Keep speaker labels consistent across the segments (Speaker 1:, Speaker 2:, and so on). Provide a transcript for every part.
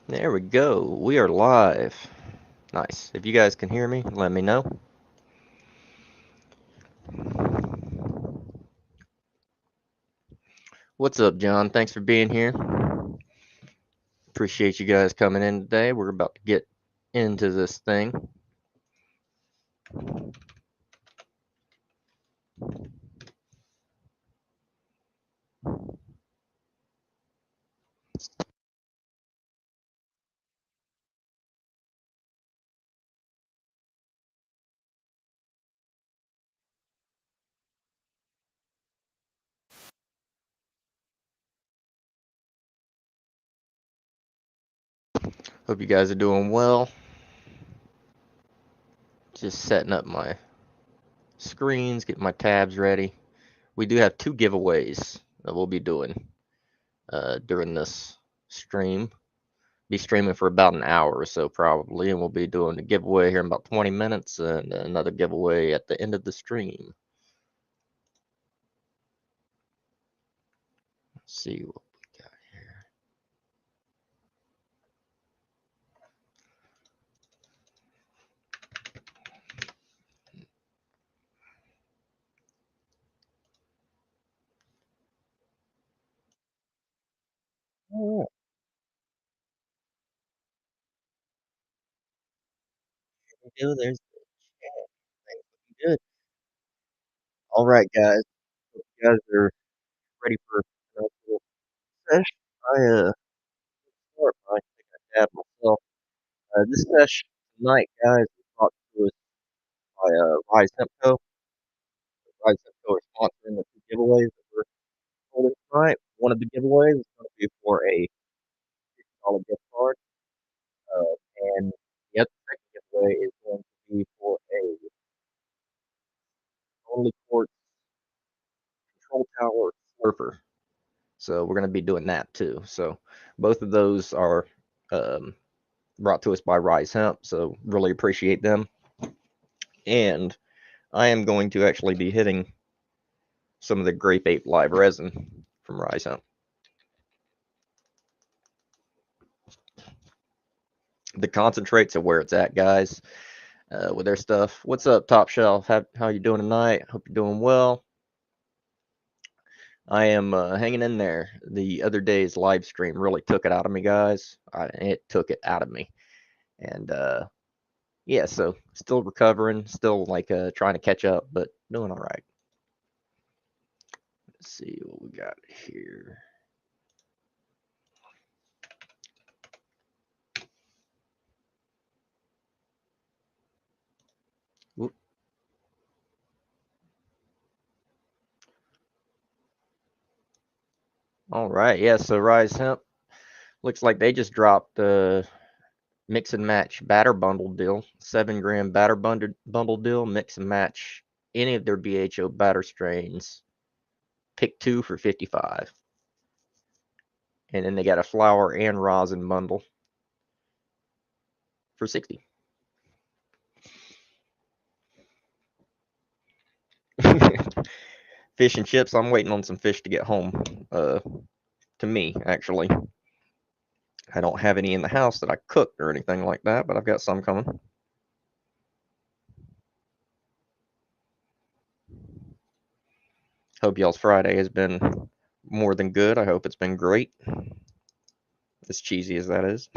Speaker 1: There we go. We are live. Nice. If you guys can hear me, let me know. What's up, John? Thanks for being here. Appreciate you guys coming in today. We're about to get into this thing. Hope you guys are doing well. Just setting up my screens, getting my tabs ready. We do have two giveaways that we'll be doing during this stream. Be streaming for about an hour or so probably, and we'll be doing a giveaway here in about 20 minutes and another giveaway at the end of the stream. Let's see what we got here. All right. Here we go. There's the chat. Things looking good. All right, guys. Hope you guys are ready for a nice little session. I start by taking a dab myself. This session tonight, guys, is brought to us by Rise Hempco. Rise Hempco are sponsoring the two giveaways that we're holding tonight. One of the giveaways is going to be for a $50 gift card, uh, and the other second giveaway is going to be for a only court control tower surfer. So we're going to be doing that too. So both of those are um, brought to us by Rise Hemp. So really appreciate them. And I am going to actually be hitting some of the Grape Ape Live resin from Rise Hemp. The concentrates are where it's at, guys, with their stuff. What's up, Top Shelf? How you doing tonight? Hope you're doing well. I am hanging in there. The other day's live stream really took it out of me, guys. It took it out of me. And yeah, so still recovering, still like trying to catch up, but doing all right. Let's see what we got here. Whoop. All right, yeah. So Rise Hemp looks like they just dropped the mix and match batter bundle deal, 7 gram batter bundle deal, mix and match any of their BHO batter strains. Pick two for 55, and then they got a flour and rosin bundle for 60. Fish and chips. I'm waiting on some fish to get home. To me, actually. I don't have any in the house that I cooked or anything like that, but I've got some coming. Hope y'all's Friday has been more than good. I hope it's been great, as cheesy as that is.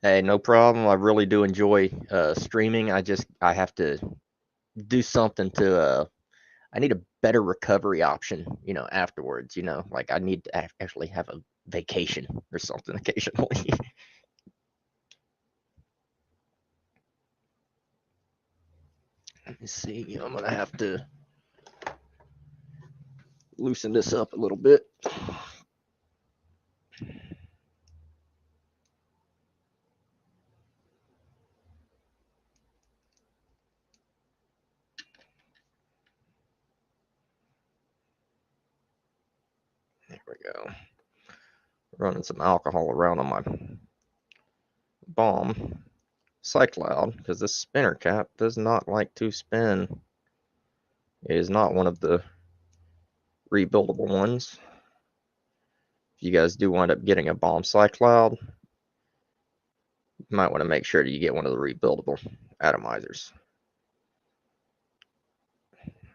Speaker 1: Hey, no problem. I really do enjoy streaming. I have to do something to I need a better recovery option, afterwards, like I need to actually have a vacation or something occasionally. Let me see. I'm gonna have to loosen this up a little bit. we go. Running some alcohol around on my bomb cycloud because this spinner cap does not like to spin. It is not one of the rebuildable ones. If you guys do wind up getting a bomb cycloud, you might want to make sure that you get one of the rebuildable atomizers.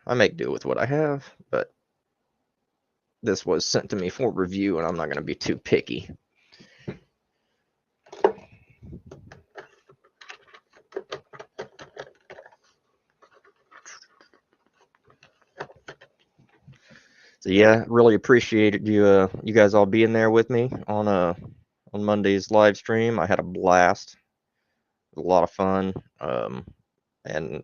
Speaker 1: I make do with what I have, but this was sent to me for review, and I'm not going to be too picky. So yeah, really appreciated you guys all being there with me on Monday's live stream. I had a blast. It was a lot of fun. And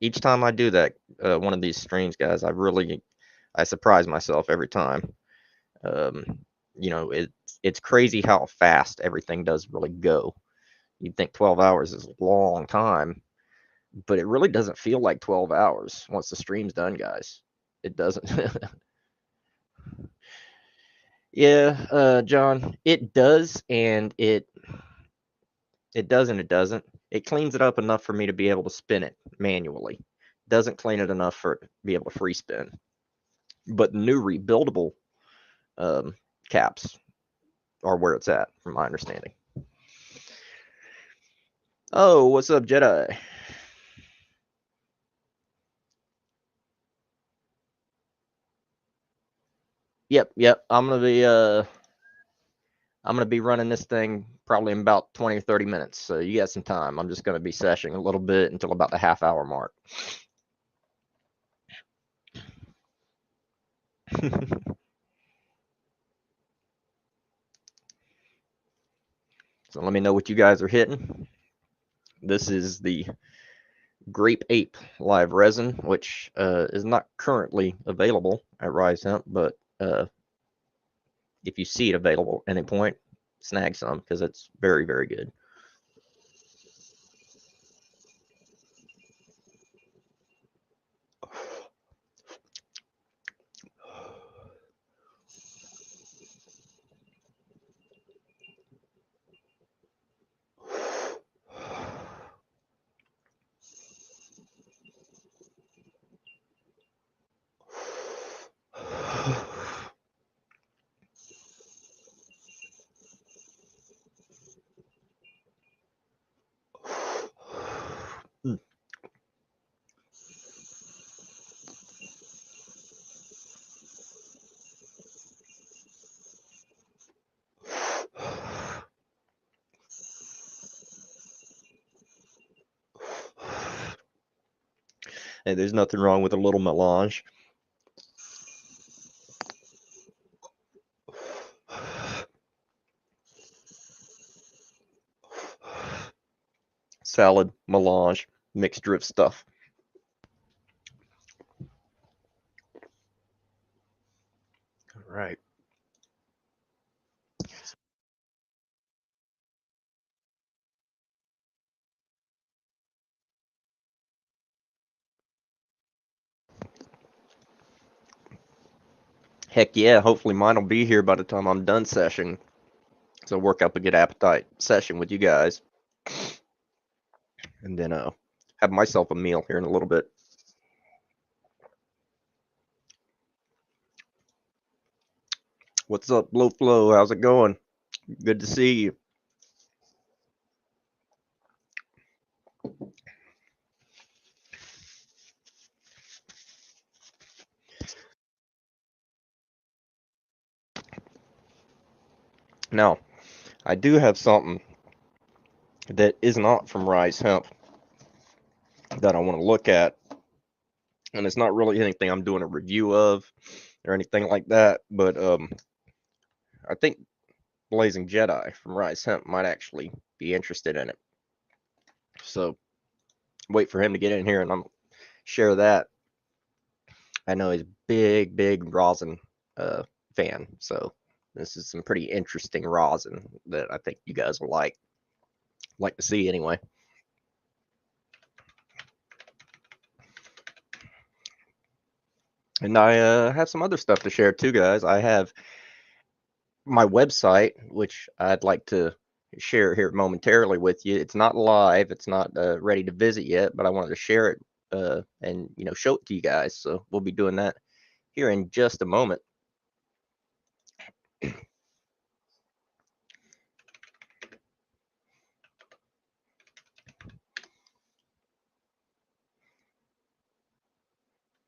Speaker 1: each time I do that, one of these streams, guys, I surprise myself every time. Um, it's crazy how fast everything does really go. You'd think 12 hours is a long time, but it really doesn't feel like 12 hours once the stream's done, guys. It doesn't. Yeah, John, it does, and it does and it doesn't. It cleans it up enough for me to be able to spin it manually. Doesn't clean it enough for it to be able to free spin. But new rebuildable um, caps are where it's at, from my understanding. Oh, what's up, Jedi? Yep. I'm gonna be running this thing probably in about 20 or 30 minutes. So you got some time. I'm just gonna be seshing a little bit until about the half-hour mark. So let me know what you guys are hitting. This is the Grape Ape live resin, which is not currently available at Rise Hemp, but if you see it available at any point, snag some because it's very, very good. And there's nothing wrong with a little melange. Salad, melange, mixture of stuff. All right. Heck yeah, hopefully mine will be here by the time I'm done seshing. So work up a good appetite session with you guys. And then have myself a meal here in a little bit. What's up, Blow Flow? How's it going? Good to see you. Now, I do have something that is not from Rise Hemp that I want to look at. And it's not really anything I'm doing a review of or anything like that. But I think Blazing Jedi from Rise Hemp might actually be interested in it. So wait for him to get in here and I'm share that. I know he's a big rosin fan. So this is some pretty interesting rosin that I think you guys will like to see anyway. And I have some other stuff to share too, guys. I have my website, which I'd like to share here momentarily with you. It's not live, it's not ready to visit yet, but I wanted to share it and show it to you guys. So we'll be doing that here in just a moment.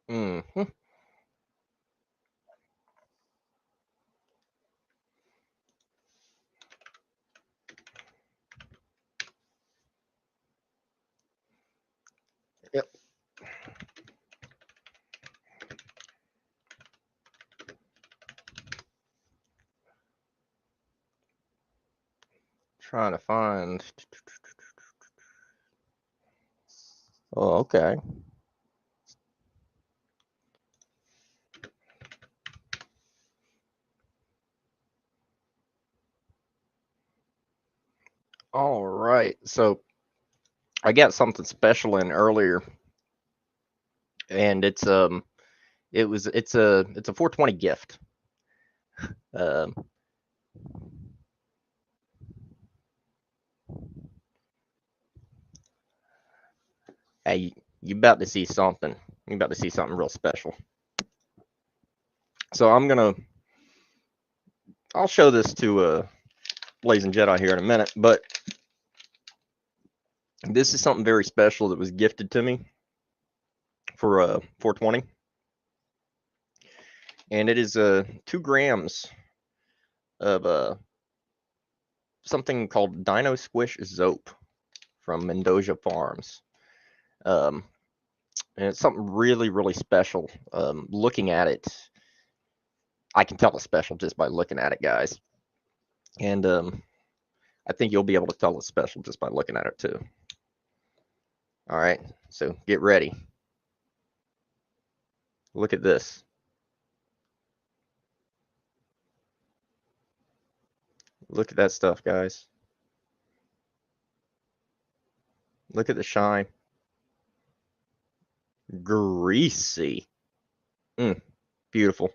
Speaker 1: Hmm. Yep. Trying to find. Oh, okay. All right. So I got something special in earlier, and it's a 420 gift. Um, hey, you about to see something. You about to see something real special. So I'll show this to Blazing Jedi here in a minute, but this is something very special that was gifted to me for 420, and it is 2 grams of something called Dino Squish Zope from Mendoza Farms. Um, and it's something really, really special. Looking at it, I can tell it's special just by looking at it, guys. And I think you'll be able to tell it's special just by looking at it too. All right, so get ready. Look at this. Look at that stuff, guys. Look at the shine. Greasy. Mm, beautiful.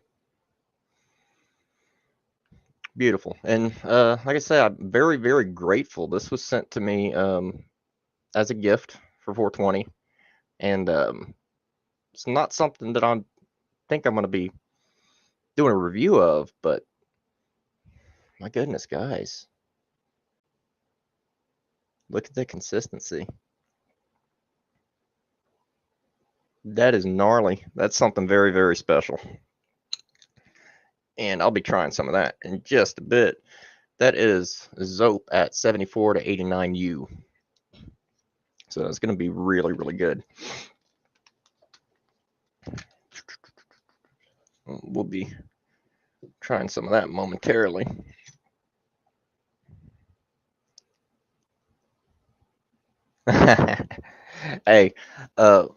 Speaker 1: Beautiful. And like I said, I'm very, very grateful. This was sent to me as a gift for 420. And it's not something that I think I'm going to be doing a review of, but my goodness, guys, look at the consistency. That is gnarly. That's something very, very special. And I'll be trying some of that in just a bit. That is Zope at 74 to 89 U. So it's going to be really, really good. We'll be trying some of that momentarily. Hey, uh,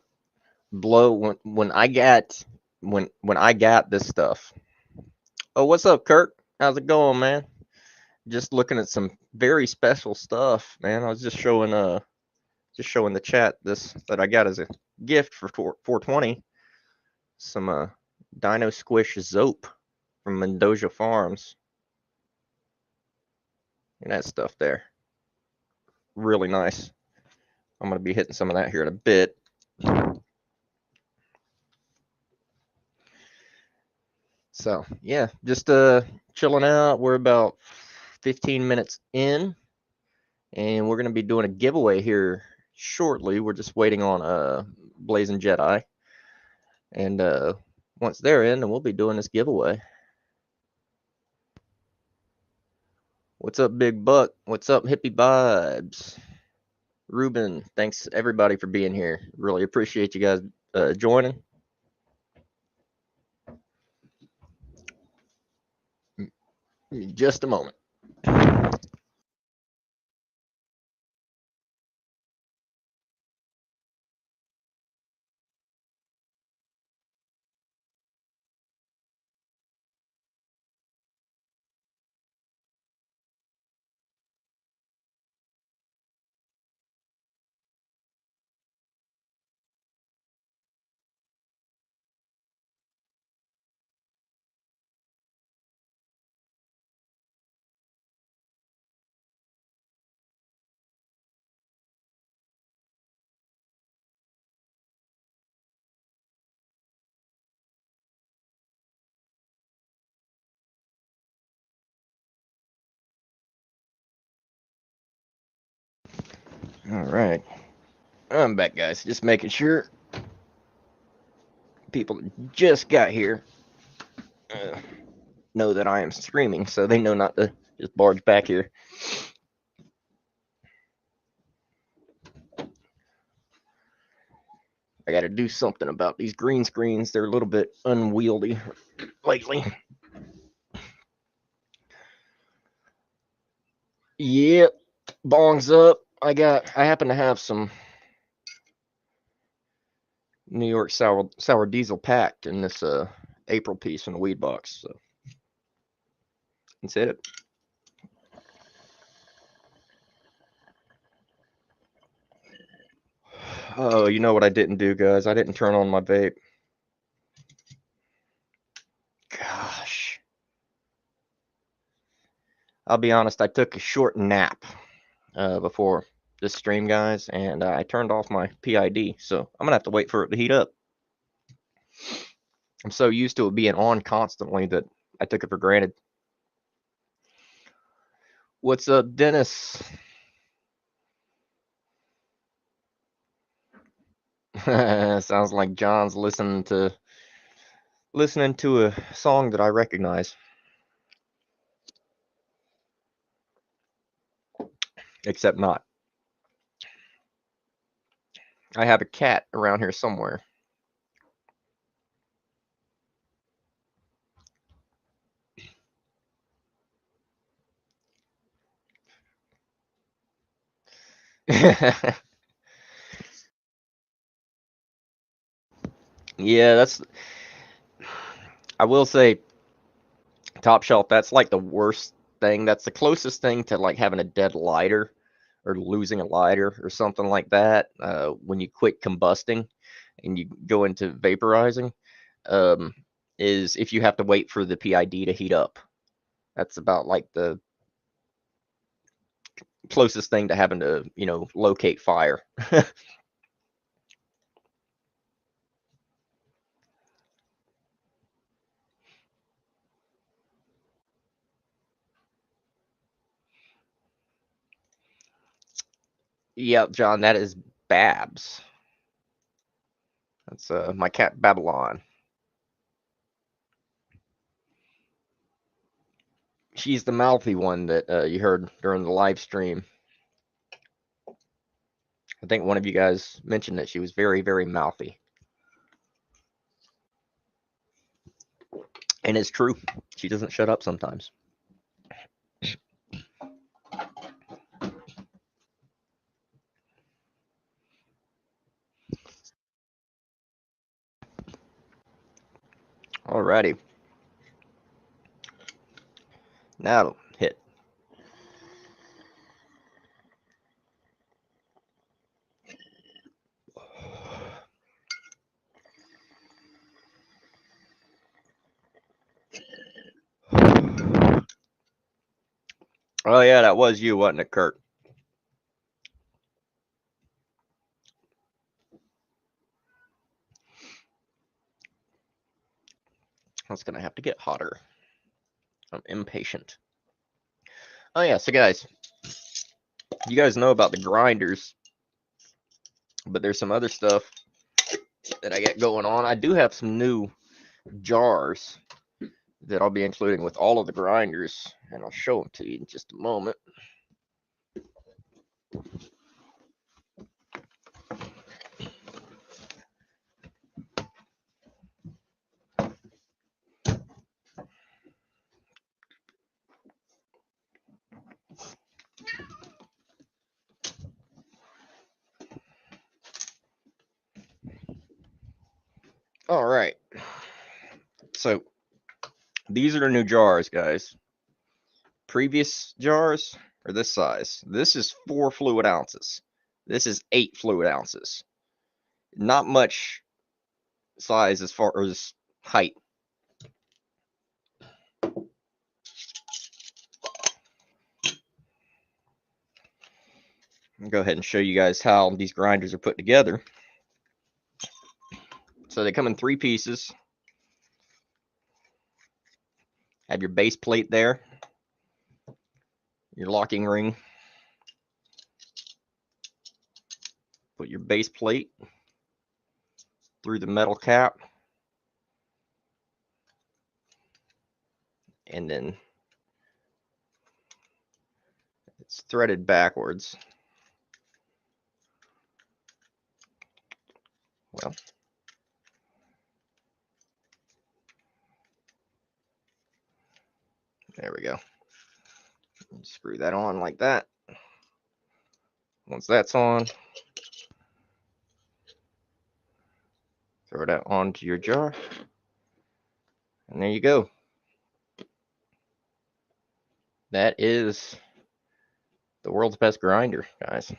Speaker 1: blow when I got this stuff. Oh, what's up, Kirk? How's it going, man? Just looking at some very special stuff, man. I was just showing the chat this that I got as a gift for 420. Some Dino Squish Zope from Mendoza Farms. And that stuff there. Really nice. I'm gonna be hitting some of that here in a bit. So yeah, just chilling out. We're about 15 minutes in, and we're gonna be doing a giveaway here shortly. We're just waiting on Blazing Jedi, and once they're in, then we'll be doing this giveaway. What's up, Big Buck? What's up, Hippie Vibes? Ruben, thanks everybody for being here. Really appreciate you guys joining. Just a moment. All right. I'm back, guys. Just making sure people just got here know that I am streaming, so they know not to just barge back here. I got to do something about these green screens. They're a little bit unwieldy lately. Yep, bongs up. I happen to have some New York sour diesel packed in this April piece in the weed box. So let's hit it. Oh, you know what I didn't do, guys? I didn't turn on my vape. Gosh. I'll be honest, I took a short nap before this stream, guys, and I turned off my PID, so I'm going to have to wait for it to heat up. I'm so used to it being on constantly that I took it for granted. What's up, Dennis? Sounds like John's listening to a song that I recognize. Except not. I have a cat around here somewhere. Yeah, that's. I will say, top shelf. That's like the worst thing. That's the closest thing to like having a dead lighter or losing a lighter or something like that. When you quit combusting and you go into vaporizing, um, is if you have to wait for the PID to heat up. That's about like the closest thing to having to, locate fire. Yep, John, that is Babs. That's my cat Babylon. She's the mouthy one that you heard during the live stream. I think one of you guys mentioned that she was very, very mouthy. And it's true. She doesn't shut up sometimes. Alrighty. Now hit. Oh yeah, that was you, wasn't it, Kurt? That's gonna have to get hotter. I'm impatient. Oh yeah, so guys, you guys know about the grinders, but there's some other stuff that I got going on. I do have some new jars that I'll be including with all of the grinders, and I'll show them to you in just a moment. All right. So these are the new jars, guys. Previous jars are this size. This is 4 fluid ounces. This is 8 fluid ounces. Not much size as far as height. I'll go ahead and show you guys how these grinders are put together. So they come in 3 pieces. Have your base plate there, your locking ring, Put your base plate through the metal cap, and then it's threaded backwards. Well, there we go. Screw that on like that. Once that's on, throw that onto your jar, and there you go. That is the world's best grinder, guys.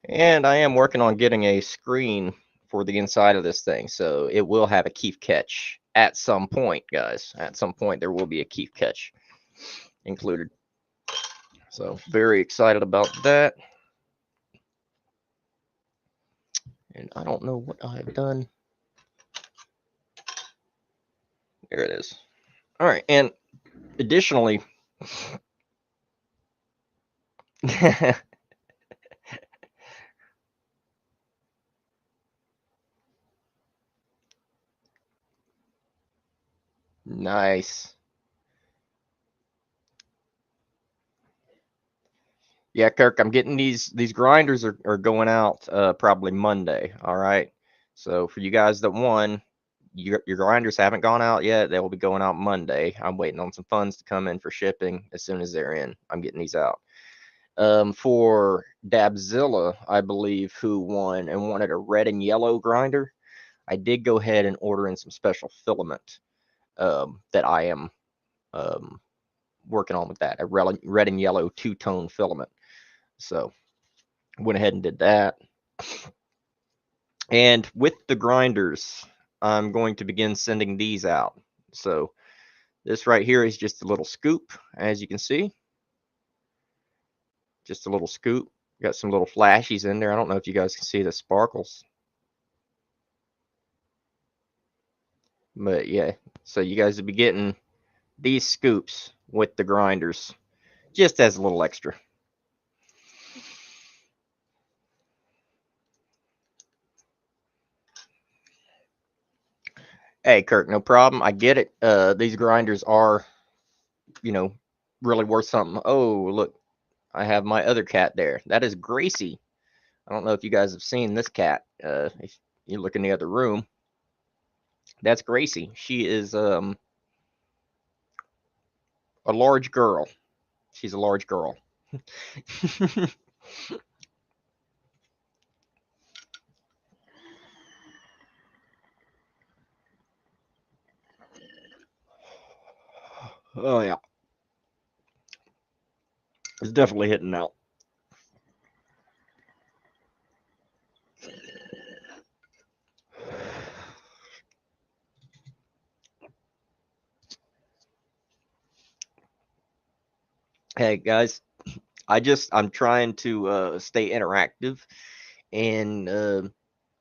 Speaker 1: And I am working on getting a screen for the inside of this thing, so it will have a keef catch at some point, guys. At some point, there will be a keef catch included. So very excited about that. And I don't know what I've done. There it is. All right, and additionally, nice. Yeah, Kirk, I'm getting these grinders are going out probably Monday. All right. So for you guys that won, your grinders haven't gone out yet. They will be going out Monday. I'm waiting on some funds to come in for shipping. As soon as they're in, I'm getting these out. For Dabzilla, I believe, who won and wanted a red and yellow grinder, I did go ahead and order in some special filament that I am working on with that, a red and yellow two-tone filament. So went ahead and did that. And with the grinders, I'm going to begin sending these out. So this right here is just a little scoop, as you can see. Just a little scoop. Got some little flashies in there. I don't know if you guys can see the sparkles. But yeah, so you guys will be getting these scoops with the grinders, just as a little extra. Hey, Kirk, no problem. I get it. These grinders are, you know, really worth something. Oh, look, I have my other cat there. That is Gracie. I don't know if you guys have seen this cat. If you look in the other room, that's Gracie. She is a large girl. She's a large girl. Oh yeah, it's definitely hitting out. Hey guys, I'm trying to stay interactive and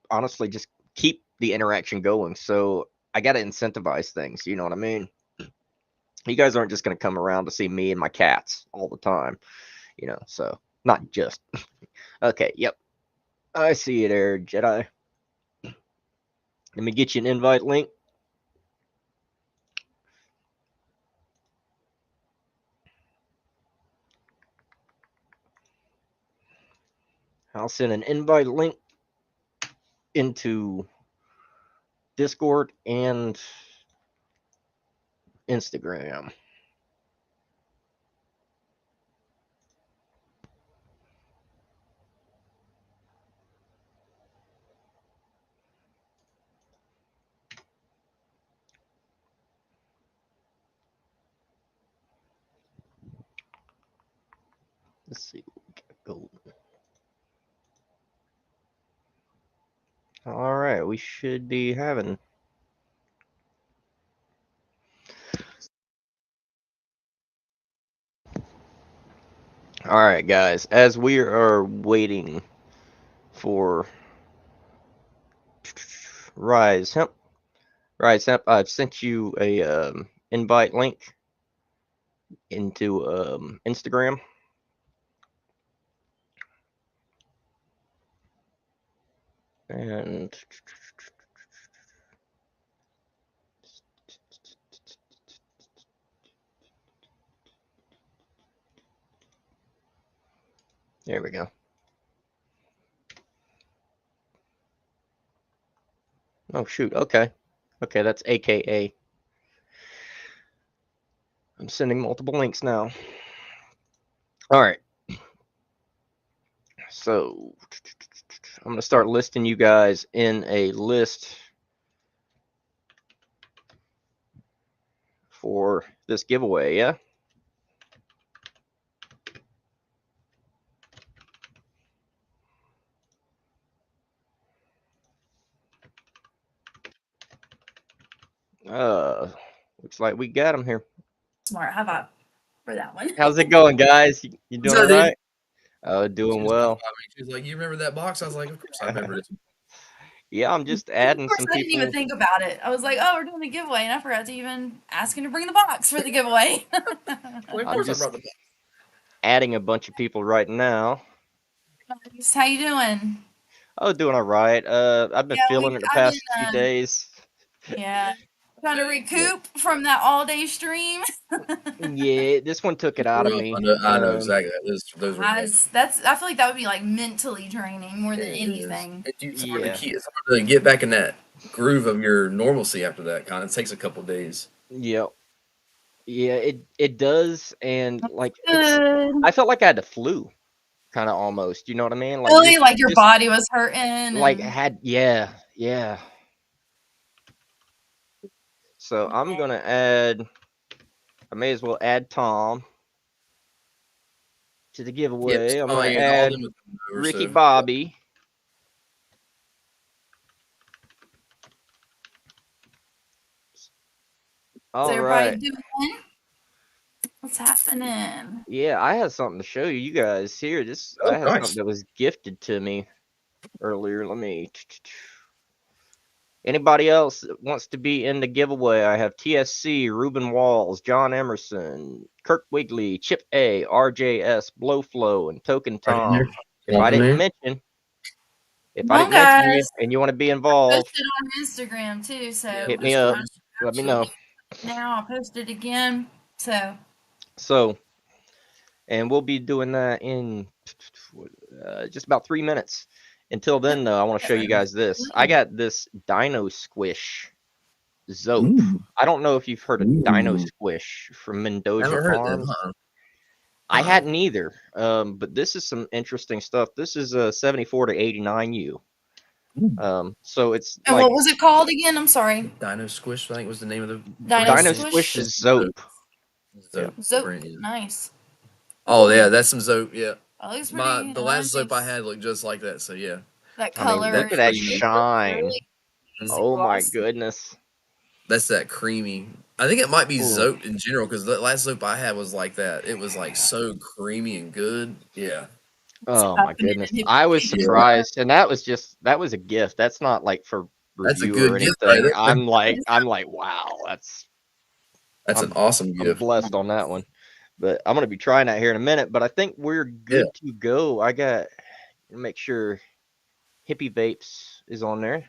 Speaker 1: honestly just keep the interaction going. So I got to incentivize things. You know what I mean? You guys aren't just going to come around to see me and my cats all the time. You know, so not just. Okay, yep. I see you there, Jedi. Let me get you an invite link. I'll send an invite link into Discord and Instagram. Let's see what we got going. All right, we should be having. All right, guys, as we are waiting for Rise Hemp, I've sent you a invite link into Instagram. And there we go. Oh shoot. Okay. Okay, that's AKA. I'm sending multiple links now. All right. So I'm gonna start listing you guys in a list for this giveaway. Yeah. Looks like we got them here.
Speaker 2: Smart. How about for that one?
Speaker 1: How's it going, guys? You doing all right?
Speaker 3: She
Speaker 1: Doing
Speaker 3: was
Speaker 1: well.
Speaker 3: She was like, "You remember that box?" I was like, "Of course I remember it."
Speaker 1: Yeah, I'm just
Speaker 2: Of
Speaker 1: adding
Speaker 2: course,
Speaker 1: some
Speaker 2: I didn't even
Speaker 1: people.
Speaker 2: think about it. I was like, "Oh, we're doing a giveaway," and I forgot to even ask him to bring the box for the giveaway.
Speaker 3: Well, of
Speaker 1: I'm
Speaker 3: course I
Speaker 1: just
Speaker 3: brought the box.
Speaker 1: adding a bunch of people right now.
Speaker 2: Nice. How you doing?
Speaker 1: Oh, doing all right. I've been
Speaker 2: Yeah,
Speaker 1: feeling it the
Speaker 2: I've been,
Speaker 1: past few days.
Speaker 2: yeah, trying to
Speaker 1: But
Speaker 2: recoup from that all-day stream.
Speaker 1: yeah, this one took it out of
Speaker 3: Rough.
Speaker 1: me.
Speaker 3: I know exactly. Those were rough.
Speaker 2: I feel like that would be like mentally draining more than
Speaker 3: It is.
Speaker 2: anything.
Speaker 3: It's hard to
Speaker 1: Yeah,
Speaker 3: keep. It's hard to get back in that groove of your normalcy after that. Kind of takes a couple days.
Speaker 1: yeah, yeah. It does, and like it's.
Speaker 2: Good.
Speaker 1: I felt like I had the flu, kind of almost. You know what I mean? Like
Speaker 2: Really, like your body was hurting
Speaker 1: like
Speaker 2: and
Speaker 1: had yeah. So I'm gonna add. I may as well add Tom to the
Speaker 3: Yep.
Speaker 1: giveaway. I'm
Speaker 3: Oh,
Speaker 1: gonna
Speaker 3: yeah. All of
Speaker 1: add
Speaker 3: them have come over,
Speaker 1: Ricky
Speaker 3: so
Speaker 1: Bobby.
Speaker 2: What's
Speaker 1: All
Speaker 2: everybody
Speaker 1: right.
Speaker 2: doing? What's happening?
Speaker 1: Yeah, I had something to show you guys here. I
Speaker 3: oh,
Speaker 1: had something
Speaker 3: nice.
Speaker 1: that was gifted to me earlier. Let me. Anybody else that wants to be in the giveaway? I have TSC, Ruben Walls, John Emerson, Kirk Wigley, Chip A, RJS, Blowflow, and Token
Speaker 3: Right in there.
Speaker 1: Tom. If I didn't mention,
Speaker 2: Come on,
Speaker 1: you
Speaker 2: guys.
Speaker 1: and you want to be
Speaker 2: I
Speaker 1: involved,
Speaker 2: posted on Instagram too, so
Speaker 3: Yeah,
Speaker 1: hit
Speaker 3: we'll
Speaker 1: me
Speaker 3: just go
Speaker 1: up.
Speaker 3: ahead.
Speaker 1: Let me know.
Speaker 2: now I'll post it again. So
Speaker 1: So, and we'll be doing that in just about 3 minutes. Until then, though, I want to show you guys this. I got this Dino Squish Zope. I don't know if you've heard of Dino
Speaker 3: Ooh.
Speaker 1: Squish from
Speaker 3: I
Speaker 1: Mendoza
Speaker 3: haven't heard of them.
Speaker 1: Farms.
Speaker 3: Huh?
Speaker 1: I hadn't either, but this is some interesting stuff. This is a 74 to 89U. So it's
Speaker 2: and
Speaker 1: like
Speaker 2: what was it called again? I'm sorry.
Speaker 3: Dino Squish, I think was the name of the
Speaker 1: Dino
Speaker 2: Squish?
Speaker 1: Squish Zope.
Speaker 3: Zope.
Speaker 2: Zope. Nice.
Speaker 3: Oh yeah, that's some Zope. Yeah,
Speaker 2: That looks pretty
Speaker 3: the last
Speaker 2: nice.
Speaker 3: Zope I had looked just like that. So yeah,
Speaker 2: That
Speaker 1: I mean,
Speaker 2: color.
Speaker 1: look at that
Speaker 3: creamy.
Speaker 1: shine.
Speaker 2: Really
Speaker 1: Oh my
Speaker 2: glossy.
Speaker 1: goodness.
Speaker 3: That's that creamy. I think it might be
Speaker 1: Ooh.
Speaker 3: Zope in general because the last Zope I had was like that. It was like so creamy and good. Yeah.
Speaker 1: Oh my
Speaker 2: Happening
Speaker 1: goodness.
Speaker 2: in
Speaker 1: I was
Speaker 2: Hippie.
Speaker 1: surprised. And that was a gift. That's not like for
Speaker 3: That's a
Speaker 1: review
Speaker 3: good
Speaker 1: or
Speaker 3: gift right
Speaker 1: anything.
Speaker 3: there.
Speaker 1: I'm like, wow,
Speaker 3: That's an awesome
Speaker 1: I'm
Speaker 3: gift.
Speaker 1: blessed on that one. But I'm gonna be trying that here in a minute. But I think we're good to go. I got make sure Hippie Vapes is on there.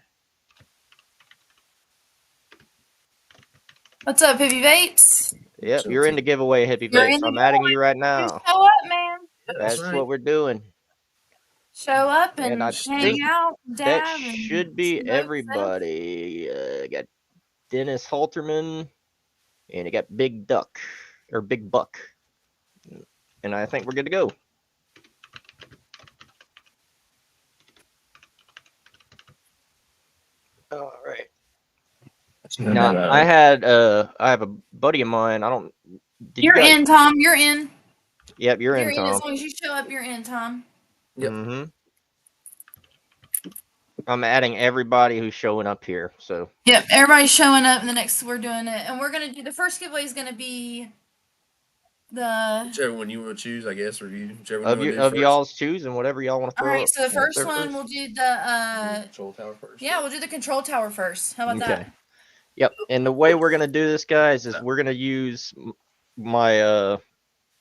Speaker 2: What's up, Hippie Vapes?
Speaker 1: Yep, you're in the giveaway, Hippie
Speaker 2: You're in
Speaker 1: Vapes.
Speaker 2: the
Speaker 1: I'm adding you right
Speaker 2: giveaway.
Speaker 1: now.
Speaker 2: Show up, man.
Speaker 1: That's
Speaker 3: right.
Speaker 1: what we're doing.
Speaker 2: Show up
Speaker 1: And I
Speaker 2: and hang
Speaker 1: think
Speaker 2: out,
Speaker 1: that
Speaker 2: dab, and
Speaker 1: should be
Speaker 2: smoke stuff.
Speaker 1: everybody. Got Dennis Halterman, and I got Big Duck or Big Buck, and I think we're good to go. All right. Now I have a buddy of mine. I don't.
Speaker 2: You're in, Tom. You're in.
Speaker 1: Yep, you're in,
Speaker 2: As
Speaker 1: Tom.
Speaker 2: long as you show up, you're in, Tom.
Speaker 3: Yep.
Speaker 1: Mm-hmm. I'm adding everybody who's showing up here. So.
Speaker 2: Yep, everybody's showing up. And the next we're doing it, and we're gonna do the first giveaway is gonna be the
Speaker 3: whichever one you want to choose, I guess, or whichever one
Speaker 1: of
Speaker 3: you want to do first.
Speaker 1: y'all's choosing whatever y'all want to throw.
Speaker 2: All right, so the first one
Speaker 1: first.
Speaker 2: we'll do the
Speaker 3: control tower first.
Speaker 2: Yeah, we'll do the control tower first. How about that?
Speaker 1: Yep. And the way we're gonna do this, guys, is we're gonna use my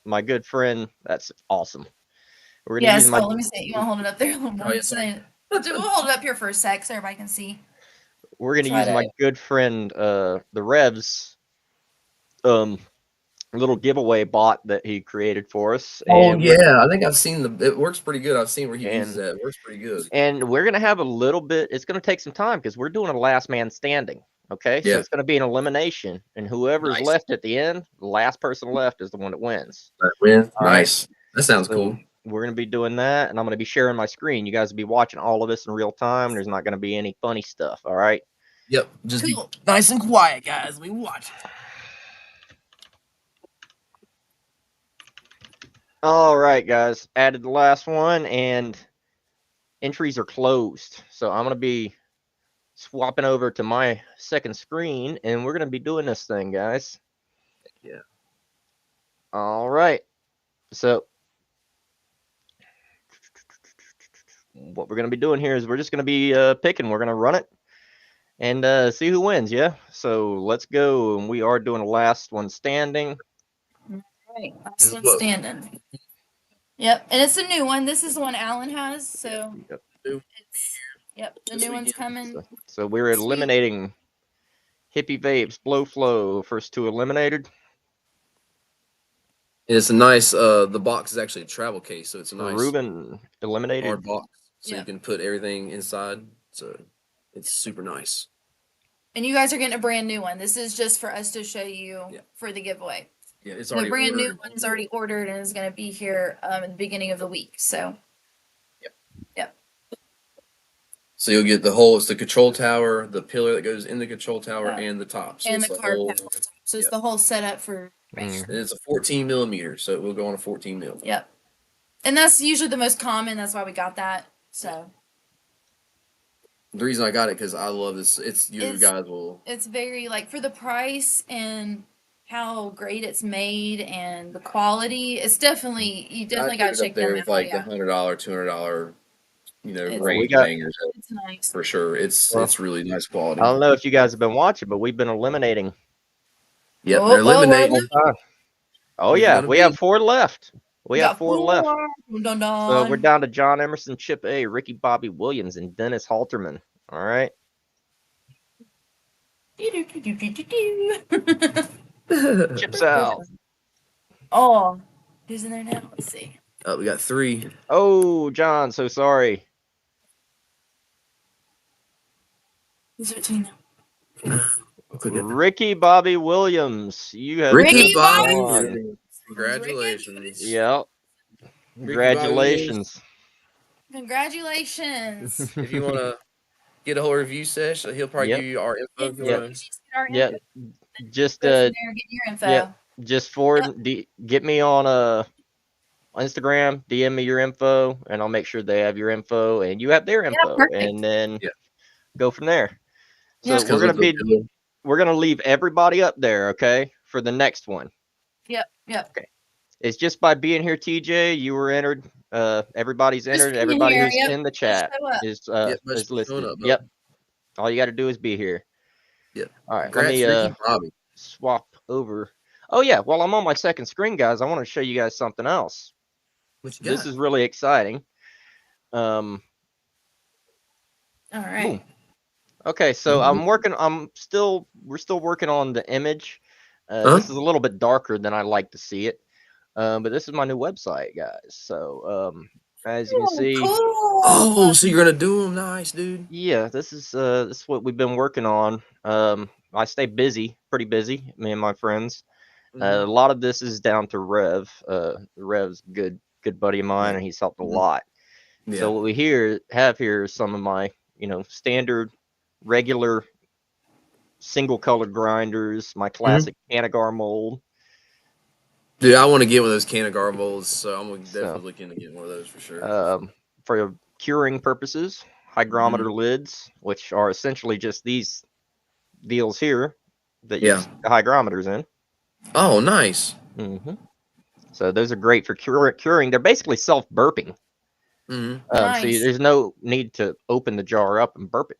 Speaker 1: my good friend. That's awesome. We're gonna use my.
Speaker 2: Let me see. You want to hold it up there a little more? We'll hold it up here for a sec so everybody can see.
Speaker 1: We're gonna
Speaker 2: Try
Speaker 1: use my
Speaker 2: to.
Speaker 1: good friend, the Rev's, little giveaway bot that he created for us,
Speaker 3: Oh
Speaker 1: and
Speaker 3: yeah, I think I've seen it works pretty good. I've seen where he uses
Speaker 1: and
Speaker 3: that. It works pretty good.
Speaker 1: we're gonna have a little bit. It's gonna take some time because we're doing a last man standing. Okay, so
Speaker 3: Yeah,
Speaker 1: it's gonna be an elimination, and whoever's
Speaker 3: nice.
Speaker 1: left at the end, the last person left is the one that wins.
Speaker 3: That win.
Speaker 1: All right,
Speaker 3: Nice. That sounds
Speaker 1: so
Speaker 3: cool.
Speaker 1: we're gonna be doing that, and I'm gonna be sharing my screen. You guys will be watching all of this in real time. There's not gonna be any funny stuff. All right.
Speaker 3: Yep. Just be
Speaker 2: Cool.
Speaker 3: nice and quiet, guys. We watch.
Speaker 1: All right, guys. Added the last one, and entries are closed. So I'm gonna be swapping over to my second screen, and we're gonna be doing this thing, guys.
Speaker 3: Yeah.
Speaker 1: All right. So what we're gonna be doing here is we're just gonna be picking. We're gonna run it and see who wins. Yeah. So let's go. And we are doing a last one standing.
Speaker 2: All right. Last one standing. Yep, and it's a new one. This is the one Alan has. So
Speaker 1: Yep.
Speaker 2: it's the new one's coming.
Speaker 1: So we're eliminating Hippie Vapes, Blow Flow. First two eliminated.
Speaker 3: And it's a nice. The box is actually a travel case, so it's a nice
Speaker 1: Ruben eliminated.
Speaker 3: hard box, so
Speaker 2: Yep.
Speaker 3: you can put everything inside. So it's super nice.
Speaker 2: And you guys are getting a brand new one. This is just for us to show you
Speaker 3: Yeah.
Speaker 2: for the giveaway.
Speaker 3: Yeah, it's
Speaker 2: The
Speaker 3: already
Speaker 2: brand new
Speaker 3: ordered.
Speaker 2: one's already ordered and is going to be here at the beginning of the week. So, yep.
Speaker 3: So you'll get the whole. It's the control tower, the pillar that goes in the control tower,
Speaker 2: Yeah.
Speaker 3: and the top. So
Speaker 2: And
Speaker 3: it's
Speaker 2: the
Speaker 3: the
Speaker 2: card
Speaker 3: whole.
Speaker 2: panel. So it's the whole setup for.
Speaker 1: Mm.
Speaker 3: And it's a 14 millimeter, so it will go on a 14 mil.
Speaker 2: Yep. And that's usually the most common. That's why we got that. So.
Speaker 3: The reason I got it because I love this. You guys will.
Speaker 2: It's very like for the price and how great it's made and the quality. It's definitely you definitely got to check
Speaker 3: there
Speaker 2: them
Speaker 3: with
Speaker 2: out.
Speaker 3: like the
Speaker 2: Yeah.
Speaker 3: $100, $200,
Speaker 2: It's-
Speaker 1: Well, we
Speaker 3: range
Speaker 1: got.
Speaker 3: bangers
Speaker 2: It's nice.
Speaker 3: for sure. It's
Speaker 1: Well,
Speaker 3: it's really nice quality.
Speaker 1: I don't know if you guys have been watching, but we've been eliminating.
Speaker 3: Yep,
Speaker 2: Oh,
Speaker 3: they're
Speaker 2: we're
Speaker 3: eliminating.
Speaker 1: Oh
Speaker 3: There's
Speaker 1: yeah,
Speaker 3: gonna
Speaker 1: we
Speaker 3: be
Speaker 1: have 4 left. We have
Speaker 2: got
Speaker 1: 4 left.
Speaker 2: Dun, dun, dun.
Speaker 1: So we're down to John Emerson, Chip A, Ricky Bobby Williams, and Dennis Halterman. All right. Chips out.
Speaker 2: Oh, who's in there now? Let's see.
Speaker 3: We got 3.
Speaker 1: Oh, John, so sorry.
Speaker 2: Who's between them?
Speaker 1: Ricky Bobby Williams. You have
Speaker 2: Ricky Bobby
Speaker 1: won.
Speaker 3: Williams. Congratulations.
Speaker 1: Yep.
Speaker 3: Congratulations.
Speaker 2: Congratulations.
Speaker 3: If you want to get a hold of you, Sesh, he'll probably give you our info. If you
Speaker 1: Yep.
Speaker 3: wanna...
Speaker 1: Yep. Just
Speaker 2: Go from there, get your info.
Speaker 1: yeah. Just forward. Get me on Instagram. DM me your info, and I'll make sure they have your info, and you have their info, and then go from there. So
Speaker 2: Yeah.
Speaker 1: we're gonna leave everybody up there, okay, for the next one.
Speaker 2: Yep.
Speaker 1: Okay. It's just by being here, TJ. You were entered. Everybody's entered.
Speaker 2: being
Speaker 1: Everybody
Speaker 2: here,
Speaker 1: who's
Speaker 2: yep.
Speaker 1: in the chat
Speaker 2: Just show up.
Speaker 1: is listed.
Speaker 3: up,
Speaker 1: Yep. All you got to do is be here.
Speaker 3: Yep.
Speaker 1: All right.
Speaker 3: Congrats,
Speaker 1: Let me
Speaker 3: Ricky Bobby.
Speaker 1: swap over. Oh yeah. While I'm on my second screen, guys, I want to show you guys something else.
Speaker 3: What you
Speaker 1: This
Speaker 3: got?
Speaker 1: is really exciting.
Speaker 2: All right.
Speaker 1: Boom. Okay, so we're still working on the image. This is a little bit darker than I like to see it. But this is my new website, guys. So, as you can see,
Speaker 2: Cool.
Speaker 3: Oh, so you're gonna do them? Nice, dude.
Speaker 1: yeah, this is what we've been working on. I stay busy, pretty busy, me and my friends. A lot of this is down to Rev. Rev's a good buddy of mine, and he's helped a lot.
Speaker 3: Yeah.
Speaker 1: So what we have here is some of my, standard, regular, single colored grinders, my classic Canagar mold.
Speaker 3: Dude, I want to get one of those Canagar molds, so I'm definitely looking to get one of those for sure.
Speaker 1: For curing purposes, hygrometer lids, which are essentially just these deals here that you stick the hygrometers in.
Speaker 3: Oh, nice.
Speaker 1: So those are great for curing. They're basically self-burping.
Speaker 2: Nice.
Speaker 1: So there's no need to open the jar up and burp it.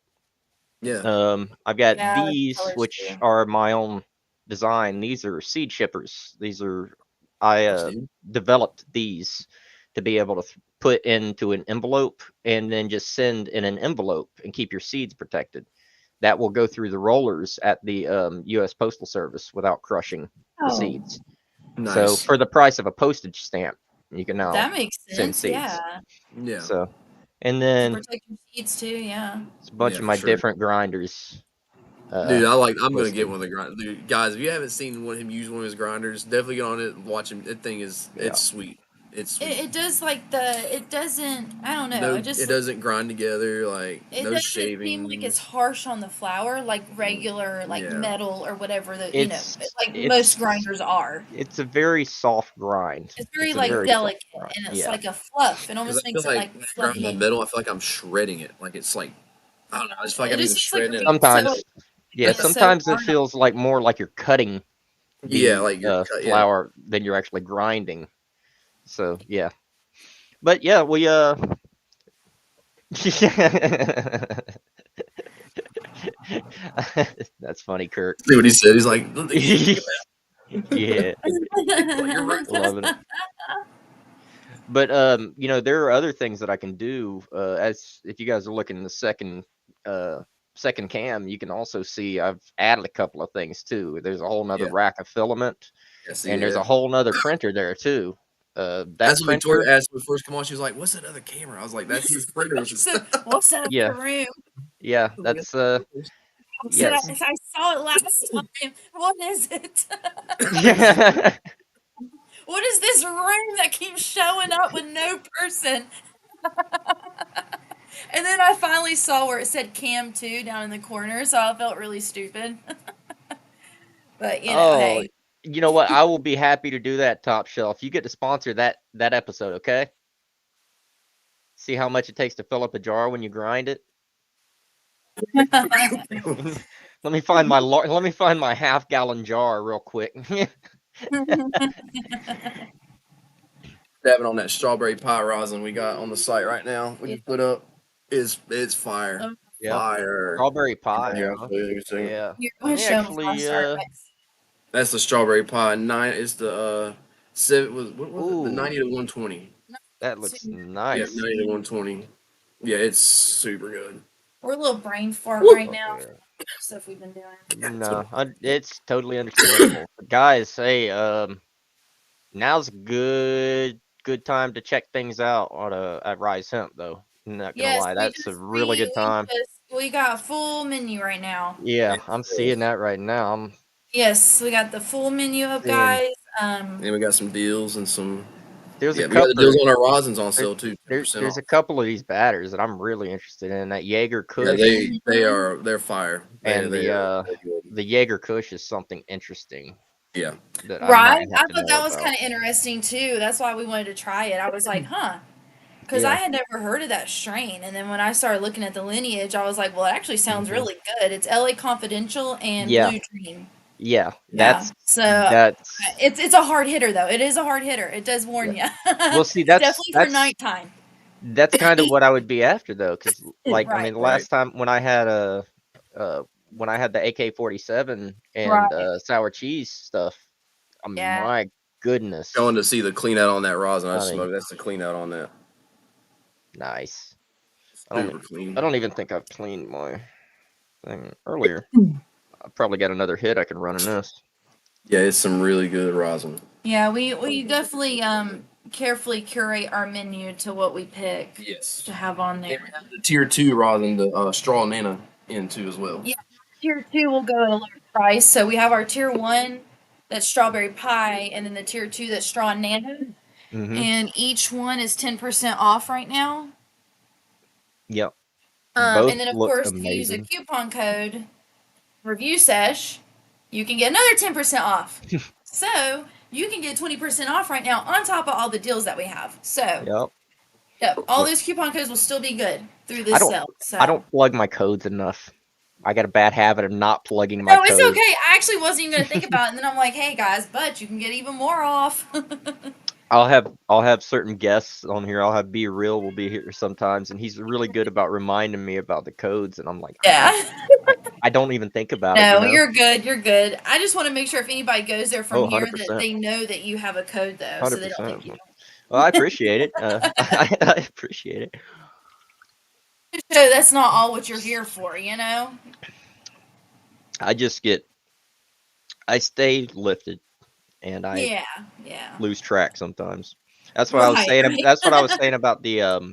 Speaker 3: Yeah.
Speaker 1: I've got these, which are my own design. These are seed shippers. I developed these. to be able to put into an envelope and then just send in an envelope and keep your seeds protected. That will go through the rollers at the U.S. Postal Service without crushing the
Speaker 2: Oh,
Speaker 1: seeds. So
Speaker 3: Nice.
Speaker 1: for the price of a postage stamp, you can now
Speaker 2: that makes
Speaker 1: send
Speaker 2: sense. Yeah,
Speaker 1: seeds.
Speaker 3: Yeah.
Speaker 1: So, and
Speaker 2: to
Speaker 1: then
Speaker 2: protect your seeds too. Yeah.
Speaker 1: it's a bunch
Speaker 3: Yeah,
Speaker 1: of
Speaker 3: for
Speaker 1: my
Speaker 3: sure.
Speaker 1: different grinders
Speaker 3: Dude, I'm gonna get
Speaker 1: listed.
Speaker 3: one of the grinders. Dude, guys, if you haven't seen him use one of his grinders, definitely get on it and watch him. That thing is,
Speaker 1: Yeah.
Speaker 3: it's sweet. It's
Speaker 2: It,
Speaker 3: sweet.
Speaker 2: it does like it doesn't. I don't know.
Speaker 3: No, it doesn't grind together. Like
Speaker 2: It
Speaker 3: no
Speaker 2: doesn't seem like it's
Speaker 3: shavings.
Speaker 2: harsh on the flour like regular like
Speaker 3: Yeah,
Speaker 2: metal or whatever that
Speaker 1: It's
Speaker 2: like most
Speaker 1: it's
Speaker 2: grinders are.
Speaker 1: it's a very soft grind.
Speaker 2: It's very
Speaker 1: It's a
Speaker 2: like
Speaker 3: yeah.
Speaker 1: very soft
Speaker 2: delicate
Speaker 1: grind.
Speaker 2: and it's
Speaker 1: Yeah.
Speaker 2: like a fluff. It
Speaker 3: Because
Speaker 2: almost
Speaker 3: I feel
Speaker 2: makes it
Speaker 3: like
Speaker 2: like
Speaker 3: when I grind the
Speaker 2: fluffy.
Speaker 3: metal, I feel like I'm shredding it. Like it's like I don't know. I just feel like
Speaker 2: It
Speaker 3: I'm
Speaker 2: just
Speaker 3: either
Speaker 2: seems like you're
Speaker 3: shredding it.
Speaker 2: being so
Speaker 1: Sometimes, yeah,
Speaker 2: being so
Speaker 1: sometimes it
Speaker 2: hard on.
Speaker 1: feels like more like you're cutting
Speaker 3: Yeah,
Speaker 1: the
Speaker 3: like you're cut. Yeah,
Speaker 1: flour than you're actually grinding. So yeah, but yeah, we that's funny, Kirk.
Speaker 3: see what he said. He's like, "Look, you think
Speaker 1: Yeah,
Speaker 3: about your room."
Speaker 1: loving it. But there are other things that I can do. As if you guys are looking in the uh second cam, you can also see I've added a couple of things too. There's a whole nother
Speaker 3: Yeah,
Speaker 1: rack of filament,
Speaker 3: yeah. See,
Speaker 1: and there's
Speaker 3: yeah.
Speaker 1: a whole nother printer there too. That
Speaker 3: That's what Victoria
Speaker 1: printer,
Speaker 3: asked when we first come on. She was like, "What's that other camera?" I was like, "That's his printer."
Speaker 2: So what's that
Speaker 1: yeah,
Speaker 2: other room?
Speaker 1: yeah,
Speaker 3: Like, "That's
Speaker 1: that's
Speaker 3: his printers."
Speaker 2: I said
Speaker 1: yes,
Speaker 2: I saw it last time. What is it?
Speaker 1: yeah,
Speaker 2: What is this room that keeps showing up with no person? And then I finally saw where it said Cam 2 down in the corner, so I felt really stupid. But,
Speaker 1: Oh,
Speaker 2: hey.
Speaker 1: you know what? I will be happy to do that, Top Shelf. You get to sponsor that episode, okay? See how much it takes to fill up a jar when you grind it. Let me find my half-gallon jar real quick.
Speaker 3: Dabbing on that strawberry pie rosin we got on the site right now. We
Speaker 2: Yeah.
Speaker 3: just put up. It's fire,
Speaker 2: Oh,
Speaker 1: Yeah,
Speaker 3: fire.
Speaker 1: strawberry pie,
Speaker 3: Here, I'll
Speaker 1: huh?
Speaker 3: show you in a second.
Speaker 1: Yeah.
Speaker 2: here, go
Speaker 1: Let
Speaker 2: ahead and
Speaker 1: me
Speaker 2: show 'em before I
Speaker 1: actually.
Speaker 2: start mixing.
Speaker 3: That's the strawberry pie. Nine is the seven was what was it? The
Speaker 1: Ooh,
Speaker 3: 90 to 120.
Speaker 1: that
Speaker 2: So,
Speaker 1: looks
Speaker 3: Yeah,
Speaker 1: nice.
Speaker 3: 90 to 120. Yeah, it's super good.
Speaker 2: we're a little brain fart
Speaker 3: Woo!
Speaker 2: right now
Speaker 1: Okay.
Speaker 2: from stuff we've been doing.
Speaker 1: No, it's totally understandable. But guys, hey, now's a good time to check things out on at Rise Hemp, though. I'm not gonna
Speaker 2: Yes,
Speaker 1: lie, that's a really good
Speaker 2: we
Speaker 1: time.
Speaker 2: just we got a full menu right now.
Speaker 1: Yeah, I'm seeing that right now. I'm
Speaker 2: Yes, we got the full menu up,
Speaker 1: seeing
Speaker 2: guys.
Speaker 3: And we got some deals and some.
Speaker 1: there's a
Speaker 3: Yeah, we got the deals
Speaker 1: couple.
Speaker 3: on our rosins on
Speaker 1: There,
Speaker 3: sale too. 10%
Speaker 1: there's
Speaker 3: off.
Speaker 1: a couple of these batters that I'm really interested in. That Jaeger
Speaker 3: Yeah,
Speaker 1: Kush
Speaker 3: they're fire.
Speaker 1: and
Speaker 3: They're good.
Speaker 1: the Jaeger Kush is something interesting
Speaker 3: Yeah.
Speaker 1: that I
Speaker 2: Right?
Speaker 1: might
Speaker 2: I
Speaker 1: have to
Speaker 2: thought
Speaker 1: know
Speaker 2: that was
Speaker 1: about.
Speaker 2: kind of interesting too. That's why we wanted to try it. I was like, huh. Because I
Speaker 1: Yeah,
Speaker 2: had never heard of that strain. And then when I started looking at the lineage, I was like, well, it actually sounds
Speaker 1: hmm
Speaker 2: really good. It's LA Confidential and
Speaker 1: yeah,
Speaker 2: Blue Dream.
Speaker 1: yeah.
Speaker 2: Yeah. So
Speaker 1: That's
Speaker 2: it's a hard hitter, though. It is a hard hitter. It does
Speaker 1: yeah.
Speaker 2: warn you.
Speaker 1: Well, see,
Speaker 2: It's definitely for nighttime.
Speaker 1: that's kind of what I would be after though, because like I
Speaker 2: Right.
Speaker 1: mean, the
Speaker 3: Right.
Speaker 1: last time uh when I had the AK-47 and
Speaker 2: Right.
Speaker 1: sour cheese stuff,
Speaker 2: Yeah.
Speaker 1: my
Speaker 3: Going
Speaker 1: goodness,
Speaker 3: to see the clean out on that rosin I
Speaker 1: I mean,
Speaker 3: smoked. That's the clean out on that.
Speaker 1: nice.
Speaker 3: Super
Speaker 1: I
Speaker 3: clean.
Speaker 1: don't even think I've cleaned my thing earlier. I probably got another hit I can run in this.
Speaker 3: Yeah, it's some really good rosin.
Speaker 2: Yeah, we definitely carefully curate our menu to what we pick
Speaker 3: Yes.
Speaker 2: to have on
Speaker 3: And we
Speaker 2: there.
Speaker 3: have the tier 2 rosin, the straw nana in too as well.
Speaker 2: Yeah, tier 2 will go at a lower price. So we have our tier 1 that's strawberry pie, and then the tier 2 that's straw nano,
Speaker 1: Mm-hmm.
Speaker 2: and each one is 10% off right now.
Speaker 1: Yep. Both
Speaker 2: And then of
Speaker 1: look
Speaker 2: course, if you use a
Speaker 1: amazing.
Speaker 2: coupon code review sesh, you can get another 10% off. So you can get 20% off right now on top of all the deals that we have. So
Speaker 1: Yep.
Speaker 2: yep, all
Speaker 1: Well,
Speaker 2: those coupon codes will still be good through
Speaker 1: I
Speaker 2: this
Speaker 1: don't
Speaker 2: sale.
Speaker 1: I
Speaker 2: So
Speaker 1: don't plug my codes enough. I got a bad habit of not plugging my
Speaker 2: no, it's
Speaker 1: codes.
Speaker 2: okay. I actually wasn't even gonna think about it, and then I'm like, hey guys, but you can get even more off.
Speaker 1: I'll have certain guests on here. I'll have Be Real will be here sometimes, and he's really good about reminding me about the codes. And I'm like,
Speaker 2: Yeah.
Speaker 1: I don't even think about it, you
Speaker 2: No,
Speaker 1: know?
Speaker 2: you're good. You're good. I just want to make sure if anybody goes there from
Speaker 1: Oh,
Speaker 2: here that
Speaker 1: 100%.
Speaker 2: they know that you have a code though, so they don't
Speaker 1: 100%.
Speaker 2: think you don't.
Speaker 1: Well, I appreciate it. I appreciate it.
Speaker 2: So that's not all what you're here for, you know?
Speaker 1: I just get, I stay lifted, and I
Speaker 2: Yeah, yeah.
Speaker 1: lose track sometimes. That's what I was
Speaker 2: Right,
Speaker 1: saying.
Speaker 2: right.
Speaker 1: That's what I was saying about the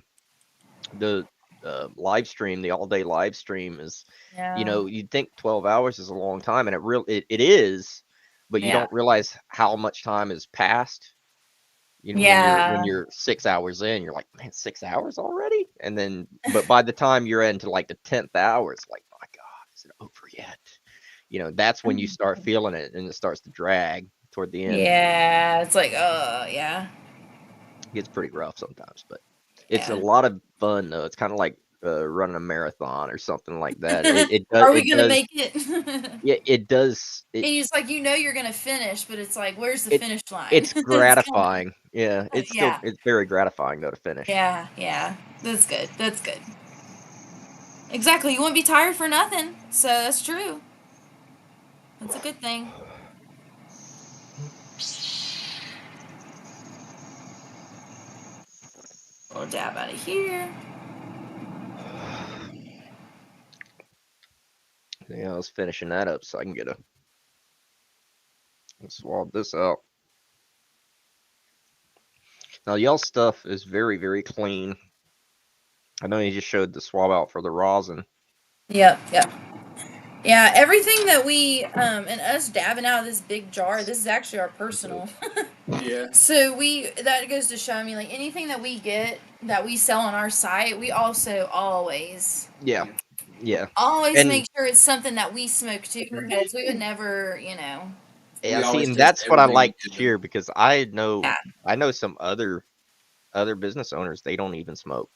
Speaker 1: live stream, the all day live stream is,
Speaker 2: Yeah,
Speaker 1: you'd think 12 hours is a long time, and it is, but you
Speaker 2: yeah,
Speaker 1: don't realize how much time has passed. When
Speaker 2: yeah.
Speaker 1: you're 6 hours in, you're like, man, 6 hours already? And then, but by the time you're into like the 10th hour, it's like, my God, is it over yet? That's when you start feeling it, and it starts to drag toward the end.
Speaker 2: Yeah, it's like, yeah,
Speaker 1: It gets pretty rough sometimes, but it's a
Speaker 2: yeah.
Speaker 1: lot of fun though. It's kind of like running a marathon or something like that. It does.
Speaker 2: Are we
Speaker 1: It
Speaker 2: gonna
Speaker 1: does.
Speaker 2: make it? And
Speaker 1: Yeah, it does.
Speaker 2: it's like you're gonna finish, but it's like, where's the
Speaker 1: It
Speaker 2: finish line?
Speaker 1: it's
Speaker 2: It's gone.
Speaker 1: gratifying. Yeah,
Speaker 2: Yeah,
Speaker 1: it's very gratifying though to finish.
Speaker 2: yeah, yeah. That's good. That's good. Exactly. You won't be tired for nothing. So that's true. That's a good thing. We'll dab out of here.
Speaker 1: Yeah, I was finishing that up so I can get a swab this out. Now y'all stuff is very very clean. I know you just showed the swab out for the rosin.
Speaker 2: Yep, yep. Yeah, everything that we and us dabbing out of this big jar, this is actually our personal.
Speaker 3: Yeah.
Speaker 2: So that goes to show me like anything that we get that we sell on our site, we also
Speaker 1: Yeah, yeah,
Speaker 2: always
Speaker 1: and
Speaker 2: make sure it's something that we smoke too because we would never,
Speaker 1: yeah.
Speaker 3: We
Speaker 1: See,
Speaker 3: always
Speaker 1: and
Speaker 3: test
Speaker 1: that's what I
Speaker 3: everything we
Speaker 1: like to
Speaker 3: do.
Speaker 1: hear because I know some other business owners, they don't even smoke.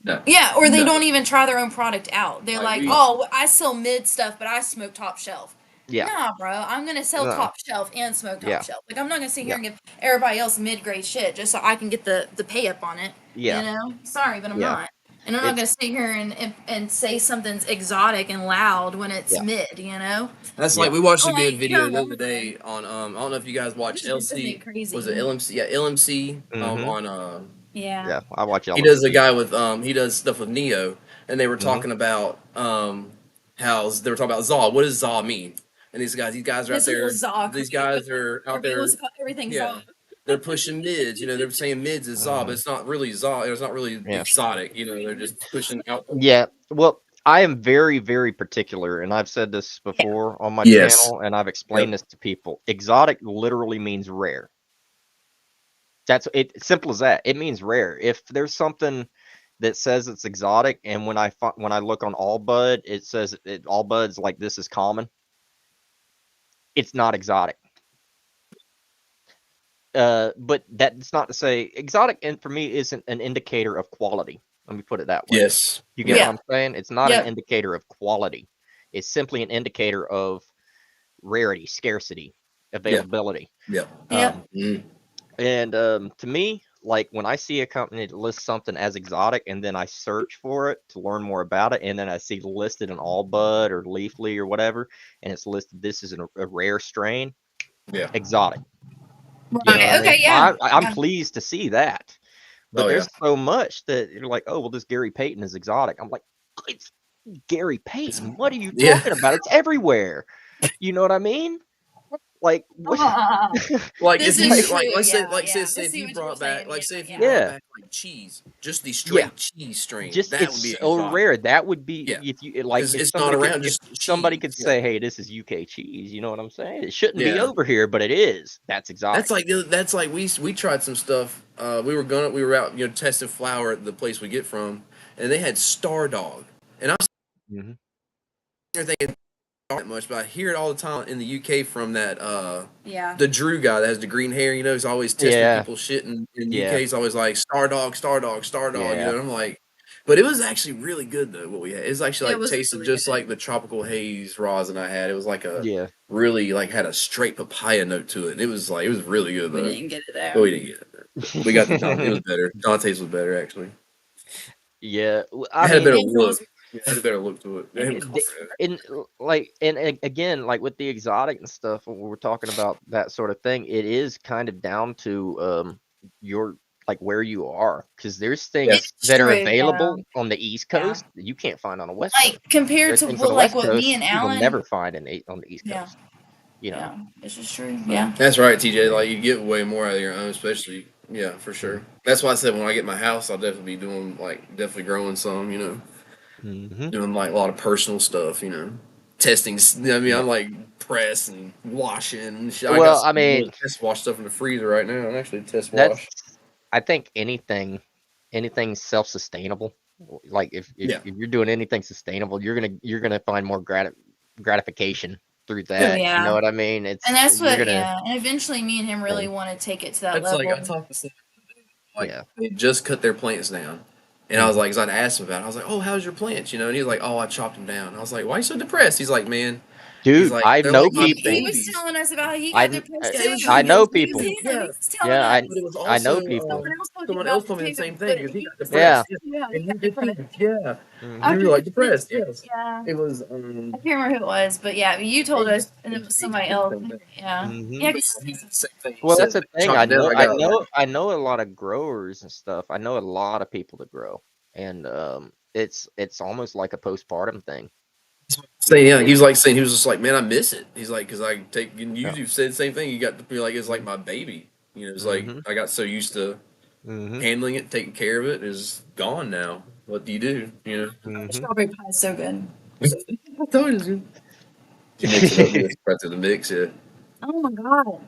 Speaker 3: No.
Speaker 2: yeah, or they
Speaker 3: No.
Speaker 2: don't even try their own product out. They're
Speaker 3: Like
Speaker 2: like,
Speaker 3: we.
Speaker 2: "Oh, I sell mid stuff, but I smoke top shelf."
Speaker 1: Yeah,
Speaker 2: Nah, bro, I'm gonna sell
Speaker 1: no,
Speaker 2: top shelf and smoke top
Speaker 1: yeah,
Speaker 2: shelf. Like I'm not gonna sit here
Speaker 1: yeah,
Speaker 2: and give everybody else mid grade shit just so I can get the pay up on it. You
Speaker 1: yeah,
Speaker 2: know? Sorry, but I'm
Speaker 1: yeah.
Speaker 2: not. And I'm not
Speaker 1: It's
Speaker 2: gonna sit here and say something's exotic and loud when it's
Speaker 1: yeah,
Speaker 2: mid. You know?
Speaker 3: That's
Speaker 1: yeah.
Speaker 3: like we watched a
Speaker 2: I'm
Speaker 3: good
Speaker 2: like,
Speaker 3: video
Speaker 2: come
Speaker 3: the other
Speaker 2: on.
Speaker 3: day on I don't know if you guys watch
Speaker 2: This shit doesn't
Speaker 3: LC.
Speaker 2: get
Speaker 3: Was it
Speaker 2: crazy.
Speaker 3: LMC? Yeah, LMC.
Speaker 1: Mm-hmm.
Speaker 3: On
Speaker 2: Yeah.
Speaker 1: Yeah, I watch
Speaker 3: he does a
Speaker 1: LMC.
Speaker 3: guy with he does stuff with Neo, and they were
Speaker 1: Mm-hmm.
Speaker 3: talking about how they were talking about Zaw. What does Zaw mean? And these guys are out
Speaker 2: This little
Speaker 3: there.
Speaker 2: Zaw
Speaker 3: These
Speaker 2: created
Speaker 3: guys are out
Speaker 2: everybody wants
Speaker 3: there.
Speaker 2: to call everything
Speaker 3: Yeah,
Speaker 2: Zaw.
Speaker 3: they're pushing mids. They're saying mids is Zaw, but
Speaker 1: Mm-hmm.
Speaker 3: it's not really Zaw. It's not really
Speaker 1: Yeah,
Speaker 3: exotic. They're just pushing out.
Speaker 1: yeah. Well, I am very, very particular, and I've said this
Speaker 2: Yeah.
Speaker 1: before on my
Speaker 3: Yes.
Speaker 1: channel, and I've
Speaker 3: Yep.
Speaker 1: explained this to people. Exotic literally means rare. That's it. Simple as that. It means rare. If there's something that says it's exotic, and when I look on All Bud, it says All Bud's like this is common. It's not exotic. But that's not to say exotic, and for me isn't an indicator of quality. Let me put it that way.
Speaker 3: Yes.
Speaker 1: You get
Speaker 3: Yep.
Speaker 1: what
Speaker 2: Yeah.
Speaker 1: I'm saying? It's not an
Speaker 2: Yep.
Speaker 1: indicator of quality. It's simply an indicator of rarity, scarcity,
Speaker 3: Yep.
Speaker 1: availability.
Speaker 3: Yep.
Speaker 2: Yep.
Speaker 1: Um, and to me, like when I see a company that lists something as exotic, and then I search for it to learn more about it, and then I see listed in All Bud or Leafly or whatever, and it's listed this is a rare strain,
Speaker 3: Yeah.
Speaker 1: exotic. You know what I
Speaker 2: Right.
Speaker 1: mean?
Speaker 2: Okay.
Speaker 1: So
Speaker 2: Yeah.
Speaker 1: I'm
Speaker 2: Yeah.
Speaker 1: pleased to see that. But
Speaker 3: Oh yeah.
Speaker 1: there's so much that you're like, oh well, this Gary Payton is exotic. I'm like, it's Gary
Speaker 3: It's,
Speaker 1: Payton. What are you
Speaker 3: yeah.
Speaker 1: talking about? It's everywhere. You know what I mean? Like what?
Speaker 3: Like if
Speaker 2: This
Speaker 3: you
Speaker 1: like
Speaker 2: is
Speaker 3: like
Speaker 2: true.
Speaker 3: let's say
Speaker 2: Yeah.
Speaker 3: like
Speaker 2: Yeah. I
Speaker 3: say if
Speaker 2: see
Speaker 3: you
Speaker 2: what you were
Speaker 3: brought back
Speaker 2: saying.
Speaker 3: like
Speaker 2: Yeah.
Speaker 3: say if you
Speaker 2: Yeah.
Speaker 3: brought
Speaker 1: yeah,
Speaker 3: back like cheese, just the
Speaker 1: yeah.
Speaker 3: straight cheese strain,
Speaker 1: Just
Speaker 3: that would
Speaker 1: it's
Speaker 3: be
Speaker 1: so
Speaker 3: exotic.
Speaker 1: rare. That would be
Speaker 3: Yeah.
Speaker 1: if you like
Speaker 3: Because
Speaker 1: if
Speaker 3: it's not around
Speaker 1: if
Speaker 3: just
Speaker 1: somebody could
Speaker 3: cheese. Yeah.
Speaker 1: say, hey, this is UK cheese. You know what I'm saying? It shouldn't be
Speaker 3: Yeah.
Speaker 1: over here, but it is. That's exotic.
Speaker 3: That's like we tried some stuff. We were out testing flour at the place we get from, and they had Star Dog, and I was
Speaker 1: Hmm.
Speaker 3: sitting there thinking that much, but I hear it all the time in the UK from that
Speaker 2: Yeah.
Speaker 3: the Drew guy that has the green hair. He's always testing
Speaker 1: Yeah,
Speaker 3: people's shit in UK.
Speaker 1: yeah,
Speaker 3: He's always like Star Dog, Star Dog, Star Dog.
Speaker 1: yeah,
Speaker 3: And I'm like, but it was actually really good though. What we had, it's actually
Speaker 2: It
Speaker 3: like
Speaker 2: was
Speaker 3: tasted
Speaker 2: really
Speaker 3: just
Speaker 2: good.
Speaker 3: like the tropical haze rosin I had. It was like a
Speaker 1: yeah.
Speaker 3: really like had a straight papaya note to it. It was really good
Speaker 2: We
Speaker 3: though.
Speaker 2: didn't get it
Speaker 3: But
Speaker 2: there.
Speaker 3: we didn't get it. We got the Dante. It was better. Dante's was better actually.
Speaker 1: Yeah,
Speaker 3: It
Speaker 1: I
Speaker 3: had a better
Speaker 1: mean,
Speaker 3: look. It had a better look to it. They haven't
Speaker 1: the- in like and again, like with the exotic and stuff, when we're talking about that sort of thing, it is kind of down to your like where you are, because there's
Speaker 3: Yeah.
Speaker 1: things
Speaker 2: It's
Speaker 1: that are
Speaker 2: true, yeah.
Speaker 1: available on the East
Speaker 2: Yeah.
Speaker 1: Coast that you can't find on the West
Speaker 2: Like
Speaker 1: Coast.
Speaker 2: compared
Speaker 1: There's
Speaker 2: to
Speaker 1: things on
Speaker 2: what
Speaker 1: the
Speaker 2: like
Speaker 1: West
Speaker 2: what me
Speaker 1: Coast
Speaker 2: and
Speaker 1: you will
Speaker 2: Alan.
Speaker 1: never find on the East
Speaker 2: Yeah.
Speaker 1: Coast. You know.
Speaker 2: Yeah, this is true. Yeah.
Speaker 3: That's right, TJ. Like you get way more out of your own, especially for sure.
Speaker 1: Mm-hmm.
Speaker 3: That's why I said when I get my house, I'll definitely be doing definitely growing some.
Speaker 1: Mm-hmm.
Speaker 3: Doing like a lot of personal stuff. Testing. I mean,
Speaker 1: Yeah.
Speaker 3: I'm like press and washing. And shit. I got
Speaker 1: Well, I
Speaker 3: some
Speaker 1: mean,
Speaker 3: test wash stuff in the freezer right now, and actually test
Speaker 1: that's
Speaker 3: wash.
Speaker 1: I think anything self-sustainable. Like
Speaker 3: Yeah,
Speaker 1: if you're doing anything sustainable, you're gonna find more gratification through
Speaker 2: Oh
Speaker 1: that. You know
Speaker 2: yeah.
Speaker 1: what I mean?
Speaker 2: And
Speaker 1: It's
Speaker 2: that's
Speaker 1: you're
Speaker 2: what
Speaker 1: gonna
Speaker 2: yeah. And eventually me and him really want to take it to that
Speaker 3: that's like I
Speaker 2: level.
Speaker 3: talked to someone like
Speaker 1: yeah.
Speaker 3: they just cut their plants down, and I was
Speaker 1: Mm-hmm.
Speaker 3: like, 'cause I'd asked him about it. I was like, "Oh, how's your plants?" And he's like, "Oh, I chopped them down." I was like, "Why are you so depressed?" He's like, "Man," he's
Speaker 1: Dude,
Speaker 3: like,
Speaker 1: I
Speaker 3: "They're
Speaker 1: know
Speaker 3: like my
Speaker 2: He
Speaker 1: people.
Speaker 2: was
Speaker 3: babies."
Speaker 2: telling us about how he
Speaker 1: I
Speaker 2: got
Speaker 1: kn-
Speaker 2: depressed
Speaker 1: I
Speaker 3: Yeah, it was
Speaker 2: too.
Speaker 1: I
Speaker 3: it
Speaker 1: know
Speaker 3: was
Speaker 2: He was
Speaker 1: people.
Speaker 3: me.
Speaker 2: him. He
Speaker 3: Yeah,
Speaker 2: was telling
Speaker 1: Yeah,
Speaker 2: us.
Speaker 3: but it was
Speaker 1: I know
Speaker 3: also
Speaker 1: people.
Speaker 2: Someone else told you
Speaker 3: someone
Speaker 2: about
Speaker 3: else
Speaker 2: it
Speaker 3: told me the
Speaker 2: too,
Speaker 3: same thing
Speaker 2: but
Speaker 3: because he
Speaker 2: he
Speaker 3: got
Speaker 2: was like,
Speaker 1: Yeah.
Speaker 3: depressed. Yeah,
Speaker 2: yeah, he
Speaker 3: and he
Speaker 2: got
Speaker 3: did too.
Speaker 2: depressed.
Speaker 3: Yeah,
Speaker 1: Mm-hmm.
Speaker 3: you
Speaker 2: After
Speaker 3: were like
Speaker 2: he
Speaker 3: depressed.
Speaker 2: finished,
Speaker 3: Yes,
Speaker 2: yeah.
Speaker 3: it was.
Speaker 2: I can't remember who it was, but yeah, you told us, and it was
Speaker 3: He
Speaker 2: somebody
Speaker 3: did the
Speaker 2: else.
Speaker 3: same thing.
Speaker 2: Yeah,
Speaker 1: Mm-hmm.
Speaker 2: yeah,
Speaker 3: But
Speaker 2: 'cause
Speaker 3: he did the same thing. He
Speaker 1: Well,
Speaker 3: said,
Speaker 1: that's the thing.
Speaker 3: "Chop it down." I got
Speaker 1: I know a lot of growers and stuff. I know a lot of people that grow, and it's almost like a postpartum thing. You
Speaker 3: saying,
Speaker 1: know.
Speaker 3: yeah, he was like saying he was just like, man, I miss it. He's like, because I take and
Speaker 1: Yeah.
Speaker 3: you said the same thing. You got to be like, it's like my baby. It's like
Speaker 1: Mm-hmm.
Speaker 3: I got so used to
Speaker 1: Mm-hmm.
Speaker 3: handling it, taking care of it, is gone now. What do you do?
Speaker 1: Mm-hmm.
Speaker 2: strawberry pie is so good.
Speaker 3: I told you. You mix it up, get it right to the mix. Yeah,
Speaker 2: Oh my god.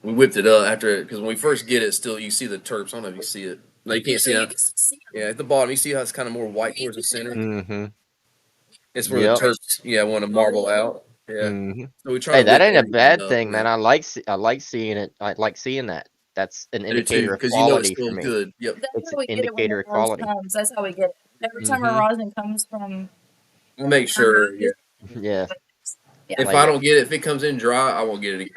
Speaker 3: we whipped it up after it because when we first get it, still you see the terps. I don't know if you see it. No, you can't
Speaker 2: So
Speaker 3: see
Speaker 2: you
Speaker 3: it.
Speaker 2: can see
Speaker 3: Yeah, at the bottom, you see how it's kind of more white towards the center.
Speaker 1: Mm-hmm.
Speaker 3: It's where the
Speaker 1: Yep.
Speaker 3: terps, want to marble out. Yeah,
Speaker 1: Mm-hmm.
Speaker 3: so we try
Speaker 1: Hey,
Speaker 3: to
Speaker 1: that
Speaker 3: whip
Speaker 1: ain't a
Speaker 3: everything
Speaker 1: bad
Speaker 3: up.
Speaker 1: thing,
Speaker 3: Yeah.
Speaker 1: man. I like seeing it. I like seeing that. That's an
Speaker 3: I do too,
Speaker 1: indicator of
Speaker 3: because it
Speaker 1: quality for
Speaker 3: smells
Speaker 1: me.
Speaker 3: good. Yep.
Speaker 2: that's
Speaker 1: It's
Speaker 2: how
Speaker 1: an
Speaker 2: we get it when the
Speaker 1: indicator of
Speaker 2: rose
Speaker 1: quality.
Speaker 2: comes. That's how we get it. Every time a
Speaker 1: Mm-hmm.
Speaker 2: rosin comes from
Speaker 3: I'll make sure. Yeah.
Speaker 1: Yeah.
Speaker 2: yeah.
Speaker 3: If
Speaker 1: Like,
Speaker 3: I don't get it, if it comes in dry, I won't get it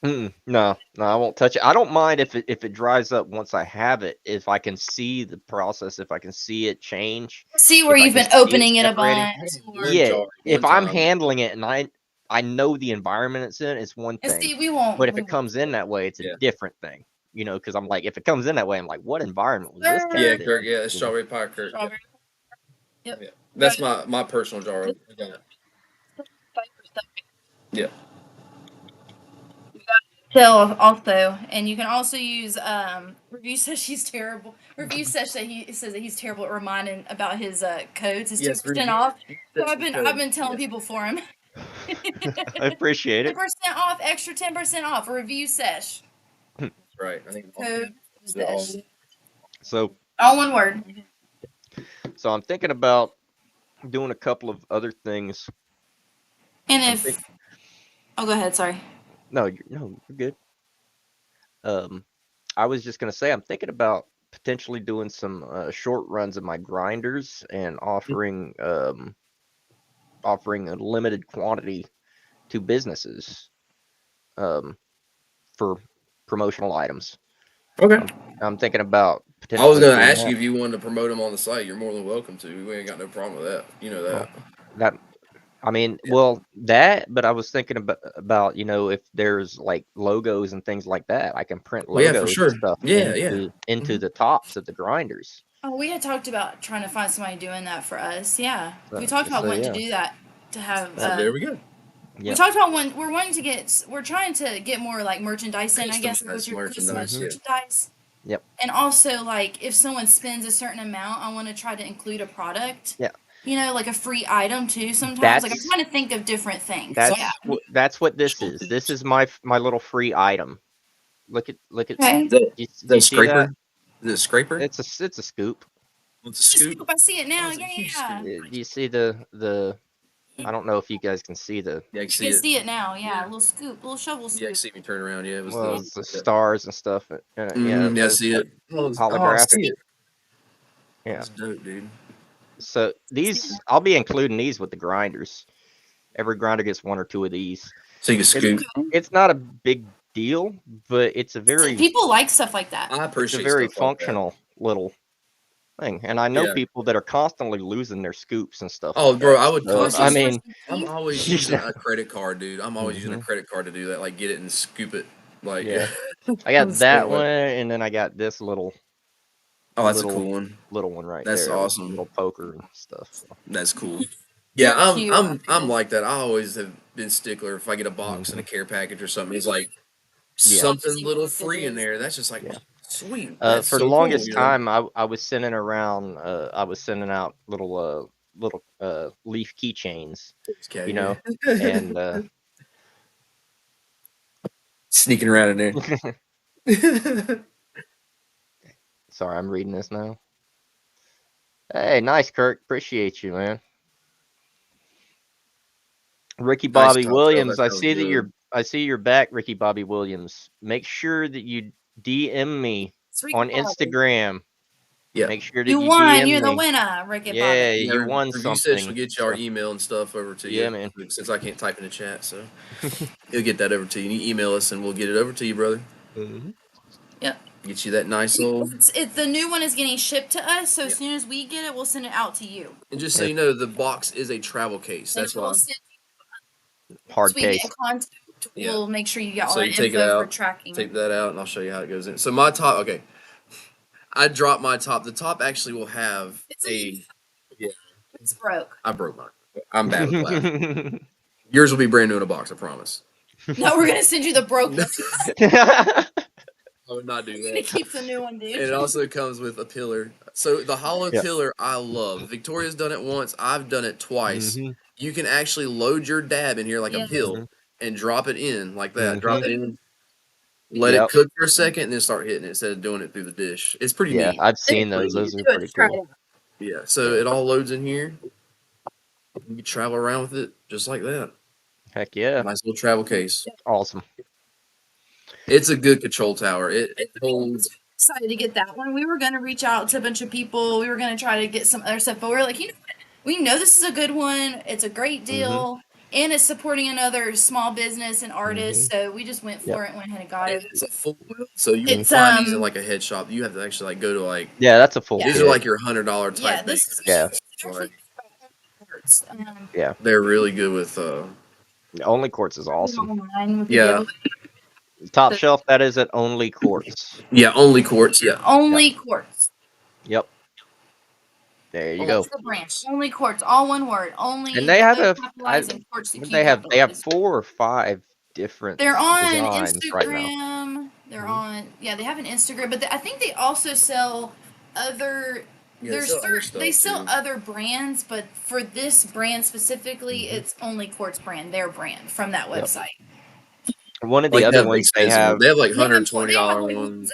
Speaker 3: again.
Speaker 1: no, I won't touch it. I don't mind if it dries up once I have it. If I can see the process, if I can see it change,
Speaker 2: See where
Speaker 1: if I
Speaker 2: you've
Speaker 1: can
Speaker 2: been
Speaker 1: see it
Speaker 2: opening it a
Speaker 1: separating.
Speaker 2: bunch, or
Speaker 3: One
Speaker 1: Yeah,
Speaker 3: jar,
Speaker 1: if
Speaker 3: one
Speaker 1: I'm
Speaker 3: time.
Speaker 1: handling it and I know the environment it's in, it's one
Speaker 2: and
Speaker 1: thing.
Speaker 2: see, we
Speaker 1: But
Speaker 2: won't.
Speaker 1: if
Speaker 2: We
Speaker 1: it
Speaker 2: won't.
Speaker 1: comes in that way, it's a
Speaker 3: Yeah.
Speaker 1: different thing. Because I'm like, if it comes in that way, I'm like, what environment was this
Speaker 3: Yeah,
Speaker 1: kept in?
Speaker 3: Kirk. Yeah, it's
Speaker 1: You know?
Speaker 3: strawberry pie, Kirk. Yeah.
Speaker 2: Strawberry. Yep.
Speaker 3: Yeah. That's my personal jar. I got it. Yeah.
Speaker 2: Chill also, and you can also use review says she's terrible. Review says that he says that he's terrible at reminding about his codes, his 2% off. So I've been telling people for him.
Speaker 1: I appreciate it.
Speaker 2: 10% off, extra 10% off. A review sesh.
Speaker 3: Right. I think
Speaker 2: Code
Speaker 3: all.
Speaker 2: sesh.
Speaker 1: So
Speaker 2: All one word.
Speaker 1: I'm thinking about doing a couple of other things.
Speaker 2: And
Speaker 1: I'm
Speaker 2: if
Speaker 1: think
Speaker 2: oh, go ahead. Sorry.
Speaker 1: no, you're good. Um, I was just gonna say I'm thinking about potentially doing some short runs of my grinders and offering a limited quantity to businesses um, for promotional items.
Speaker 3: Okay.
Speaker 1: I'm thinking about
Speaker 3: I was
Speaker 1: potentially
Speaker 3: gonna
Speaker 1: doing
Speaker 3: ask you
Speaker 1: that.
Speaker 3: if you wanted to promote them on the site. You're more than welcome to. We ain't got no problem with that. You know
Speaker 1: Well,
Speaker 3: that.
Speaker 1: that I mean,
Speaker 3: Yeah.
Speaker 1: well, that, but I was thinking about if there's like logos and things like that, I can print
Speaker 3: Oh yeah, for
Speaker 1: logos and
Speaker 3: sure.
Speaker 1: stuff
Speaker 3: Yeah, yeah.
Speaker 1: into the tops of the grinders.
Speaker 2: Oh, we had talked about trying to find somebody doing that for us. Yeah, we
Speaker 1: So,
Speaker 2: talked about
Speaker 1: so
Speaker 2: wanting to
Speaker 1: yeah,
Speaker 2: do that to have.
Speaker 3: So there we go.
Speaker 2: We
Speaker 1: yeah.
Speaker 2: talked about when we're wanting to get. We're trying to get more like merchandise in. I guess with
Speaker 3: Customized
Speaker 2: your
Speaker 3: merchandise.
Speaker 2: customized
Speaker 3: Yeah.
Speaker 2: merchandise.
Speaker 1: Yep.
Speaker 2: And also, like, if someone spends a certain amount, I want to try to include a product.
Speaker 1: Yeah.
Speaker 2: Like a free item too. Sometimes, like I'm
Speaker 1: That's
Speaker 2: trying to think of different things. Yeah.
Speaker 1: that's what this is. This is my little free item. Look at.
Speaker 2: Okay.
Speaker 1: Do you see that?
Speaker 3: Scraper? Is it a scraper?
Speaker 1: It's a scoop.
Speaker 3: It's a scoop.
Speaker 2: I see it now.
Speaker 3: Oh, it's a
Speaker 2: Yeah,
Speaker 3: huge
Speaker 2: yeah.
Speaker 3: scoop.
Speaker 1: Do you see the? I don't know if you guys can see the.
Speaker 3: Yeah, I can
Speaker 2: You
Speaker 3: see
Speaker 2: can
Speaker 3: it.
Speaker 2: see it now. Yeah, a little scoop, little shovel
Speaker 3: Yeah, I can
Speaker 2: scoop.
Speaker 3: see me turn around. Yeah, it was
Speaker 1: Well,
Speaker 3: the.
Speaker 1: it's the stars and stuff. Yeah,
Speaker 3: Yeah, I
Speaker 1: those
Speaker 3: see
Speaker 1: like
Speaker 3: it. Oh, I
Speaker 1: holographic.
Speaker 3: see it.
Speaker 1: Yeah.
Speaker 3: That's dope, dude.
Speaker 1: So these, I'll be including these with the grinders. Every grinder gets one or two of these.
Speaker 3: So you can
Speaker 1: It's
Speaker 3: scoop.
Speaker 1: it's not a big deal, but
Speaker 2: People like stuff like that.
Speaker 3: I
Speaker 1: it's a
Speaker 3: appreciate
Speaker 1: very
Speaker 3: stuff like that.
Speaker 1: functional little thing. And I know
Speaker 3: Yeah.
Speaker 1: people that are constantly losing their scoops and stuff
Speaker 3: Oh,
Speaker 1: like
Speaker 3: bro,
Speaker 1: that.
Speaker 3: I would
Speaker 1: So, I
Speaker 3: constantly.
Speaker 1: mean,
Speaker 3: I'm always
Speaker 1: you
Speaker 3: using
Speaker 1: know,
Speaker 3: a credit card, dude. I'm always using a
Speaker 1: hmm
Speaker 3: credit card to do that. Like, get it and scoop it. Like,
Speaker 1: yeah. I got
Speaker 3: That's
Speaker 1: that
Speaker 3: so
Speaker 1: one,
Speaker 3: funny.
Speaker 1: and then I got this little
Speaker 3: Oh, that's a cool one.
Speaker 1: one right
Speaker 3: That's
Speaker 1: there,
Speaker 3: awesome.
Speaker 1: little poker and stuff. So.
Speaker 3: That's cool. Yeah,
Speaker 2: They're cute.
Speaker 3: I'm like that. I always have been stickler. If I get a box and a care package or something, it's like something little free in there. That's just like
Speaker 1: Yeah.
Speaker 3: sweet. That's
Speaker 1: For the
Speaker 3: so cool.
Speaker 1: longest
Speaker 3: You know?
Speaker 1: time, I was sending around. I was sending out little leaf keychains.
Speaker 3: Okay,
Speaker 1: You know,
Speaker 3: yeah.
Speaker 1: and
Speaker 3: Sneaking around in there.
Speaker 1: sorry, I'm reading this now. Hey, nice, Kirk. Appreciate you, man. Ricky
Speaker 3: Nice
Speaker 1: Bobby
Speaker 3: top shelf.
Speaker 1: Williams,
Speaker 3: That sounds good.
Speaker 1: I see you're back, Ricky Bobby Williams. Make sure that you DM me on Instagram.
Speaker 3: Yeah.
Speaker 1: Make sure that
Speaker 2: You
Speaker 1: you
Speaker 2: won.
Speaker 1: DM
Speaker 2: You're the
Speaker 1: me.
Speaker 2: winner, Ricky
Speaker 1: Yeah,
Speaker 2: Bobby.
Speaker 1: you won
Speaker 3: Review Sesh'n will
Speaker 1: something.
Speaker 3: get you our email and stuff over to
Speaker 1: Yeah,
Speaker 3: you.
Speaker 1: man.
Speaker 3: Since I can't type in the chat, so he'll get that over to you. You email us and we'll get it over to you, brother.
Speaker 2: Yep.
Speaker 3: Get you that nice little.
Speaker 2: It's the new one is getting shipped to us, so as soon as we get it, we'll send it out to you.
Speaker 3: And just so you know, the box is a travel case. That's why.
Speaker 1: Hard
Speaker 2: Once we get
Speaker 1: case.
Speaker 2: contact,
Speaker 3: Yeah.
Speaker 2: we'll make sure you get all
Speaker 3: So
Speaker 2: the
Speaker 3: you take it
Speaker 2: info for
Speaker 3: out,
Speaker 2: tracking.
Speaker 3: take that out, and I'll show you how it goes in. So my top, okay. I dropped my top. The top actually will have yeah.
Speaker 2: It's broke.
Speaker 3: I broke mine. I'm bad with glass. Yours will be brand new in a box, I promise.
Speaker 2: No, we're gonna send you the broke one.
Speaker 3: I would not do
Speaker 2: It
Speaker 3: that.
Speaker 2: keeps the new one, dude.
Speaker 3: And it also comes with a pillar. So the hollow
Speaker 1: Yeah.
Speaker 3: pillar I love. Victoria's done it once. I've done it twice.
Speaker 1: Mm-hmm.
Speaker 3: You can actually load your dab in here like a
Speaker 2: Yes.
Speaker 3: pill and drop it in like that.
Speaker 1: Mm-hmm.
Speaker 3: Drop it in. Let it
Speaker 1: Yep.
Speaker 3: cook for a second and then start hitting it instead of doing it through the dish. It's pretty
Speaker 1: Yeah,
Speaker 3: neat.
Speaker 1: I've seen those. Those are pretty cool.
Speaker 3: Yeah. So
Speaker 1: Yeah.
Speaker 3: it all loads in here. You can travel around with it just like that.
Speaker 1: Heck yeah.
Speaker 3: Nice little travel case.
Speaker 1: Awesome.
Speaker 3: It's a good control tower. It holds.
Speaker 2: Excited to get that one. We were gonna reach out to a bunch of people. We were gonna try to get some other stuff, but we were like, you know what? We know this is a good one. It's a great deal, and it's supporting another small business and artist. So we just went for it and went ahead and got it.
Speaker 3: It's a full. So you can
Speaker 2: It's,
Speaker 3: find these in like a head shop. You have to actually like go to like.
Speaker 1: Yeah, that's a full
Speaker 3: These
Speaker 1: kit.
Speaker 3: are like your $100
Speaker 2: Yeah,
Speaker 3: type
Speaker 2: this
Speaker 3: things.
Speaker 2: is
Speaker 1: Yeah.
Speaker 3: They're really good with.
Speaker 1: Only Quartz is awesome.
Speaker 3: Yeah.
Speaker 1: Top shelf, that is at Only Quartz.
Speaker 3: Yeah, only quartz. Yeah.
Speaker 2: Only Quartz.
Speaker 1: Yep. There you
Speaker 3: Oh,
Speaker 1: go.
Speaker 2: That's the brand. Only Quartz. All one word. Only.
Speaker 1: And they have
Speaker 2: Quartz the Q
Speaker 1: they have
Speaker 2: capitalized.
Speaker 1: 4 or 5 different
Speaker 2: They're on
Speaker 1: designs right now.
Speaker 2: Instagram. They're on. Yeah, they have an Instagram, but I think they also sell other.
Speaker 3: Yeah,
Speaker 2: They sell other brands, but for this brand specifically, it's Only Quartz brand, their brand from that website.
Speaker 1: One of the
Speaker 3: Like
Speaker 1: other
Speaker 3: that
Speaker 1: ones they have.
Speaker 3: They have like $120 ones.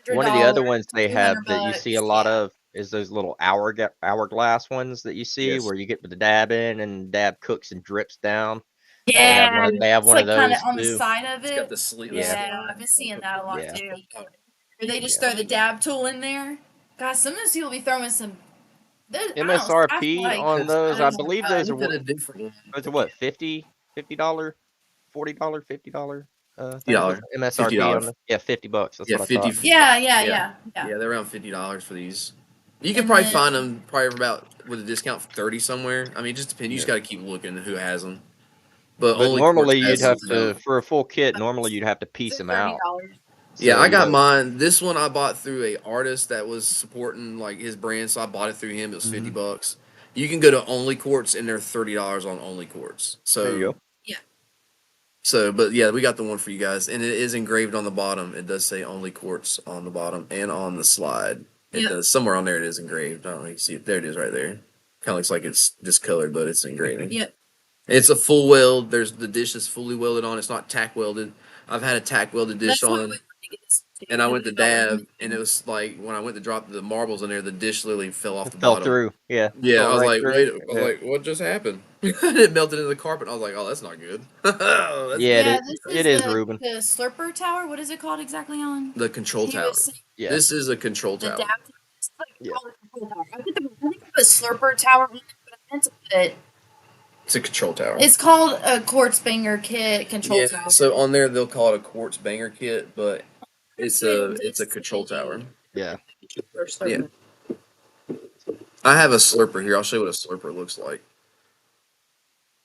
Speaker 1: One of the other ones they have that you
Speaker 2: $200.
Speaker 1: see a lot of is those little hourglass ones that you see
Speaker 3: Yes.
Speaker 1: where you get the dab in and dab cooks and drips down.
Speaker 2: Yeah,
Speaker 1: They have
Speaker 2: it's
Speaker 1: one
Speaker 2: like
Speaker 1: of those
Speaker 2: kind of on the
Speaker 1: too.
Speaker 2: side of it.
Speaker 3: It's got the sleeve.
Speaker 2: Yeah, I've been seeing that a lot
Speaker 1: Yeah.
Speaker 2: too. Or they just throw the dab tool in there. Gosh, some of those people be throwing some
Speaker 1: MSRP on those, I believe those are
Speaker 3: a different one.
Speaker 1: those are what, $50, $40, $50
Speaker 3: $50.
Speaker 1: MSRP on the, yeah, $50. That's
Speaker 3: Yeah,
Speaker 1: what I thought.
Speaker 2: Yeah.
Speaker 3: Yeah, they're around $50 for these. You can
Speaker 2: And
Speaker 3: probably
Speaker 2: then-
Speaker 3: find them probably for about with a discount for 30 somewhere. I mean, it just depends. You just got to keep looking at who has them. But only
Speaker 1: normally
Speaker 3: Quartz
Speaker 1: you'd
Speaker 3: has
Speaker 1: have
Speaker 3: them.
Speaker 1: to, for a full kit, normally you'd have to piece them out.
Speaker 3: Yeah,
Speaker 1: So,
Speaker 3: I got mine. This one I bought through a artist that was supporting like his brand, so I bought it through him. It was $50. You can go to Only Quartz and they're $30 on Only Quartz. So
Speaker 1: there you go.
Speaker 3: So, but yeah, we got the one for you guys, and it is engraved on the bottom. It does say Only Quartz on the bottom and on the slide. It does somewhere on there. It is engraved. I don't know. You see it? There it is, right there. Kind of looks like it's discolored, but it's engraving.
Speaker 2: Yep.
Speaker 3: It's a full weld. There's the dish is fully welded on. It's not tack welded. I've had a tack welded dish on, and I went to dab, and it was like when I went to drop the marbles in there, the dish literally fell off the
Speaker 1: Fell
Speaker 3: bottom.
Speaker 1: through. Yeah.
Speaker 3: Yeah,
Speaker 1: Fell
Speaker 3: I was
Speaker 1: right
Speaker 3: like,
Speaker 1: through.
Speaker 3: wait, I was like, what just happened? It melted into the carpet. I was like, oh, that's not good.
Speaker 1: Yeah, it is Ruben.
Speaker 2: The Slurper Tower. What is it called exactly on?
Speaker 3: The control tower.
Speaker 1: Yeah.
Speaker 3: This is a control tower.
Speaker 1: Yeah.
Speaker 2: I think I put Slurper Tower, but I meant to put.
Speaker 3: It's a control tower.
Speaker 2: It's called a Quartz Banger Kit control tower.
Speaker 3: So on there they'll call it a quartz banger kit, but it's a control tower.
Speaker 1: Yeah.
Speaker 3: Yeah. I have a slurper here. I'll show you what a slurper looks like.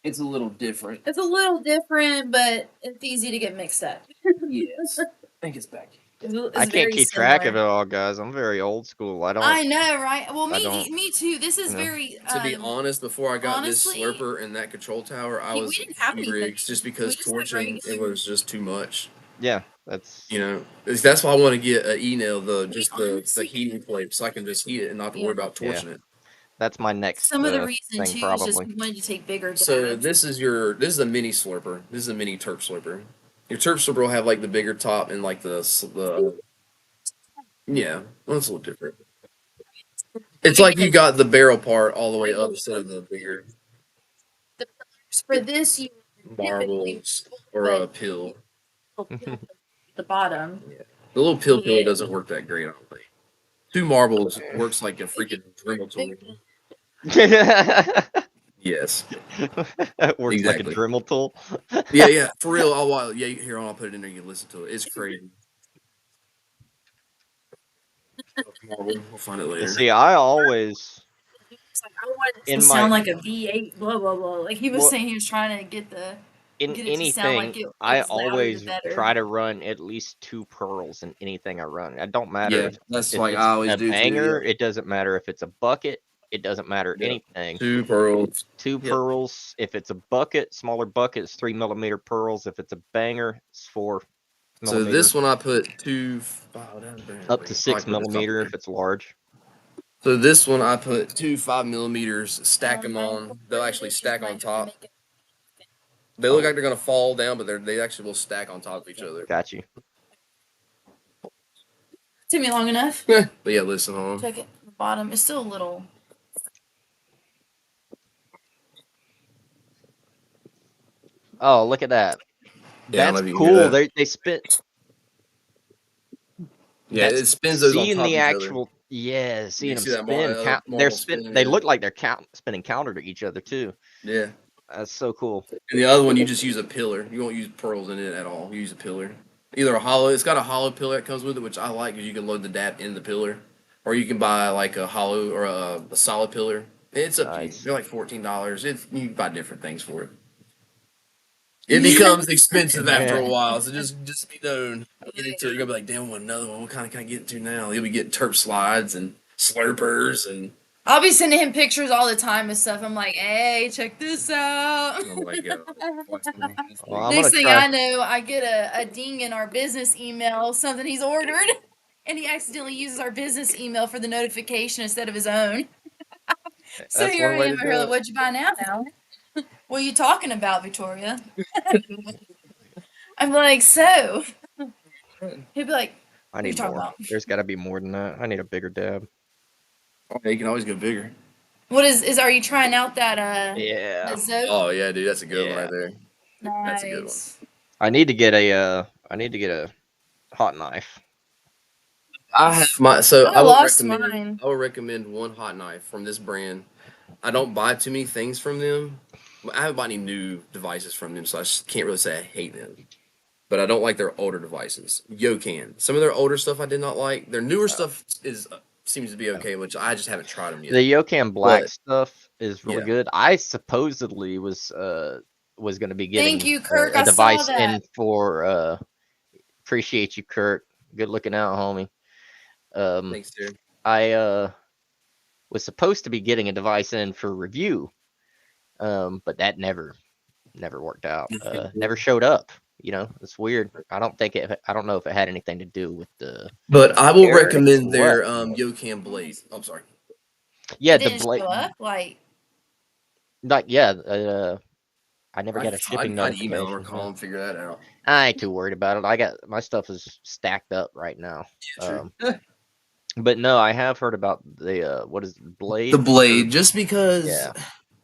Speaker 3: It's a little different.
Speaker 2: It's a little different, but it's easy to get mixed up.
Speaker 3: Yes. think it's back.
Speaker 1: I
Speaker 2: It's
Speaker 1: can't
Speaker 2: very
Speaker 1: keep track of
Speaker 2: similar.
Speaker 1: it all, guys. I'm very old school.
Speaker 2: I know, right? Well,
Speaker 1: I don't,
Speaker 2: me too. This is
Speaker 1: you know.
Speaker 2: very
Speaker 3: To be honest, before I got this
Speaker 2: honestly,
Speaker 3: slurper and that control tower, I
Speaker 2: we
Speaker 3: was
Speaker 2: didn't have anything.
Speaker 3: rigs just
Speaker 2: We
Speaker 3: because
Speaker 2: just had
Speaker 3: torching it
Speaker 2: regular.
Speaker 3: was just too much.
Speaker 1: Yeah, that's
Speaker 3: You know, that's why I want to get an E-nail, the
Speaker 2: We
Speaker 3: just the
Speaker 2: honestly,
Speaker 3: heating plate, so I can just heat it and not have to
Speaker 2: yeah.
Speaker 3: worry about
Speaker 1: yeah,
Speaker 3: torching it.
Speaker 1: that's my next
Speaker 2: Some of the reason
Speaker 1: thing
Speaker 2: too is just
Speaker 1: probably.
Speaker 2: we wanted to take bigger
Speaker 3: So
Speaker 2: dabs.
Speaker 3: this is a mini slurper. This is a mini turp slurper. Your turp slurper will have like the bigger top and like the yeah, well, it's a little different. It's like you got the barrel part all the way up instead of the bigger
Speaker 2: The pillars for this, you typically
Speaker 3: marbles or
Speaker 2: put
Speaker 3: a pill.
Speaker 2: a pill at the bottom.
Speaker 3: Yeah, the little pill pillar doesn't work that great. I don't think. Two marbles works like a
Speaker 2: If you
Speaker 3: freaking Dremel tool. Yes,
Speaker 1: It works like a
Speaker 3: exactly.
Speaker 1: Dremel tool.
Speaker 3: Yeah, yeah, for real. Yeah, here I'll put it in there. You can listen to it. It's crazy. Marble. We'll find it
Speaker 1: You
Speaker 3: later.
Speaker 1: see, I always
Speaker 2: It's like I want it to
Speaker 1: in
Speaker 2: sound
Speaker 1: my
Speaker 2: like a V8, blah blah blah. Like he was
Speaker 1: well
Speaker 2: saying, he was trying to
Speaker 1: in
Speaker 2: get it to sound
Speaker 1: anything,
Speaker 2: like it
Speaker 1: I
Speaker 2: was louder the
Speaker 1: always
Speaker 2: better.
Speaker 1: try to run at least two pearls in anything I run. It don't matter
Speaker 3: Yeah, that's
Speaker 1: if
Speaker 3: like I
Speaker 1: it's
Speaker 3: always
Speaker 1: a
Speaker 3: do too.
Speaker 1: banger.
Speaker 3: Yeah,
Speaker 1: It doesn't matter if it's a bucket. It doesn't matter
Speaker 3: yeah.
Speaker 1: anything.
Speaker 3: Two pearls.
Speaker 1: Two
Speaker 3: Yep.
Speaker 1: pearls. If it's a bucket, smaller bucket, it's 3 millimeter pearls. If it's a banger, it's four
Speaker 3: So
Speaker 1: millimeter.
Speaker 3: this one I put two. Oh,
Speaker 1: Up to
Speaker 3: probably
Speaker 1: six
Speaker 3: put this top
Speaker 1: millimeter
Speaker 3: there.
Speaker 1: if it's large.
Speaker 3: So this one I put two 5 millimeters. Stack them on. They'll actually stack on top. They look
Speaker 1: Oh,
Speaker 3: like they're gonna fall down, but they actually will stack on top of each other.
Speaker 1: got you.
Speaker 2: Took me long enough.
Speaker 3: But yeah, listen on.
Speaker 2: Check it. The bottom is still a little.
Speaker 1: Oh, look at that.
Speaker 3: Yeah, I don't know
Speaker 1: That's
Speaker 3: if you can hear
Speaker 1: cool.
Speaker 3: that.
Speaker 1: They spit.
Speaker 3: Yeah,
Speaker 1: That's
Speaker 3: it spins those on
Speaker 1: seeing
Speaker 3: top
Speaker 1: the
Speaker 3: of each other.
Speaker 1: actual. Yeah,
Speaker 3: You
Speaker 1: seeing them
Speaker 3: see that
Speaker 1: spin. Count. They're
Speaker 3: marble
Speaker 1: spin.
Speaker 3: spinning?
Speaker 1: They
Speaker 3: Yeah.
Speaker 1: look like they're spinning counter to each other too.
Speaker 3: Yeah.
Speaker 1: That's so cool.
Speaker 3: And the other one, you just use a pillar. You won't use pearls in it at all. You use a pillar. Either a hollow. It's got a hollow pillar that comes with it, which I like because you can load the dap in the pillar, or you can buy like a hollow or a solid pillar. It's up to you.
Speaker 1: Nice.
Speaker 3: They're like $14. It's you can buy different things for it. It becomes expensive after a while, so just be known. Get into it. You're gonna be like, damn, I want another one. What kind of can I get into now? You'll be getting terp slides and slurpers and
Speaker 2: I'll be sending him pictures all the time and stuff. I'm like, hey, check this out.
Speaker 3: oh my god.
Speaker 1: Well, I'm
Speaker 2: Next
Speaker 1: gonna
Speaker 2: thing
Speaker 1: try.
Speaker 2: I know, I get a ding in our business email, something he's ordered, and he accidentally uses our business email for the notification instead of his own. So
Speaker 1: That's
Speaker 2: here
Speaker 1: one
Speaker 2: I
Speaker 1: way
Speaker 2: am.
Speaker 1: to
Speaker 2: I
Speaker 1: do
Speaker 2: hear like,
Speaker 1: it.
Speaker 2: what'd you buy now? What are you talking about, Victoria? I'm like, so. He'd be like,
Speaker 1: I
Speaker 2: what are you
Speaker 1: need
Speaker 2: talking
Speaker 1: more.
Speaker 2: about?
Speaker 1: There's got to be more than that. I need a bigger dab.
Speaker 3: You can always go bigger.
Speaker 2: What are you trying out
Speaker 1: Yeah.
Speaker 2: that Zoe?
Speaker 3: Oh yeah, dude, that's a good one
Speaker 1: Yeah.
Speaker 3: right there. That's a good one.
Speaker 2: Nice.
Speaker 1: I need to get a. I need to get a hot knife.
Speaker 3: I have my so
Speaker 2: I lost mine.
Speaker 3: I would recommend one hot knife from this brand. I don't buy too many things from them. I haven't bought any new devices from them, so I can't really say I hate them. But I don't like their older devices. Yokan. Some of their older stuff I did not like. Their newer stuff is seems to be okay, which I just haven't tried them yet.
Speaker 1: The Yokan Black
Speaker 3: But
Speaker 1: stuff is really
Speaker 3: yeah,
Speaker 1: good. I supposedly was going to be
Speaker 2: Thank
Speaker 1: getting
Speaker 2: you, Kirk.
Speaker 1: a
Speaker 2: I saw
Speaker 1: device
Speaker 2: that.
Speaker 1: in for appreciate you, Kirk. Good looking out, homie.
Speaker 3: thanks, dude.
Speaker 1: I was supposed to be getting a device in for review, but that never worked out. Never showed up. You know, it's weird. I don't think it. I don't know if it had anything to do with the
Speaker 3: But I will
Speaker 1: tariffs
Speaker 3: recommend
Speaker 1: or what.
Speaker 3: their Yokan blade. I'm sorry.
Speaker 1: Yeah,
Speaker 2: It
Speaker 1: the
Speaker 2: didn't
Speaker 1: blade.
Speaker 2: show up. Like,
Speaker 1: Like yeah, I never got a shipping
Speaker 3: I'd email them or
Speaker 1: notification.
Speaker 3: call them, figure that out.
Speaker 1: I ain't too worried about it. I got my stuff is stacked up right now.
Speaker 3: Yeah, true.
Speaker 1: But no, I have heard about the what is it,
Speaker 3: The
Speaker 1: blade?
Speaker 3: blade, just because
Speaker 1: Yeah.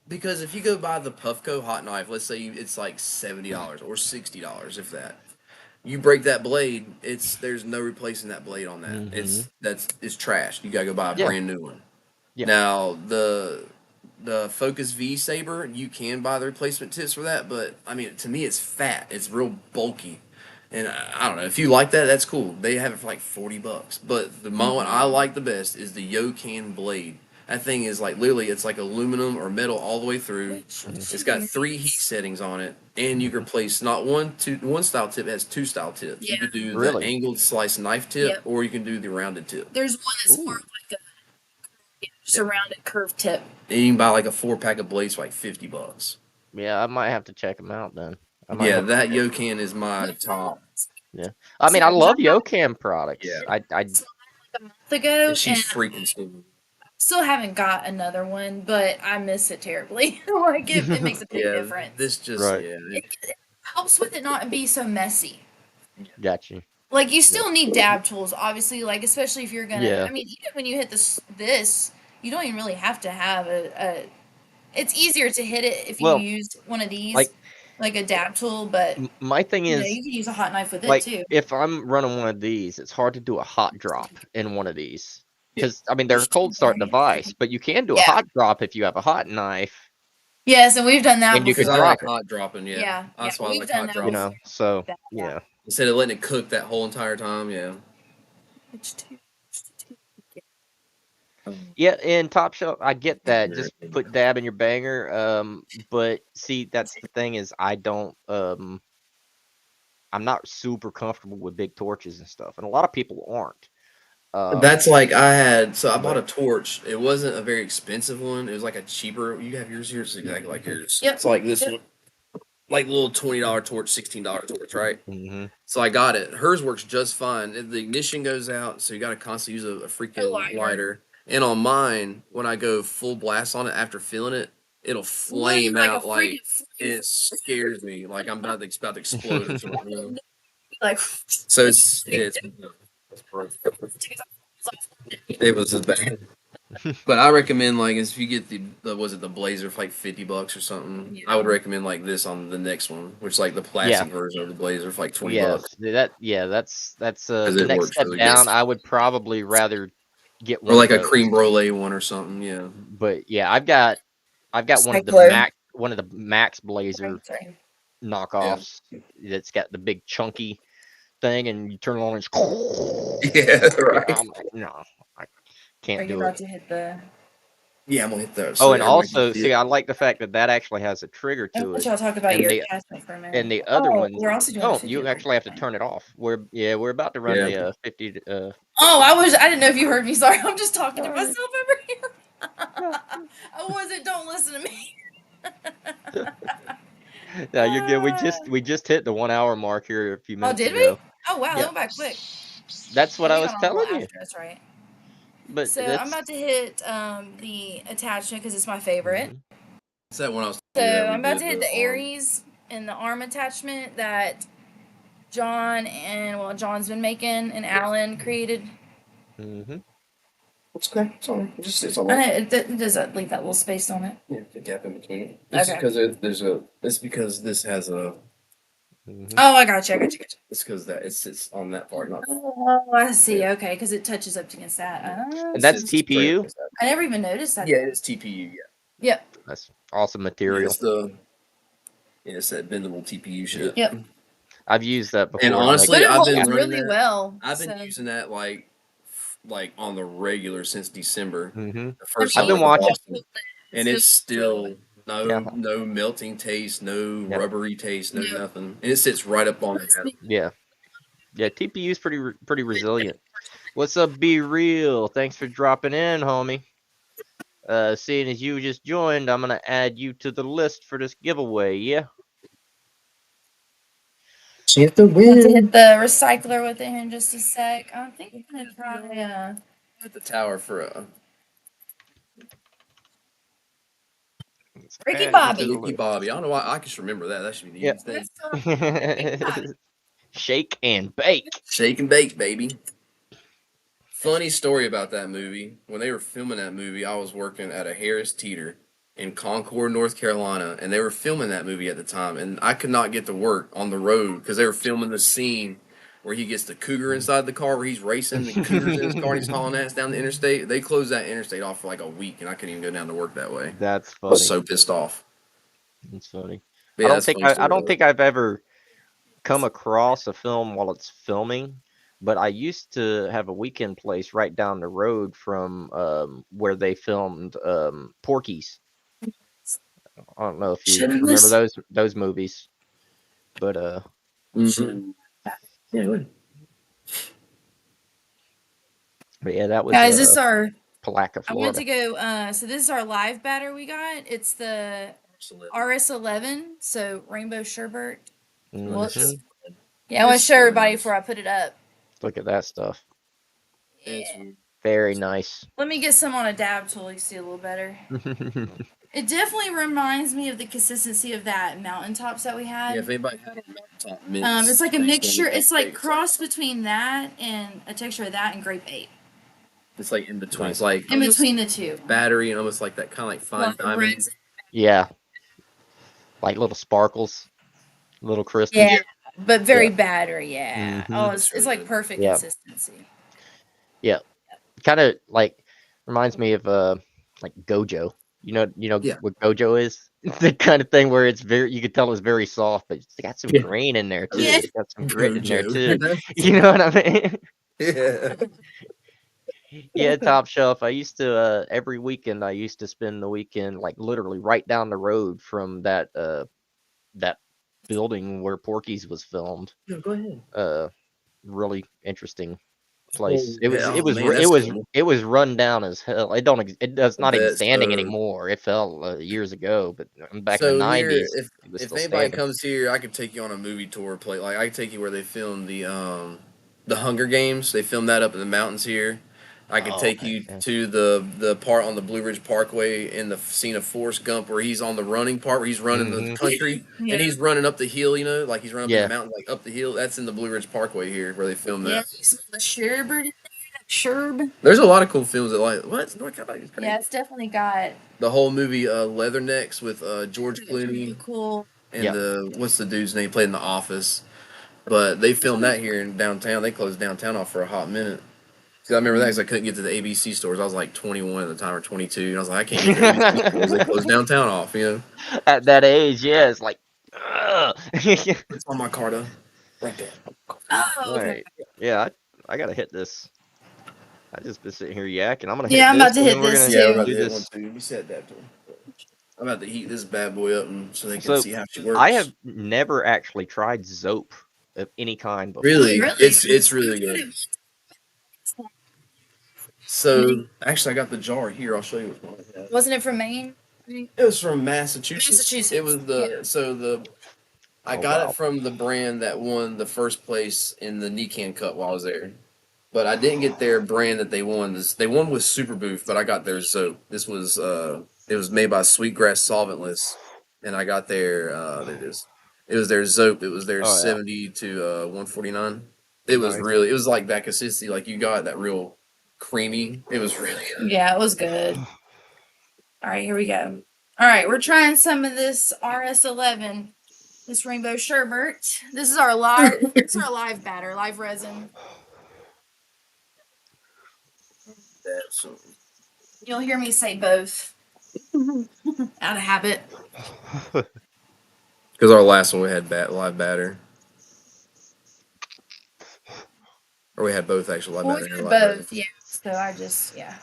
Speaker 3: because if you go buy the Puffco hot knife, let's say it's like $70 or $60, if that. You break that blade, there's no replacing that blade on that.
Speaker 1: Mm-hmm.
Speaker 3: It's trash. You gotta go buy a
Speaker 1: Yeah.
Speaker 3: brand new one.
Speaker 1: Yeah.
Speaker 3: Now the Focus V Saber, you can buy the replacement tips for that, but I mean to me it's fat. It's real bulky. And I don't know if you like that, that's cool. They have it for like $40. But the one I like the best is the Yokan blade. That thing is like literally, it's like aluminum or metal all the way through.
Speaker 1: Mhm.
Speaker 3: It's got 3 heat settings on it, and you can replace not one style tip. It has 2 style tips. You
Speaker 2: Yeah.
Speaker 3: can do the
Speaker 1: Really?
Speaker 3: angled slice knife tip,
Speaker 2: Yep.
Speaker 3: or you can do the rounded tip.
Speaker 2: There's one that's more
Speaker 1: Ooh.
Speaker 2: of like a just a rounded curved tip.
Speaker 3: And you can buy like a 4-pack of blades for like $50.
Speaker 1: Yeah, I might have to check them out then. I might
Speaker 3: Yeah,
Speaker 1: have to
Speaker 3: that
Speaker 1: check.
Speaker 3: Yokan is my top.
Speaker 1: Yeah. I mean, I love Yokan products.
Speaker 3: Yeah.
Speaker 1: I
Speaker 2: Like a month ago,
Speaker 3: And she's
Speaker 2: and
Speaker 3: freaking smooth.
Speaker 2: still haven't got another one, but I miss it terribly. Like it makes a big
Speaker 3: Yeah,
Speaker 2: difference.
Speaker 3: this just
Speaker 1: Right.
Speaker 2: It helps with it not be so messy.
Speaker 1: Got you.
Speaker 2: Like you still need dab tools, obviously. Like especially if you're gonna.
Speaker 1: Yeah.
Speaker 2: I mean, even when you hit this, you don't even really have to have a. It's easier to hit it if you
Speaker 1: Well,
Speaker 2: use one of these,
Speaker 1: like
Speaker 2: like a dab tool. But
Speaker 1: my thing
Speaker 2: you
Speaker 1: is,
Speaker 2: can use a hot knife with it
Speaker 1: like,
Speaker 2: too.
Speaker 1: if I'm running one of these, it's hard to do a hot drop in one of these because I mean they're a cold start device, but you can do a
Speaker 2: Yeah.
Speaker 1: hot drop if you have a hot knife
Speaker 2: Yes, and we've done that
Speaker 1: and you
Speaker 2: before.
Speaker 1: can
Speaker 3: Because I like
Speaker 1: drop it.
Speaker 3: hot dropping,
Speaker 2: Yeah,
Speaker 3: That's why I
Speaker 2: we've
Speaker 3: like
Speaker 2: done
Speaker 3: hot
Speaker 2: that
Speaker 1: You
Speaker 3: dropping.
Speaker 1: know, so
Speaker 2: Yeah.
Speaker 1: yeah.
Speaker 3: Instead of letting it cook that whole entire time, yeah.
Speaker 1: Yeah, in Top Shelf, I get that. Just put dab in your banger. But see, that's the thing is I don't I'm not super comfortable with big torches and stuff, and a lot of people aren't.
Speaker 3: That's like I bought
Speaker 1: But
Speaker 3: a torch. It wasn't a very expensive one. It was like a cheaper. You have yours. Yours is exactly like yours.
Speaker 2: Yep.
Speaker 3: It's like this one, like little $20 torch, $16 torch, right?
Speaker 1: mhm.
Speaker 3: So I got it. Hers works just fine. The ignition goes out, so you got to constantly use a freaking lighter. And on mine, when I go full blast on it after filling it, it'll flame out like it scares me. Like I'm about to explode or something.
Speaker 2: Like
Speaker 3: So it's it was as bad. But I recommend like if you get the was it the Blazer for like $50 or something,
Speaker 2: Yeah.
Speaker 3: I would recommend like this on the next one, which is like the plastic version of the Blazer for like $20.
Speaker 1: That's
Speaker 3: Because
Speaker 1: the
Speaker 3: it
Speaker 1: next
Speaker 3: works
Speaker 1: step
Speaker 3: really good.
Speaker 1: down. I would probably rather get
Speaker 3: Or
Speaker 1: one of
Speaker 3: like a
Speaker 1: those.
Speaker 3: cream brulee one or something, yeah.
Speaker 1: But yeah, I've got
Speaker 2: Cyclo.
Speaker 1: one of the Max Blazer
Speaker 2: Sorry.
Speaker 1: knockoffs that's got the big chunky thing, and you turn it on and it's
Speaker 3: Yeah, right.
Speaker 1: I'm like, no, I
Speaker 2: Are
Speaker 1: can't
Speaker 2: you
Speaker 1: do
Speaker 2: about
Speaker 1: it.
Speaker 2: to hit the?
Speaker 3: Yeah, I'm gonna hit that.
Speaker 1: Oh,
Speaker 3: So
Speaker 1: and
Speaker 3: everybody can
Speaker 1: also,
Speaker 3: see
Speaker 1: see,
Speaker 3: it.
Speaker 1: I like the fact that that actually has a trigger
Speaker 2: I
Speaker 1: to
Speaker 2: want
Speaker 1: it,
Speaker 2: y'all to talk about
Speaker 1: and
Speaker 2: your
Speaker 1: the
Speaker 2: attachment for a minute.
Speaker 1: and the other ones
Speaker 2: We're also doing a
Speaker 1: don't.
Speaker 2: 50
Speaker 1: You actually have to turn it off. We're about to run
Speaker 3: Yeah.
Speaker 1: the 50.
Speaker 2: Oh, I didn't know if you heard me. Sorry, I'm just talking to myself over here. I wasn't. Don't listen to me.
Speaker 1: No, you're good. We just hit the 1 hour mark here a few
Speaker 2: Oh,
Speaker 1: minutes
Speaker 2: did we?
Speaker 1: ago.
Speaker 2: Oh wow, that
Speaker 1: Yeah,
Speaker 2: went by quick.
Speaker 1: that's what
Speaker 2: Yeah,
Speaker 1: I
Speaker 2: we
Speaker 1: was
Speaker 2: got on a little
Speaker 1: telling you.
Speaker 2: after. That's right.
Speaker 1: But
Speaker 2: So I'm about to hit the attachment because it's my favorite.
Speaker 1: Mhm.
Speaker 3: It's that one I was
Speaker 2: So
Speaker 3: telling you that we
Speaker 2: I'm about
Speaker 3: did
Speaker 2: to hit the
Speaker 3: arm.
Speaker 2: Aries and the arm attachment that John's been making and Alan created.
Speaker 1: Mhm.
Speaker 3: It's okay. It's all right. It's all
Speaker 2: I
Speaker 3: right.
Speaker 2: know it does leave that little space on it.
Speaker 3: Yeah, the gap in between it.
Speaker 2: Okay.
Speaker 3: It's because this has a.
Speaker 1: Mhm.
Speaker 2: Oh, I got you.
Speaker 3: It's because that it sits on that part, not.
Speaker 2: Oh, I see. Okay, because it touches up against that.
Speaker 1: And that's
Speaker 3: It's straight
Speaker 1: TPU.
Speaker 3: against that.
Speaker 2: I never even noticed that.
Speaker 3: Yeah, it's TPU. Yeah.
Speaker 2: Yep.
Speaker 1: That's awesome
Speaker 3: Yeah,
Speaker 1: material.
Speaker 3: it's that bendable TPU shit.
Speaker 2: Yep.
Speaker 1: I've used that before.
Speaker 3: And
Speaker 1: like,
Speaker 3: honestly,
Speaker 2: But it
Speaker 3: I've been
Speaker 2: holds
Speaker 3: running
Speaker 2: really
Speaker 3: that.
Speaker 2: well.
Speaker 3: I've been
Speaker 2: so-
Speaker 3: using that like on the regular since December.
Speaker 1: mhm.
Speaker 3: The first
Speaker 1: I've
Speaker 3: time I
Speaker 1: been
Speaker 3: went to
Speaker 1: watching.
Speaker 3: Boston, and it's still
Speaker 1: Yeah.
Speaker 3: no melting taste, no
Speaker 1: Yeah.
Speaker 3: rubbery taste, no
Speaker 2: No.
Speaker 3: nothing, and it sits right up on it.
Speaker 1: Yeah. Yeah. TPU is pretty resilient. What's up, Be Real? Thanks for dropping in, homie. Seeing as you just joined, I'm gonna add you to the list for this giveaway. Yeah.
Speaker 3: She hit the
Speaker 2: About to
Speaker 3: win.
Speaker 2: hit the recycler with it in just a sec. I think I'm gonna try.
Speaker 3: At the tower for
Speaker 1: Let's
Speaker 2: Ricky
Speaker 1: add you
Speaker 2: Bobby.
Speaker 1: to the
Speaker 3: Ricky
Speaker 1: list.
Speaker 3: Bobby. I don't know why I can just remember that. That should be the
Speaker 1: Yeah.
Speaker 3: easiest thing.
Speaker 1: Shake and bake.
Speaker 3: Shake and bake, baby. Funny story about that movie. When they were filming that movie, I was working at a Harris Teeter in Concord, North Carolina, and they were filming that movie at the time, and I could not get to work on the road because they were filming the scene where he gets the cougar inside the car, where he's racing, the cougar's in his car, and he's hauling ass down the interstate. They closed that interstate off for like a week, and I couldn't even go down to work that way.
Speaker 1: That's
Speaker 3: I was
Speaker 1: funny.
Speaker 3: so pissed off.
Speaker 1: That's funny.
Speaker 3: But yeah, that's a funny
Speaker 1: I
Speaker 3: story.
Speaker 1: don't think I've ever come across a film while it's filming but I used to have a weekend place right down the road from where they filmed Porky's. I don't know if you remember those movies, but
Speaker 3: Mhm. Yeah.
Speaker 1: but yeah, that was
Speaker 2: Guys, this is our.
Speaker 1: Palaca,
Speaker 2: I went
Speaker 1: Florida.
Speaker 2: to go. So this is our live batter we got. It's the RS11. So rainbow sherbet. Whoops.
Speaker 1: Hmm.
Speaker 2: Yeah, I want to show everybody before I put it up.
Speaker 1: Look at that stuff.
Speaker 2: Yeah.
Speaker 1: Very nice.
Speaker 2: Let me get some on a dab tool. You can see a little better. It definitely reminds me of the consistency of that mountaintops that we had.
Speaker 3: Yeah, if anybody had a mountaintop mix,
Speaker 2: It's like a mixture. It's like cross between that and a texture of that and grape ape.
Speaker 3: it's like in between.
Speaker 1: Nice.
Speaker 3: It's like
Speaker 2: In between the two.
Speaker 3: battery and almost like that kind of like fine diamond.
Speaker 1: Yeah, like little sparkles, little crystals.
Speaker 2: Yeah, but very
Speaker 1: Yeah.
Speaker 2: battery. Yeah.
Speaker 1: Mhm.
Speaker 2: Oh, it's like perfect
Speaker 1: Yeah.
Speaker 2: consistency.
Speaker 1: Yeah, kind of like reminds me of like Gojo. You know
Speaker 3: Yeah.
Speaker 1: what Gojo is? It's the kind of thing where it's very, you could tell it's very soft, but it's got some grain in there too.
Speaker 2: Yeah.
Speaker 1: It's got some grit in there too.
Speaker 3: Gojo.
Speaker 1: You know what I mean?
Speaker 3: Yeah.
Speaker 1: Yeah, Top Shelf. I used to every weekend I used to spend the weekend like literally right down the road from that building where Porky's was filmed.
Speaker 3: No, go ahead.
Speaker 1: Really interesting place.
Speaker 3: Yeah,
Speaker 1: It
Speaker 3: oh
Speaker 1: was
Speaker 3: man, that's cool.
Speaker 1: it was run down as hell. It does not even
Speaker 3: Bet
Speaker 1: standing
Speaker 3: so.
Speaker 1: anymore. It fell years ago, but back in the
Speaker 3: So near,
Speaker 1: 90s, it was
Speaker 3: if
Speaker 1: still
Speaker 3: anybody
Speaker 1: standing.
Speaker 3: comes here, I could take you on a movie tour. Play like I could take you where they filmed the Hunger Games. They filmed that up in the mountains here. I could
Speaker 1: Oh,
Speaker 3: take
Speaker 1: okay.
Speaker 3: you
Speaker 1: Yeah.
Speaker 3: to the part on the Blue Ridge Parkway in the scene of Forrest Gump where he's on the running part where he's running the
Speaker 1: Mhm.
Speaker 3: country
Speaker 2: Yeah.
Speaker 3: and he's running up the hill. You know, like he's running up in the
Speaker 1: Yeah.
Speaker 3: mountain, like up the hill. That's in the Blue Ridge Parkway here where they filmed
Speaker 2: Yeah.
Speaker 3: that.
Speaker 2: You smell the sherbet. Sherb.
Speaker 3: There's a lot of cool films that like what North Carolina is great.
Speaker 2: Yeah, it's definitely got
Speaker 3: The whole movie Leathernecks with George
Speaker 2: really
Speaker 3: Clooney
Speaker 2: cool.
Speaker 3: and
Speaker 1: Yeah.
Speaker 3: the what's the dude's name played in The Office. But they filmed that here in downtown. They closed downtown off for a hot minute. Cause I remember that because I couldn't get to the ABC stores. I was like 21 at the time or 22, and I was like, I can't get to the ABC stores. They closed downtown off. You know,
Speaker 1: At that age, yeah, it's like, ugh.
Speaker 3: it's on my Carta, right there.
Speaker 2: Oh, okay.
Speaker 1: Right. Yeah, I gotta hit this. I just been sitting here yakking. I'm gonna
Speaker 2: Yeah,
Speaker 1: hit
Speaker 2: I'm
Speaker 1: this,
Speaker 2: about to
Speaker 1: and
Speaker 2: hit
Speaker 1: then we're
Speaker 2: this
Speaker 1: gonna
Speaker 3: Yeah, we're
Speaker 2: too.
Speaker 3: about
Speaker 1: do
Speaker 3: to hit one
Speaker 1: this.
Speaker 3: too. We said that to them. I'm about to heat this bad boy up and so they can
Speaker 1: So
Speaker 3: see how she
Speaker 1: I
Speaker 3: works.
Speaker 1: have never actually tried Zope of any kind before.
Speaker 3: Really,
Speaker 2: Really?
Speaker 3: it's really good. So actually, I got the jar here. I'll show you what's going on.
Speaker 2: Wasn't it from Maine?
Speaker 3: It was from Massachusetts.
Speaker 2: Massachusetts.
Speaker 3: It was I
Speaker 1: Oh
Speaker 3: got
Speaker 1: wow.
Speaker 3: it from the brand that won the first place in the Nikan Cup while I was there. But I didn't get their brand that they won. They won with Super Booth, but I got their Zope. This was it was made by Sweetgrass Solventless, and I got their there it is. It was their Zope. It was their
Speaker 1: Oh yeah.
Speaker 3: 70 to 149. It was
Speaker 1: Nice.
Speaker 3: really it was like that consistency, like you got that real creamy. It was really good.
Speaker 2: Yeah, it was good. All right, here we go. All right, we're trying some of this RS11, this rainbow sherbet. This is our live. This is our live batter, live resin. You'll hear me say both out of habit.
Speaker 3: Because our last one we had live batter. Or we had both actually live
Speaker 2: Well,
Speaker 3: batter
Speaker 2: we
Speaker 3: and
Speaker 2: did
Speaker 3: live resin.
Speaker 2: both, yeah. So I just, yeah.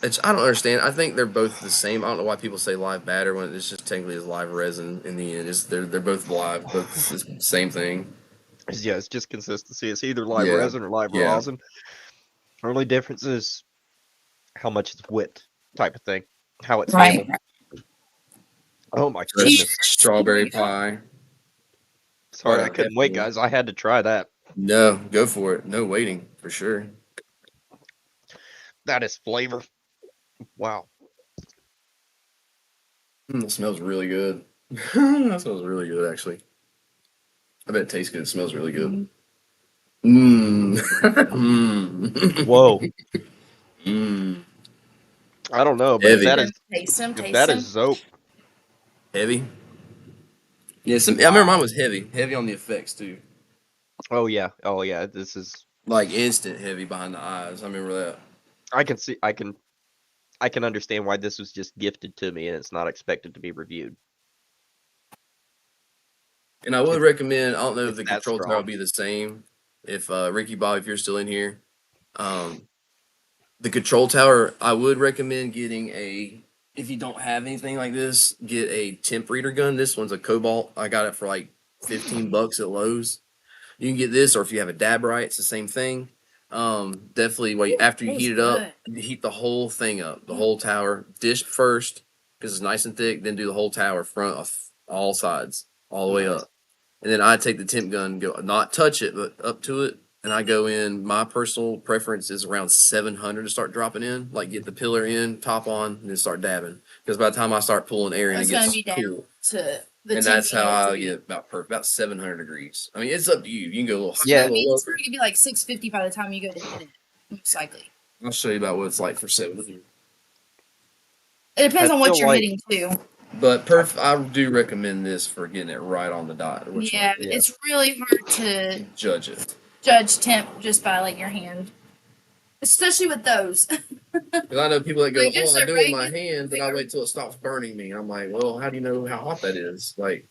Speaker 3: I don't understand. I think they're both the same. I don't know why people say live batter when it's just technically is live resin in the end. They're both live, both the same thing.
Speaker 1: Yeah, it's just consistency. It's either live
Speaker 3: Yeah.
Speaker 1: resin or live
Speaker 3: Yeah.
Speaker 1: rosin. Only difference is how much it's whipped, type of thing. How it's
Speaker 2: Right.
Speaker 1: handled. Oh my
Speaker 3: Fresh
Speaker 1: goodness.
Speaker 3: strawberry pie.
Speaker 1: Sorry,
Speaker 3: Oh,
Speaker 1: I couldn't wait,
Speaker 3: definitely.
Speaker 1: guys. I had to try that.
Speaker 3: No, go for it. No waiting for sure.
Speaker 1: That is flavor. Wow.
Speaker 3: It smells really good. That smells really good, actually. I bet it tastes good. It smells really good. Mmm. Mmm.
Speaker 1: Whoa.
Speaker 3: Mmm.
Speaker 1: I don't know, but
Speaker 3: Heavy.
Speaker 2: Taste them,
Speaker 1: if
Speaker 2: taste
Speaker 1: that
Speaker 2: them.
Speaker 1: is Zope,
Speaker 3: Heavy. Yeah, I remember mine was heavy. Heavy on the effects too.
Speaker 1: oh yeah, this is.
Speaker 3: Like instant heavy behind the eyes. I remember that.
Speaker 1: I can see. I can understand why this was just gifted to me and it's not expected to be reviewed.
Speaker 3: And I would recommend. I don't know if
Speaker 1: It's
Speaker 3: the
Speaker 1: that
Speaker 3: control tower will
Speaker 1: strong.
Speaker 3: be the same, if Ricky Bob, if you're still in here, the control tower, I would recommend getting a. If you don't have anything like this, get a temp reader gun. This one's a Cobalt. I got it for like $15 at Lowe's. You can get this, or if you have a dab right, it's the same thing. Definitely wait after you heat it up, you heat the whole thing up, the whole tower. Dish first because it's nice and thick. Then do the whole tower front off all sides, all the way up. And then I take the temp gun, and go not touch it, but up to it, and I go in. My personal preference is around 700 to start dropping in, like get the pillar in, top on, and then start dabbing. Because by the time I start pulling air in, it gets cool. And that's how I get about 700 degrees. I mean, it's up to you. You can go a little higher.
Speaker 2: Yeah, it's going to be like 650 by the time you go to hit it, most likely.
Speaker 3: I'll show you about what it's like for 700.
Speaker 2: It depends on what you're hitting too.
Speaker 3: But I do recommend this for getting it right on the dot.
Speaker 2: Yeah, it's really hard to
Speaker 3: judge
Speaker 2: temp just by like your hand, especially with those.
Speaker 3: Because I know people that go, like, "Oh, I do it with my hand, but I wait till it stops burning me." I'm like, "Well, how do you know how hot that is? Like,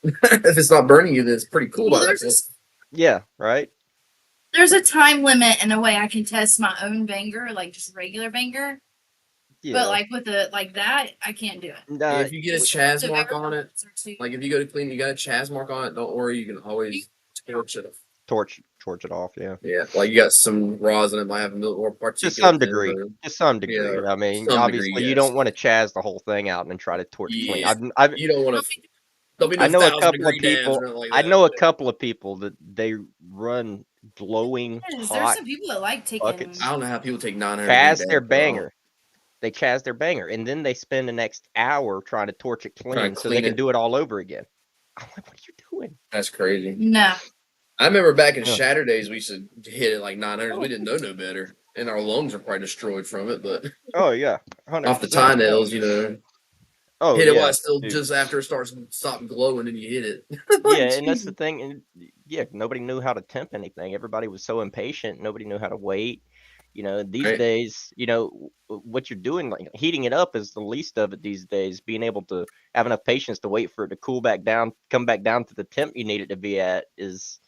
Speaker 3: if it's not burning you, then it's pretty cool."
Speaker 2: Well,
Speaker 1: yeah, right.
Speaker 2: There's a time limit and a way I can test my own banger, like just regular banger. Yeah. But like with like that, I can't do it.
Speaker 3: If you get a Chaz mark on it, like if you go to clean, you got a Chaz mark on it. Don't worry, you can always torch it.
Speaker 1: Torch it off, yeah.
Speaker 3: Yeah, like you got some rosin, it might have a little more particulate.
Speaker 1: To some degree. Yeah, I mean, obviously, you don't want to Chaz the whole thing out and then try to torch it clean.
Speaker 3: You don't want to.
Speaker 1: I know a couple of people. I know a couple of people that they run glowing hot.
Speaker 2: There's some people that like taking.
Speaker 3: Buckets. I don't know how people take 900.
Speaker 1: Chaz their banger. They chaz their banger, and then they spend the next hour trying to torch it clean so they can do it all over again. I'm like, what are you doing?
Speaker 3: That's crazy.
Speaker 2: No.
Speaker 3: I remember back in Shatter days, we used to hit it like 900. We didn't know no better, and our lungs are probably destroyed from it. But
Speaker 1: oh yeah,
Speaker 3: 100%. Off the tie nails, you know.
Speaker 1: Oh,
Speaker 3: hit it while it's still just after it starts stop glowing, and you hit it.
Speaker 1: Yeah, and that's the thing. And yeah, nobody knew how to temp anything. Everybody was so impatient. Nobody knew how to wait. You know, these days, you know, what you're doing, like heating it up is the least of it these days. Being able to have enough patience to wait for it to cool back down, come back down to the temp you need it to be at is,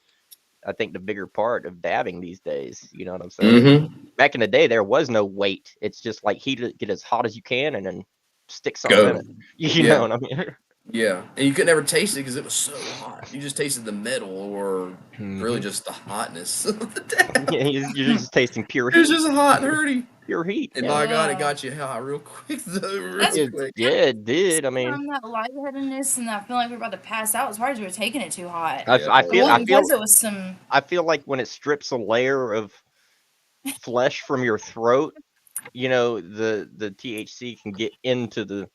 Speaker 1: I think, the bigger part of dabbing these days. You know what I'm saying?
Speaker 3: Mm-hmm.
Speaker 1: Back in the day, there was no wait. It's just like heat it, get as hot as you can, and then stick something in it. You know what I mean?
Speaker 3: Yeah, and you could never taste it because it was so hot. You just tasted the metal, or really just the hotness of the dab.
Speaker 1: Yeah, you're just tasting pure heat.
Speaker 3: It's just hot and hurty.
Speaker 1: Pure heat.
Speaker 3: And by God, it got you hot real quick, though. Quick.
Speaker 1: Yeah, it did. I mean,
Speaker 2: that lightheadedness and I feel like we're about to pass out as hard as we were taking it too hot.
Speaker 1: I feel like when it strips a layer of flesh from your throat, you know, the THC can get into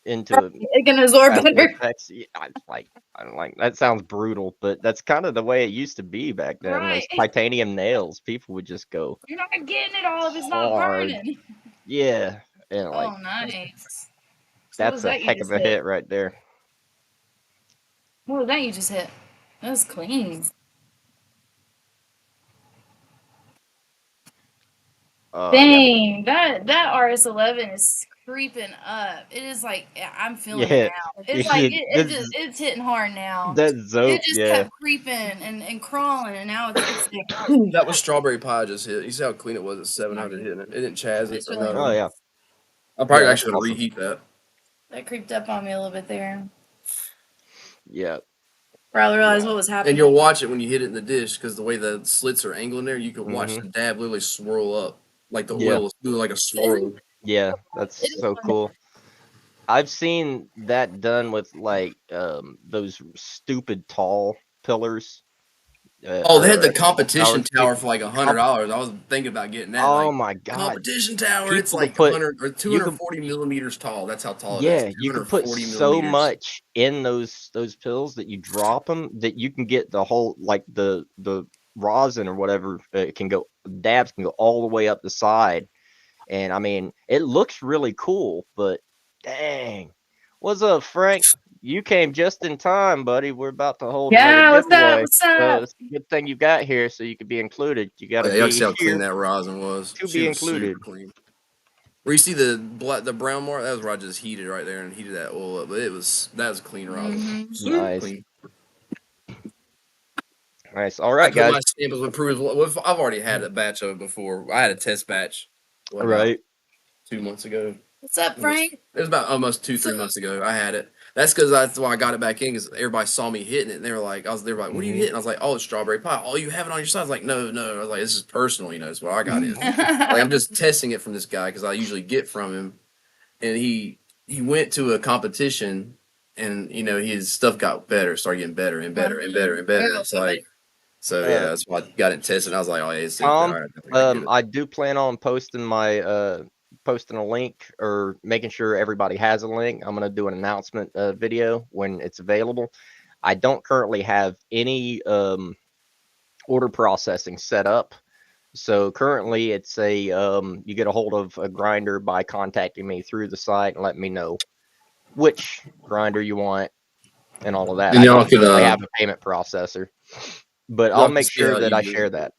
Speaker 2: it can absorb better.
Speaker 1: I don't like that. Sounds brutal, but that's kind of the way it used to be back then. Those titanium nails, people would just go.
Speaker 2: You're not getting it all if it's not burning.
Speaker 1: Yeah, and
Speaker 2: oh, nice.
Speaker 1: That's a heck of a hit right there.
Speaker 2: What was that you just hit? That was clean. Dang, that RS11 is creeping up. It is like I'm feeling it now. It's like it's hitting hard now.
Speaker 1: It
Speaker 2: just kept creeping and crawling, and now it's
Speaker 3: that was strawberry pie just hit. You see how clean it was at 700 hitting it. It didn't chaz it.
Speaker 1: Oh yeah.
Speaker 3: I'm probably actually gonna reheat that.
Speaker 2: That creeped up on me a little bit there.
Speaker 1: Yeah.
Speaker 2: I realized what was happening.
Speaker 3: And you'll watch it when you hit it in the dish because the way the slits are angling there, you can watch the dab literally swirl up. Like the oil is doing like a swirl.
Speaker 1: Yeah, that's so cool. I've seen that done with like those stupid tall pillars.
Speaker 3: They had the competition tower for like $100. I was thinking about getting that.
Speaker 1: Oh my God!
Speaker 3: Competition tower. It's like 100 or 240 millimeters tall. That's how tall it is.
Speaker 1: Yeah, you can put so much in those pills that you drop them that you can get the whole like the rosin or whatever. It can go. Dabs can go all the way up the side, and I mean it looks really cool. But dang, what's up, Frank? You came just in time, buddy. We're about to hold
Speaker 2: what's up? What's up?
Speaker 1: It's a good thing you got here so you could be included. You got to
Speaker 3: be see how clean that rosin was.
Speaker 1: To be included.
Speaker 3: Clean. Where you see the brown mark, that was where I just heated right there and heated that oil up. But that was clean rosin.
Speaker 1: Nice.
Speaker 3: Clean.
Speaker 1: Nice. All right,
Speaker 3: I put
Speaker 1: guys.
Speaker 3: my samples with proof. I've already had a batch of it before. I had a test batch. What, about
Speaker 1: Right.
Speaker 3: 2 months ago?
Speaker 2: What's up, Frank?
Speaker 3: It was about almost 3 months ago. I had it. That's why I got it back in, because everybody saw me hitting it, and they were like, "What are you hitting?" I was like, "Oh, it's strawberry pie." "Oh, you have it on your side?" I was like, "No, no." I was like, "This is personal, It's what I got in." Like, I'm just testing it from this guy because I usually get from him, and he went to a competition, and his stuff got better, started getting better and better and better and better. It's like, so yeah, that's why I got it tested. I was like, "Oh, yeah, it's all
Speaker 1: Tom,
Speaker 3: right, I gotta get it."
Speaker 1: I do plan on posting posting a link, or making sure everybody has a link. I'm gonna do an announcement video when it's available. I don't currently have any order processing set up. So currently it's you get a hold of a grinder by contacting me through the site and let me know which grinder you want and all of that.
Speaker 3: And
Speaker 1: I don't currently have a payment processor, but I'll
Speaker 3: y'all can
Speaker 1: make
Speaker 3: see
Speaker 1: sure
Speaker 3: how
Speaker 1: that I
Speaker 3: easy it is.
Speaker 1: share that.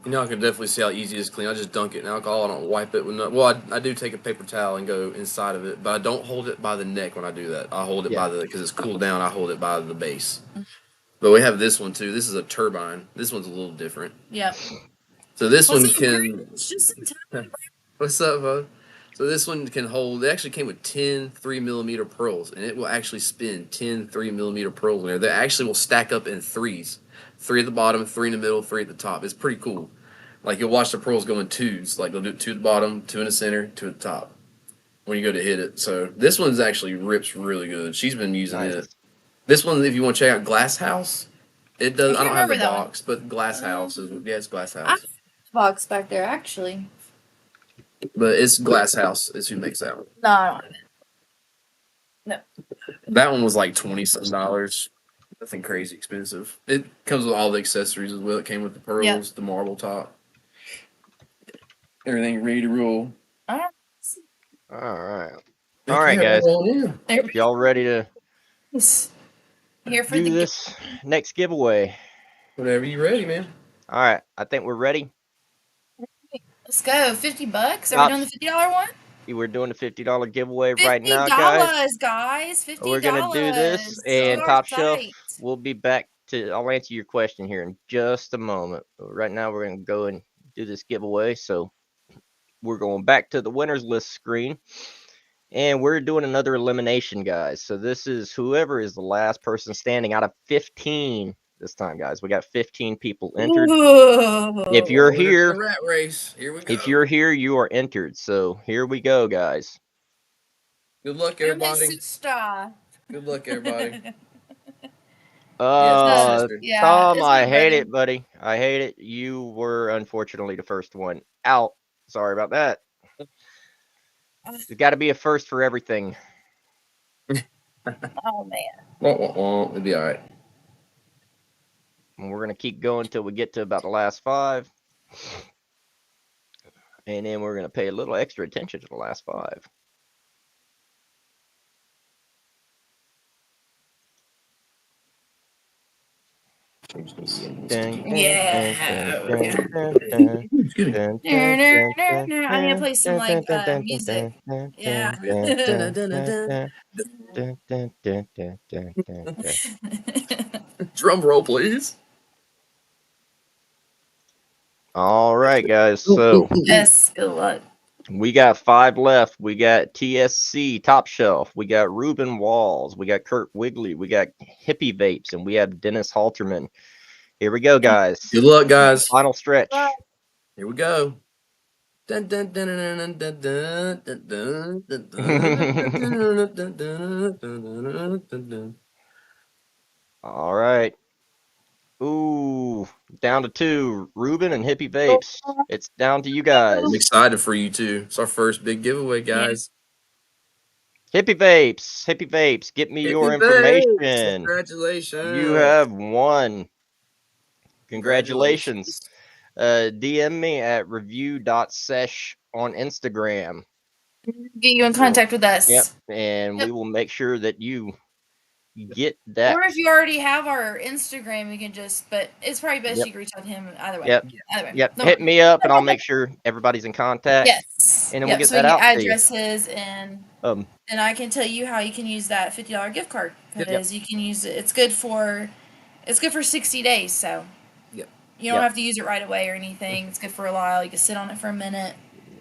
Speaker 3: I can definitely see how easy it is to clean. I just dunk it in alcohol. I don't wipe it with no. Well, I do take a paper towel and go inside of it, but I don't hold it by the neck when I do that. I hold it
Speaker 1: Yeah.
Speaker 3: because it's cooled down. I hold it by the base. But we have this one too. This is a turbine. This one's a little different.
Speaker 2: Yep.
Speaker 3: So this
Speaker 2: What's
Speaker 3: one
Speaker 2: up,
Speaker 3: can.
Speaker 2: Frank? It's just in time.
Speaker 3: What's up, bud? So this one can hold. It actually came with 10 3mm pearls, and it will actually spin 10 3mm pearls in there. They actually will stack up in threes, 3 at the bottom, 3 in the middle, 3 at the top. It's pretty cool. Like, you'll watch the pearls go in twos. Like, they'll do 2 at the bottom, 2 in the center, 2 at the top when you go to hit it. So this one's actually rips really good. She's been using
Speaker 1: Nice.
Speaker 3: it. This one, if you want to check out Glass House, it does. I
Speaker 2: can't
Speaker 3: don't have the
Speaker 2: remember that one.
Speaker 3: box, but Glass House is, yeah, it's Glass
Speaker 2: I have
Speaker 3: House.
Speaker 2: a box back there, actually.
Speaker 3: But it's Glass House is who makes that one.
Speaker 2: No, I don't have it. No.
Speaker 3: That one was like $20 some. Nothing crazy expensive. It comes with all the accessories as well. It came with the pearls,
Speaker 2: Yep.
Speaker 3: the marble top, everything ready to roll.
Speaker 2: All right.
Speaker 1: All right. All right, guys. If y'all ready to
Speaker 2: Here for
Speaker 1: do
Speaker 2: the
Speaker 1: this next giveaway?
Speaker 3: Whenever you ready, man.
Speaker 1: All right. I think we're ready.
Speaker 2: Let's go. $50. Are we doing the $50 one?
Speaker 1: We're doing the $50 giveaway right now,
Speaker 2: $50, guys. $50.
Speaker 1: We're gonna do this, and Top Shelf, we'll be back to. I'll answer your question here in just a moment. Right now, we're gonna go and do this giveaway. So we're going back to the winners list screen, and we're doing another elimination, guys. So this is whoever is the last person standing out of 15 this time, guys. We got 15 people entered. If you're here,
Speaker 3: rat race. Here we go.
Speaker 1: If you're here, you are entered. So here we go, guys.
Speaker 3: Good luck, everybody.
Speaker 2: Good
Speaker 3: luck, everybody.
Speaker 2: Yeah,
Speaker 1: Tom, I hate it, buddy. I hate it. You were unfortunately the first one out. Sorry about that. There's got to be a first for everything.
Speaker 2: Oh man.
Speaker 3: It'll be all right.
Speaker 1: And we're gonna keep going until we get to about the last 5, and then we're gonna pay a little extra attention to the last 5.
Speaker 2: Yeah. I'm gonna play some like music. Yeah.
Speaker 3: Drum roll, please.
Speaker 1: All right, guys. So
Speaker 2: yes, good luck.
Speaker 1: We got 5 left. We got TSC Top Shelf. We got Ruben Walls. We got Kurt Wigley. We got Hippie Vapes, and we have Dennis Halterman. Here we go, guys.
Speaker 3: Good luck, guys.
Speaker 1: Final stretch.
Speaker 3: Here we go.
Speaker 1: All right. Ooh, down to 2. Ruben and Hippie Vapes. It's down to you guys.
Speaker 3: I'm excited for you too. It's our first big giveaway, guys.
Speaker 1: Hippie Vapes, get me your information.
Speaker 3: Congratulations.
Speaker 1: You have won. Congratulations. DM me at review.sesh on Instagram.
Speaker 2: Get you in contact with us.
Speaker 1: Yep. And we will make sure that you get that.
Speaker 2: Or if you already have our Instagram, you can just, but it's probably best you can reach out to him either way.
Speaker 1: Yep. Hit me up and I'll make sure everybody's in contact.
Speaker 2: Yes.
Speaker 1: And then we'll get that out to you.
Speaker 2: Addresses and I can tell you how you can use that $50 gift card, because you can use it. It's good for It's good for 60 days, so
Speaker 3: Yep.
Speaker 2: you don't have to use it right away or anything. It's good for a while. You can sit on it for a minute.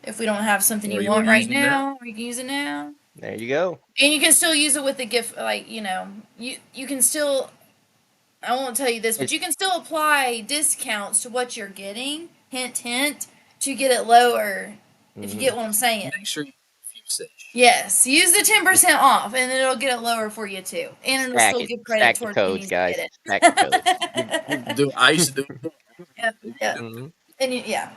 Speaker 2: If we don't have something
Speaker 3: Or
Speaker 2: you
Speaker 3: you
Speaker 2: want
Speaker 3: wanna
Speaker 2: right
Speaker 3: use it now?
Speaker 2: now, you can use it now.
Speaker 1: There you go.
Speaker 2: And you can still use it with the gift, like, you can still, I won't tell you this, but
Speaker 1: It,
Speaker 2: you can still apply discounts to what you're getting, hint, hint, to get it lower, if you
Speaker 1: mhm.
Speaker 2: get what I'm saying.
Speaker 3: Make sure you use Sesh.
Speaker 2: Yes, use the 10% off, and then it'll get it lower for you too. And it'll
Speaker 1: Stack
Speaker 2: still
Speaker 1: it.
Speaker 2: give credit
Speaker 1: Stack the
Speaker 2: towards when
Speaker 1: codes,
Speaker 2: you
Speaker 1: guys.
Speaker 2: get
Speaker 1: Stack the codes.
Speaker 2: it.
Speaker 3: I used to do it.
Speaker 2: Yep, yep.
Speaker 1: Mhm.
Speaker 2: And yeah,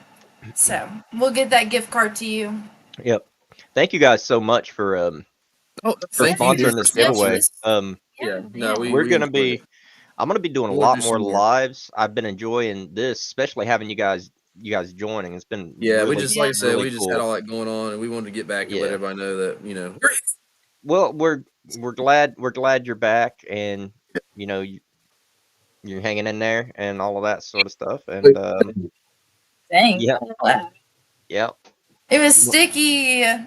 Speaker 2: so we'll get that gift card to you.
Speaker 1: Yep. Thank you guys so much
Speaker 3: Oh,
Speaker 1: for
Speaker 3: thank
Speaker 2: Yes,
Speaker 3: you dude
Speaker 1: sponsoring
Speaker 3: for
Speaker 1: this
Speaker 2: yep, it
Speaker 1: giveaway.
Speaker 3: sponsoring.
Speaker 2: was.
Speaker 3: Yeah, no,
Speaker 2: Yeah.
Speaker 1: We're
Speaker 3: we
Speaker 1: gonna
Speaker 3: enjoyed it.
Speaker 1: be I'm gonna be doing a
Speaker 3: We wanna
Speaker 1: lot
Speaker 3: do
Speaker 1: more
Speaker 3: some more.
Speaker 1: lives. I've been enjoying this, especially having you guys joining. It's been
Speaker 3: Yeah, we
Speaker 1: really,
Speaker 3: just like I said,
Speaker 1: really
Speaker 3: we just had
Speaker 1: cool.
Speaker 3: all that going on, and we wanted to get back and let
Speaker 1: Yeah.
Speaker 3: everybody know that
Speaker 1: Well, we're glad you're back, and you know you, you're hanging in there and all of that sort of stuff. And
Speaker 2: Dang.
Speaker 1: yeah, yeah,
Speaker 2: It was
Speaker 1: w-
Speaker 2: sticky.
Speaker 1: yeah.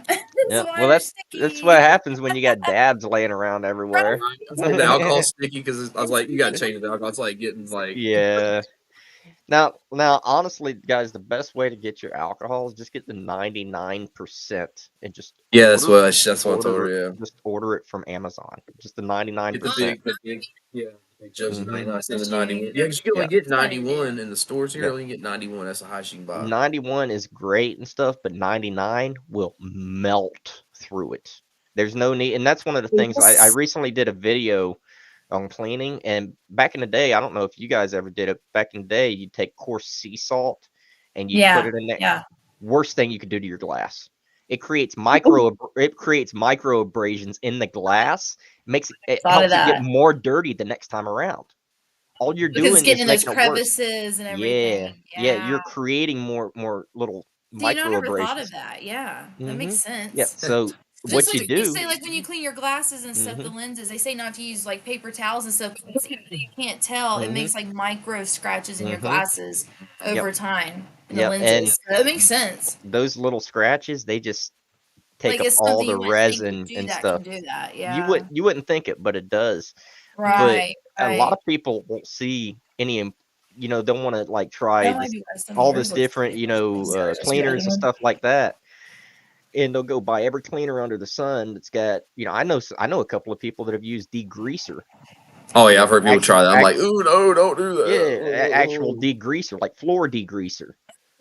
Speaker 2: The
Speaker 1: Well,
Speaker 2: wire's
Speaker 1: that's what
Speaker 2: sticky.
Speaker 1: happens when you got dabs laying around
Speaker 2: Right.
Speaker 1: everywhere.
Speaker 3: I made the alcohol sticky because I was like, you gotta change the alcohol. It's like getting like
Speaker 1: Yeah. Now, honestly, guys, the best way to get your alcohol is just get the 99% and just
Speaker 3: yeah,
Speaker 1: order
Speaker 3: that's what I told her. Yeah,
Speaker 1: just order it from Amazon. Just the
Speaker 3: get the
Speaker 1: 99%.
Speaker 3: big, yeah, big jugs of
Speaker 1: Mm-hmm.
Speaker 3: 99 instead of 91. Yeah, 'cause you can only
Speaker 1: Yeah.
Speaker 3: get 91 in the stores here.
Speaker 1: Yeah.
Speaker 3: Only get 91. That's the highest you can buy.
Speaker 1: 91 is great and stuff, but 99 will melt through it. There's no need, and that's one of the things I
Speaker 2: Yes.
Speaker 1: recently did a video on cleaning, and back in the day, I don't know if you guys ever did it. Back in the day, you'd take coarse sea salt and you'd put
Speaker 2: Yeah.
Speaker 1: it in there.
Speaker 2: Yeah.
Speaker 1: Worst thing you could do to your glass. It creates micro abrasions in the glass. It
Speaker 2: Thought of
Speaker 1: helps it get
Speaker 2: that.
Speaker 1: more dirty the next time around. All you're
Speaker 2: Because it's
Speaker 1: doing
Speaker 2: getting
Speaker 1: is
Speaker 2: in those
Speaker 1: making it worse.
Speaker 2: crevices and
Speaker 1: Yeah,
Speaker 2: everything.
Speaker 1: yeah,
Speaker 2: Yeah.
Speaker 1: you're creating more little
Speaker 2: See, I
Speaker 1: micro
Speaker 2: never thought of
Speaker 1: abrasions.
Speaker 2: that. Yeah. That makes
Speaker 1: Mm-hmm. Yep.
Speaker 2: sense.
Speaker 1: So
Speaker 2: Just
Speaker 1: what
Speaker 2: like
Speaker 1: you
Speaker 2: they
Speaker 1: do?
Speaker 2: say, like when you clean your glasses and stuff, the
Speaker 1: Mm-hmm.
Speaker 2: lenses, they say not to use like paper towels and stuff. Because you can't tell. It
Speaker 1: Mm-hmm.
Speaker 2: makes like micro scratches in your
Speaker 1: Mm-hmm.
Speaker 2: glasses
Speaker 1: Yep.
Speaker 2: over time in the
Speaker 1: Yep. And
Speaker 2: lenses. So that makes sense.
Speaker 1: those little scratches, they just take
Speaker 2: Like
Speaker 1: up
Speaker 2: it's
Speaker 1: all
Speaker 2: something
Speaker 1: the
Speaker 2: you wouldn't think would
Speaker 1: resin
Speaker 2: do
Speaker 1: and
Speaker 2: that
Speaker 1: stuff.
Speaker 2: can do that.
Speaker 1: You
Speaker 2: Yeah.
Speaker 1: would you wouldn't think it, but it does. But
Speaker 2: Right.
Speaker 1: a lot
Speaker 2: Right.
Speaker 1: of people won't see any, they'll want to like try
Speaker 2: That might
Speaker 1: this
Speaker 2: be why some of
Speaker 1: all
Speaker 2: yours
Speaker 1: this
Speaker 2: looks
Speaker 1: different,
Speaker 2: like Sarah's the other
Speaker 1: cleaners and
Speaker 2: one.
Speaker 1: stuff like that. And they'll go buy every cleaner under the sun that's got, I know a couple of people that have used degreaser,
Speaker 3: Oh yeah, I've heard people
Speaker 1: actual
Speaker 3: try that. I'm like,
Speaker 1: actual
Speaker 3: ooh, no, don't do
Speaker 1: yeah,
Speaker 3: that.
Speaker 1: actual
Speaker 3: Oh.
Speaker 1: degreaser, like floor degreaser,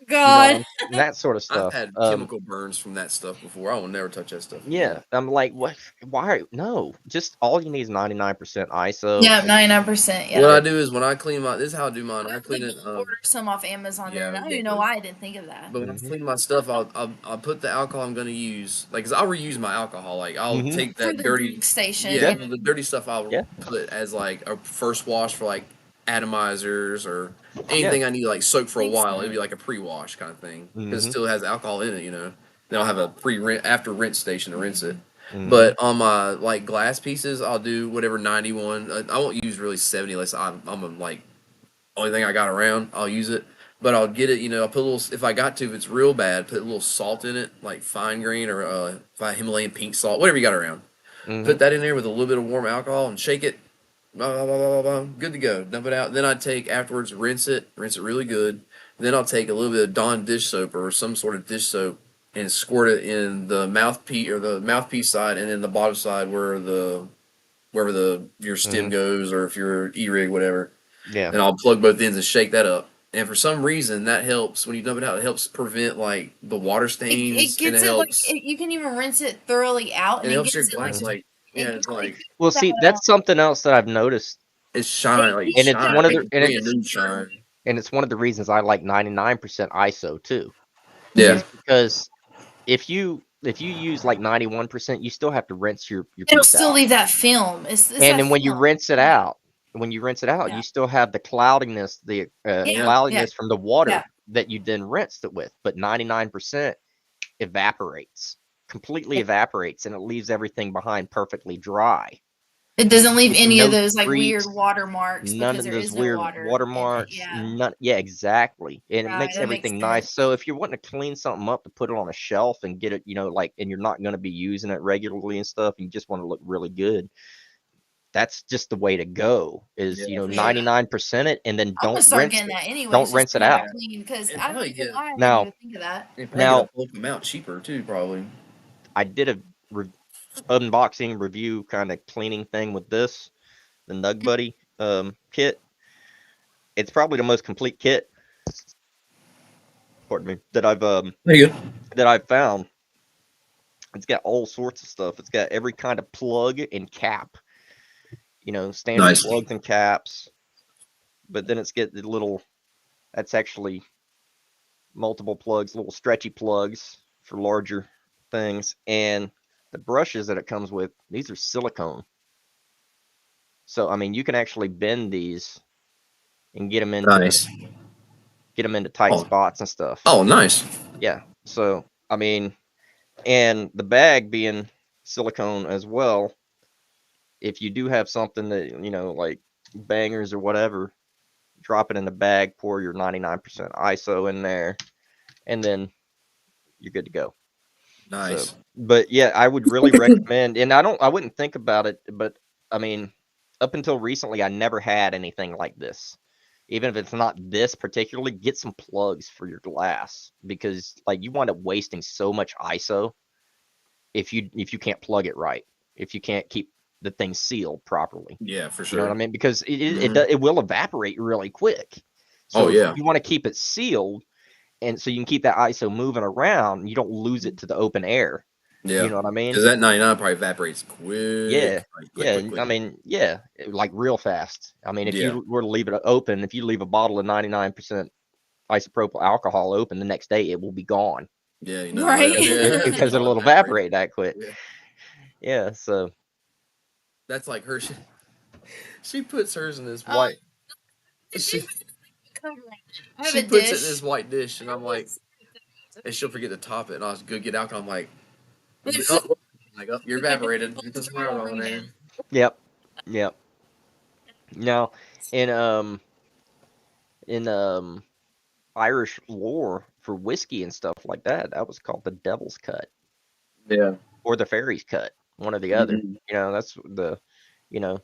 Speaker 2: God.
Speaker 1: and that sort of
Speaker 3: I've
Speaker 1: stuff.
Speaker 3: had chemical burns from that stuff before. I will never touch that stuff
Speaker 1: Yeah,
Speaker 3: again.
Speaker 1: I'm like, what? Why? No, just all you need is 99% ISO.
Speaker 2: Yeah, 99%.
Speaker 3: What
Speaker 2: Yeah.
Speaker 3: I
Speaker 1: It,
Speaker 3: do is when I clean my, this is how I do mine. I clean it.
Speaker 2: Order some off Amazon then.
Speaker 3: Yeah,
Speaker 2: I don't even know why I didn't think of that.
Speaker 3: but when I
Speaker 1: hmm
Speaker 3: clean my stuff, I'll put the alcohol I'm gonna use. Like, 'cause I'll reuse my alcohol. Like, I'll
Speaker 1: hmm
Speaker 3: take
Speaker 2: For
Speaker 3: that
Speaker 2: the
Speaker 3: dirty,
Speaker 2: station.
Speaker 3: yeah,
Speaker 1: Yeah,
Speaker 2: Yeah.
Speaker 3: the dirty stuff. I'll
Speaker 1: yeah,
Speaker 3: put as like a first wash for like atomizers or
Speaker 1: yeah.
Speaker 3: anything I need to like soak for a
Speaker 2: Makes
Speaker 3: while. It'd be
Speaker 2: sense.
Speaker 3: like a pre-wash kind of thing because it
Speaker 1: hmm
Speaker 3: still has alcohol in it. Then I'll have a pre-rinse after rinse station to rinse it.
Speaker 1: hmm
Speaker 3: But on my like glass pieces, I'll do whatever 91. I won't use really 70 unless I'm a, like only thing I got around. I'll use it, but I'll get it. I'll put a little if I got to. If it's real bad, put a little salt in it, like fine grain or if I Himalayan pink salt, whatever you got around.
Speaker 1: hmm
Speaker 3: Put that in there with a little bit of warm alcohol and shake it. Blah, blah, blah, blah, blah, blah. Good to go. Dump it out. Then I take afterwards, rinse it really good. Then I'll take a little bit of Dawn dish soap or some sort of dish soap and squirt it in the mouthpiece side, and then the bottom side wherever the your stem
Speaker 1: hmm
Speaker 3: goes, or if you're e-rig whatever.
Speaker 1: Yeah.
Speaker 3: Then I'll plug both ends and shake that up. And for some reason, that helps when you dump it out. It helps prevent like the water
Speaker 2: It
Speaker 3: stains, and
Speaker 2: gets it like you can even rinse it thoroughly out, and
Speaker 3: it
Speaker 2: it
Speaker 3: helps your
Speaker 2: gives it like
Speaker 3: glass
Speaker 1: hmm
Speaker 3: like
Speaker 2: it
Speaker 3: yeah,
Speaker 2: gives
Speaker 3: it's like
Speaker 1: Well,
Speaker 2: that
Speaker 1: see, that's something else that I've noticed,
Speaker 3: it's shine, like
Speaker 1: and it's
Speaker 3: shine,
Speaker 1: one of
Speaker 3: make
Speaker 1: the
Speaker 3: it brand new shine.
Speaker 1: and it's one of the reasons I like 99% ISO too,
Speaker 3: Yeah,
Speaker 1: is because if you use like 91%, you still have to rinse your
Speaker 2: it'll
Speaker 1: piece
Speaker 2: still
Speaker 1: out.
Speaker 2: leave that film. It's
Speaker 1: And
Speaker 2: that
Speaker 1: then when you
Speaker 2: film.
Speaker 1: rinse it
Speaker 2: Yeah.
Speaker 1: out, you
Speaker 2: Yeah.
Speaker 1: still have the cloudiness, the
Speaker 3: yeah.
Speaker 2: Yeah.
Speaker 1: cloudiness from the water
Speaker 2: Yeah.
Speaker 1: that you then rinsed it with. But 99% evaporates, completely
Speaker 2: Yeah.
Speaker 1: evaporates, and it leaves everything behind perfectly dry.
Speaker 2: It doesn't leave any of
Speaker 1: No
Speaker 2: those like weird
Speaker 1: streaks,
Speaker 2: watermarks
Speaker 1: none
Speaker 2: because
Speaker 1: of
Speaker 2: there
Speaker 1: those
Speaker 2: is no
Speaker 1: weird
Speaker 2: water in it.
Speaker 1: watermarks,
Speaker 2: Yeah.
Speaker 1: none. Yeah, exactly. And it
Speaker 2: Right.
Speaker 1: makes
Speaker 2: That makes
Speaker 1: everything
Speaker 2: sense.
Speaker 1: nice. So if you're wanting to clean something up to put it on a shelf and get it, like, and you're not going to be using it regularly and stuff, and you just want to look really good, that's just the way to go. Is
Speaker 3: Yeah, for sure.
Speaker 1: 99% it, and then
Speaker 2: I'm gonna
Speaker 1: don't
Speaker 2: start
Speaker 1: rinse
Speaker 2: getting
Speaker 1: it.
Speaker 2: that anyways.
Speaker 1: Don't
Speaker 2: Just
Speaker 1: rinse
Speaker 2: to
Speaker 1: it
Speaker 2: get
Speaker 1: out.
Speaker 2: it clean because
Speaker 3: And
Speaker 2: I don't
Speaker 3: probably
Speaker 2: even
Speaker 3: get-
Speaker 2: lie. I didn't
Speaker 1: Now,
Speaker 2: even think of that.
Speaker 3: They probably
Speaker 1: Now-
Speaker 3: get a bulk amount cheaper too, probably.
Speaker 1: I did a unboxing review kind of cleaning thing with this, the Nug Buddy kit. It's probably the most complete kit, pardon me, that
Speaker 3: There you go.
Speaker 1: I've found. It's got all sorts of stuff. It's got every kind of plug and cap, standard
Speaker 3: Nice.
Speaker 1: plugs and caps. But then it's get the little. That's actually multiple plugs, little stretchy plugs for larger things, and the brushes that it comes with. These are silicone. So I mean, you can actually bend these and get them into
Speaker 3: Nice.
Speaker 1: tight
Speaker 3: Oh.
Speaker 1: spots and stuff.
Speaker 3: Oh, nice.
Speaker 1: Yeah. So I mean, and the bag being silicone as well. If you do have something that like bangers or whatever, drop it in the bag, pour your 99% ISO in there, and then you're good to go.
Speaker 3: Nice.
Speaker 1: So, but yeah, I would really recommend, and I wouldn't think about it, but I mean, up until recently, I never had anything like this. Even if it's not this particularly, get some plugs for your glass because like you wind up wasting so much ISO if you can't plug it right, if you can't keep the thing sealed properly.
Speaker 3: Yeah, for
Speaker 1: You know what I
Speaker 3: sure.
Speaker 1: mean? Because
Speaker 3: Mhm.
Speaker 1: it will evaporate really quick. So
Speaker 3: Oh, yeah.
Speaker 1: you want to keep it sealed, and so you can keep that ISO moving around. You don't lose it to the open air.
Speaker 3: Yeah.
Speaker 1: You know what I mean?
Speaker 3: Because that 99 probably evaporates quick.
Speaker 1: Yeah,
Speaker 3: Like,
Speaker 1: yeah.
Speaker 3: quick.
Speaker 1: I mean, yeah, like real fast. I mean, if
Speaker 3: Yeah.
Speaker 1: you were to leave it open, if you leave a bottle of 99% isopropyl alcohol open, the next day it will be gone.
Speaker 3: Yeah,
Speaker 2: Right.
Speaker 3: Yeah.
Speaker 1: Because
Speaker 3: It'll
Speaker 1: it'll evaporate that quick.
Speaker 3: Yeah.
Speaker 1: Yeah, so
Speaker 3: That's like her. She puts hers in this
Speaker 2: Oh,
Speaker 3: white. She,
Speaker 2: I have
Speaker 3: she
Speaker 2: a
Speaker 3: puts it in
Speaker 2: dish.
Speaker 3: this white dish, and I'm like, and she'll forget to top it, and I'll go get alcohol. I'm like, oh, you're evaporated. Get the smile on there.
Speaker 1: yep. Yep. Now, in in Irish lore for whiskey and stuff like that, that was called the devil's cut
Speaker 3: Yeah.
Speaker 1: or the fairy's cut, one or the other.
Speaker 3: Mhm.
Speaker 1: That's the you know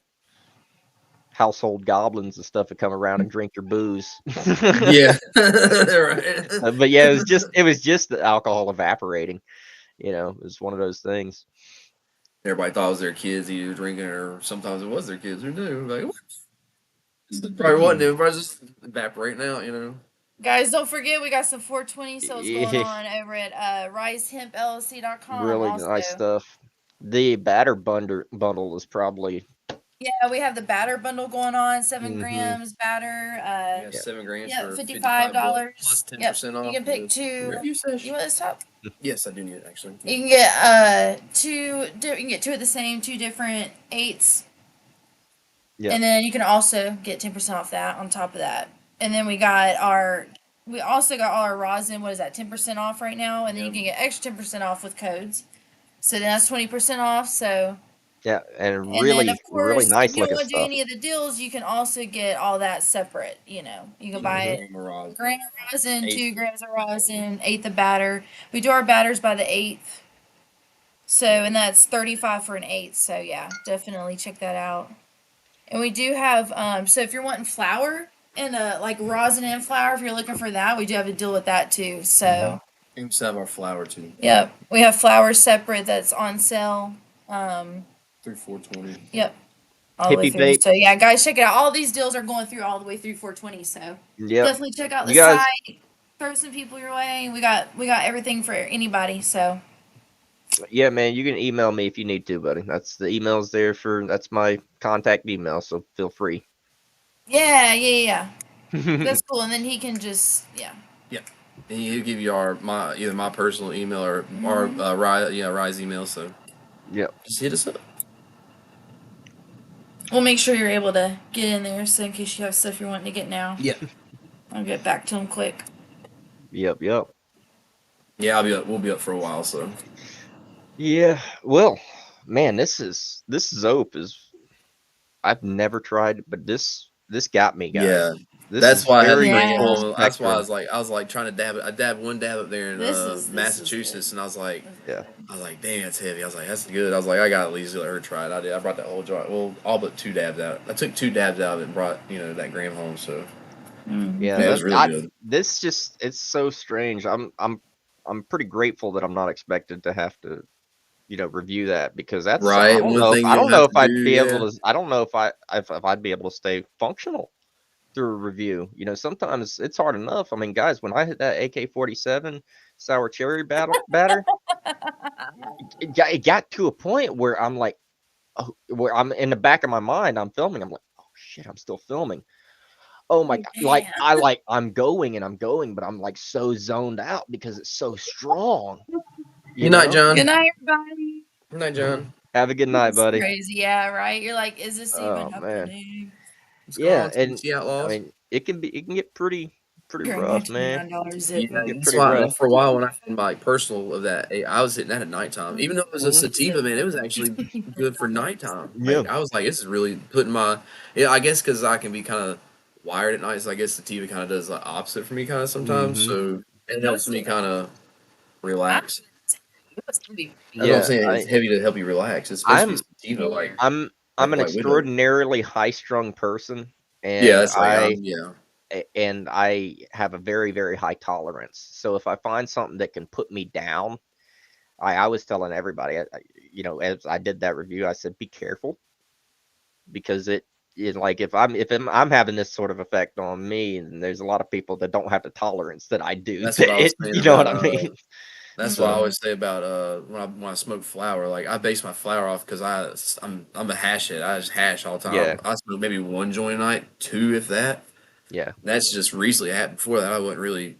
Speaker 1: household goblins and stuff that come around and drink your booze.
Speaker 3: Yeah. Right.
Speaker 1: But yeah, it was just the alcohol evaporating. It was one of those things.
Speaker 3: Everybody thought it was their kids either drinking, or sometimes it was their kids who knew. Like, what? It probably wasn't them. Probably just evaporating out.
Speaker 2: Guys, don't forget we got some 420 sales going on over at risehempllc.com
Speaker 1: Really
Speaker 2: also.
Speaker 1: nice stuff. The batter bundle is probably
Speaker 2: Yeah, we have the batter bundle going on, 7
Speaker 1: Mhm.
Speaker 2: grams batter.
Speaker 3: Yeah, 7 grams
Speaker 2: Yeah,
Speaker 3: for
Speaker 2: $55
Speaker 3: plus
Speaker 2: Yep.
Speaker 3: 10% off.
Speaker 2: You can pick two.
Speaker 3: Review session.
Speaker 2: You want this top?
Speaker 3: Yes, I do need it actually.
Speaker 2: You can get two. You can get two of the same, two different eights.
Speaker 1: Yeah.
Speaker 2: And then you can also get 10% off that on top of that. And then we also got all our rosin. What is that? 10% off right now, and then you can get extra 10% off with codes. So then that's 20% off. So
Speaker 1: Yeah, and
Speaker 2: and
Speaker 1: really,
Speaker 2: then of
Speaker 1: really
Speaker 2: course,
Speaker 1: nice
Speaker 2: if you don't
Speaker 1: looking
Speaker 2: want to do
Speaker 1: stuff.
Speaker 2: any of the deals, you can also get all that separate. You can buy it. Gram of rosin, 2 grams of rosin, eighth of batter. We do our batters by the eighth. So and that's 35 for an eighth. So yeah, definitely check that out. And we do have so if you're wanting flour and like rosin and flour, if you're looking for that, we do have a deal with that too. So
Speaker 3: We just have our flour too.
Speaker 2: yep, we have flour separate that's on sale.
Speaker 3: Through 420.
Speaker 2: Yep. All the way
Speaker 1: Hippie
Speaker 2: through.
Speaker 1: vape.
Speaker 2: So yeah, guys, check it out. All these deals are going through all the way through 420. So
Speaker 1: Yep.
Speaker 2: definitely check out the
Speaker 1: You guys,
Speaker 2: site. Throw some people your way. We got everything for anybody. So
Speaker 1: yeah, man, you can email me if you need to, buddy. That's the email's there that's my contact email, so feel free.
Speaker 2: yeah. That's cool. And then he can just
Speaker 3: Yeah. And he'll give you either my personal email or Rise email. So
Speaker 1: Yep.
Speaker 3: just hit us up.
Speaker 2: we'll make sure you're able to get in there. So in case you have stuff you're wanting to get now.
Speaker 3: Yeah.
Speaker 2: I'll get back to him quick.
Speaker 1: Yep.
Speaker 3: Yeah, we'll be up for a while. So
Speaker 1: Yeah. Well, man, this Zope is I've never tried, but this got me, guys.
Speaker 3: yeah,
Speaker 1: This
Speaker 3: That's
Speaker 1: is
Speaker 3: why I had to
Speaker 1: very
Speaker 3: bring it
Speaker 2: Yeah.
Speaker 1: full
Speaker 3: home. That's why
Speaker 1: spectrum.
Speaker 3: I was like trying to dab it. I dabbed one dab up there in
Speaker 2: This is
Speaker 3: Massachusetts, and
Speaker 1: Yeah.
Speaker 3: I was like, dang, that's heavy. I was like, that's good. I was like, I got to at least let her try it. I did. I brought that whole jar. Well, all but two dabs out. I took two dabs out of it and brought that gram home. So
Speaker 1: Yeah,
Speaker 3: yeah, it
Speaker 1: that
Speaker 3: was really
Speaker 1: I
Speaker 3: good.
Speaker 1: this just it's so strange. I'm pretty grateful that I'm not expected to have to, review that because that's
Speaker 3: Right, one thing
Speaker 1: I
Speaker 3: you
Speaker 1: don't
Speaker 3: don't have
Speaker 1: know
Speaker 3: to
Speaker 1: if I'd
Speaker 3: do.
Speaker 1: be able
Speaker 3: Yeah,
Speaker 1: to I don't know if I'd be able to stay functional through a review. Sometimes it's hard enough. I mean, guys, when I hit that AK-47 sour cherry batter, it got to a point where I'm like, oh, where I'm in the back of my mind, I'm filming. I'm like, oh shit, I'm still filming. Oh my god,
Speaker 2: Yeah.
Speaker 1: I'm going and I'm going, but I'm like so zoned out because it's so strong, you
Speaker 3: good night,
Speaker 1: know?
Speaker 2: Good
Speaker 3: John.
Speaker 2: night, everybody.
Speaker 3: Good night, John.
Speaker 1: Have a good night,
Speaker 2: It's
Speaker 1: buddy.
Speaker 2: crazy. Yeah, right. You're like, is this even
Speaker 1: Oh man.
Speaker 2: happening?
Speaker 3: What's going
Speaker 1: Yeah,
Speaker 3: on,
Speaker 1: and
Speaker 3: TC
Speaker 1: I
Speaker 3: Outlaws?
Speaker 1: mean, it can get pretty
Speaker 2: Hearing my
Speaker 1: rough, man.
Speaker 2: $29
Speaker 1: It
Speaker 2: zip.
Speaker 1: can
Speaker 3: Yeah,
Speaker 1: get
Speaker 3: that's
Speaker 1: pretty
Speaker 3: why.
Speaker 1: rough.
Speaker 3: And for a while, when I found my personal of that, I was hitting that at nighttime. Even though it was a
Speaker 1: Mhm.
Speaker 3: sativa, man, it was actually good for nighttime.
Speaker 1: Yeah.
Speaker 3: Like I was like, this is really putting my. Yeah, I guess because I can be kind of wired at night, so I guess sativa kind of does the opposite for me, kind of sometimes.
Speaker 1: Mhm.
Speaker 3: So it helps me kind of relax.
Speaker 2: It was heavy.
Speaker 3: That's what I'm
Speaker 1: Yeah,
Speaker 3: saying. It's heavy to help you relax. It's supposed to be
Speaker 1: I'm
Speaker 3: sativa,
Speaker 1: I'm an
Speaker 3: like widow.
Speaker 1: extraordinarily high-strung person,
Speaker 3: Yeah,
Speaker 1: and
Speaker 3: that's like yeah.
Speaker 1: I have a very, very high tolerance. So if I find something that can put me down, I was telling everybody, as I did that review, I said, be careful because like if I'm having this sort of effect on me, and there's a lot of people that don't have the tolerance that I do.
Speaker 3: That's what I was saying
Speaker 1: You know what
Speaker 3: about
Speaker 1: I mean?
Speaker 3: That's what I
Speaker 1: So
Speaker 3: always say about when I smoke flower. Like I base my flower off because I'm a hash head. I just hash all the
Speaker 1: yeah,
Speaker 3: time. I smoke maybe one joint a night, two if that.
Speaker 1: yeah,
Speaker 3: That's just recently happened. Before that, I wasn't really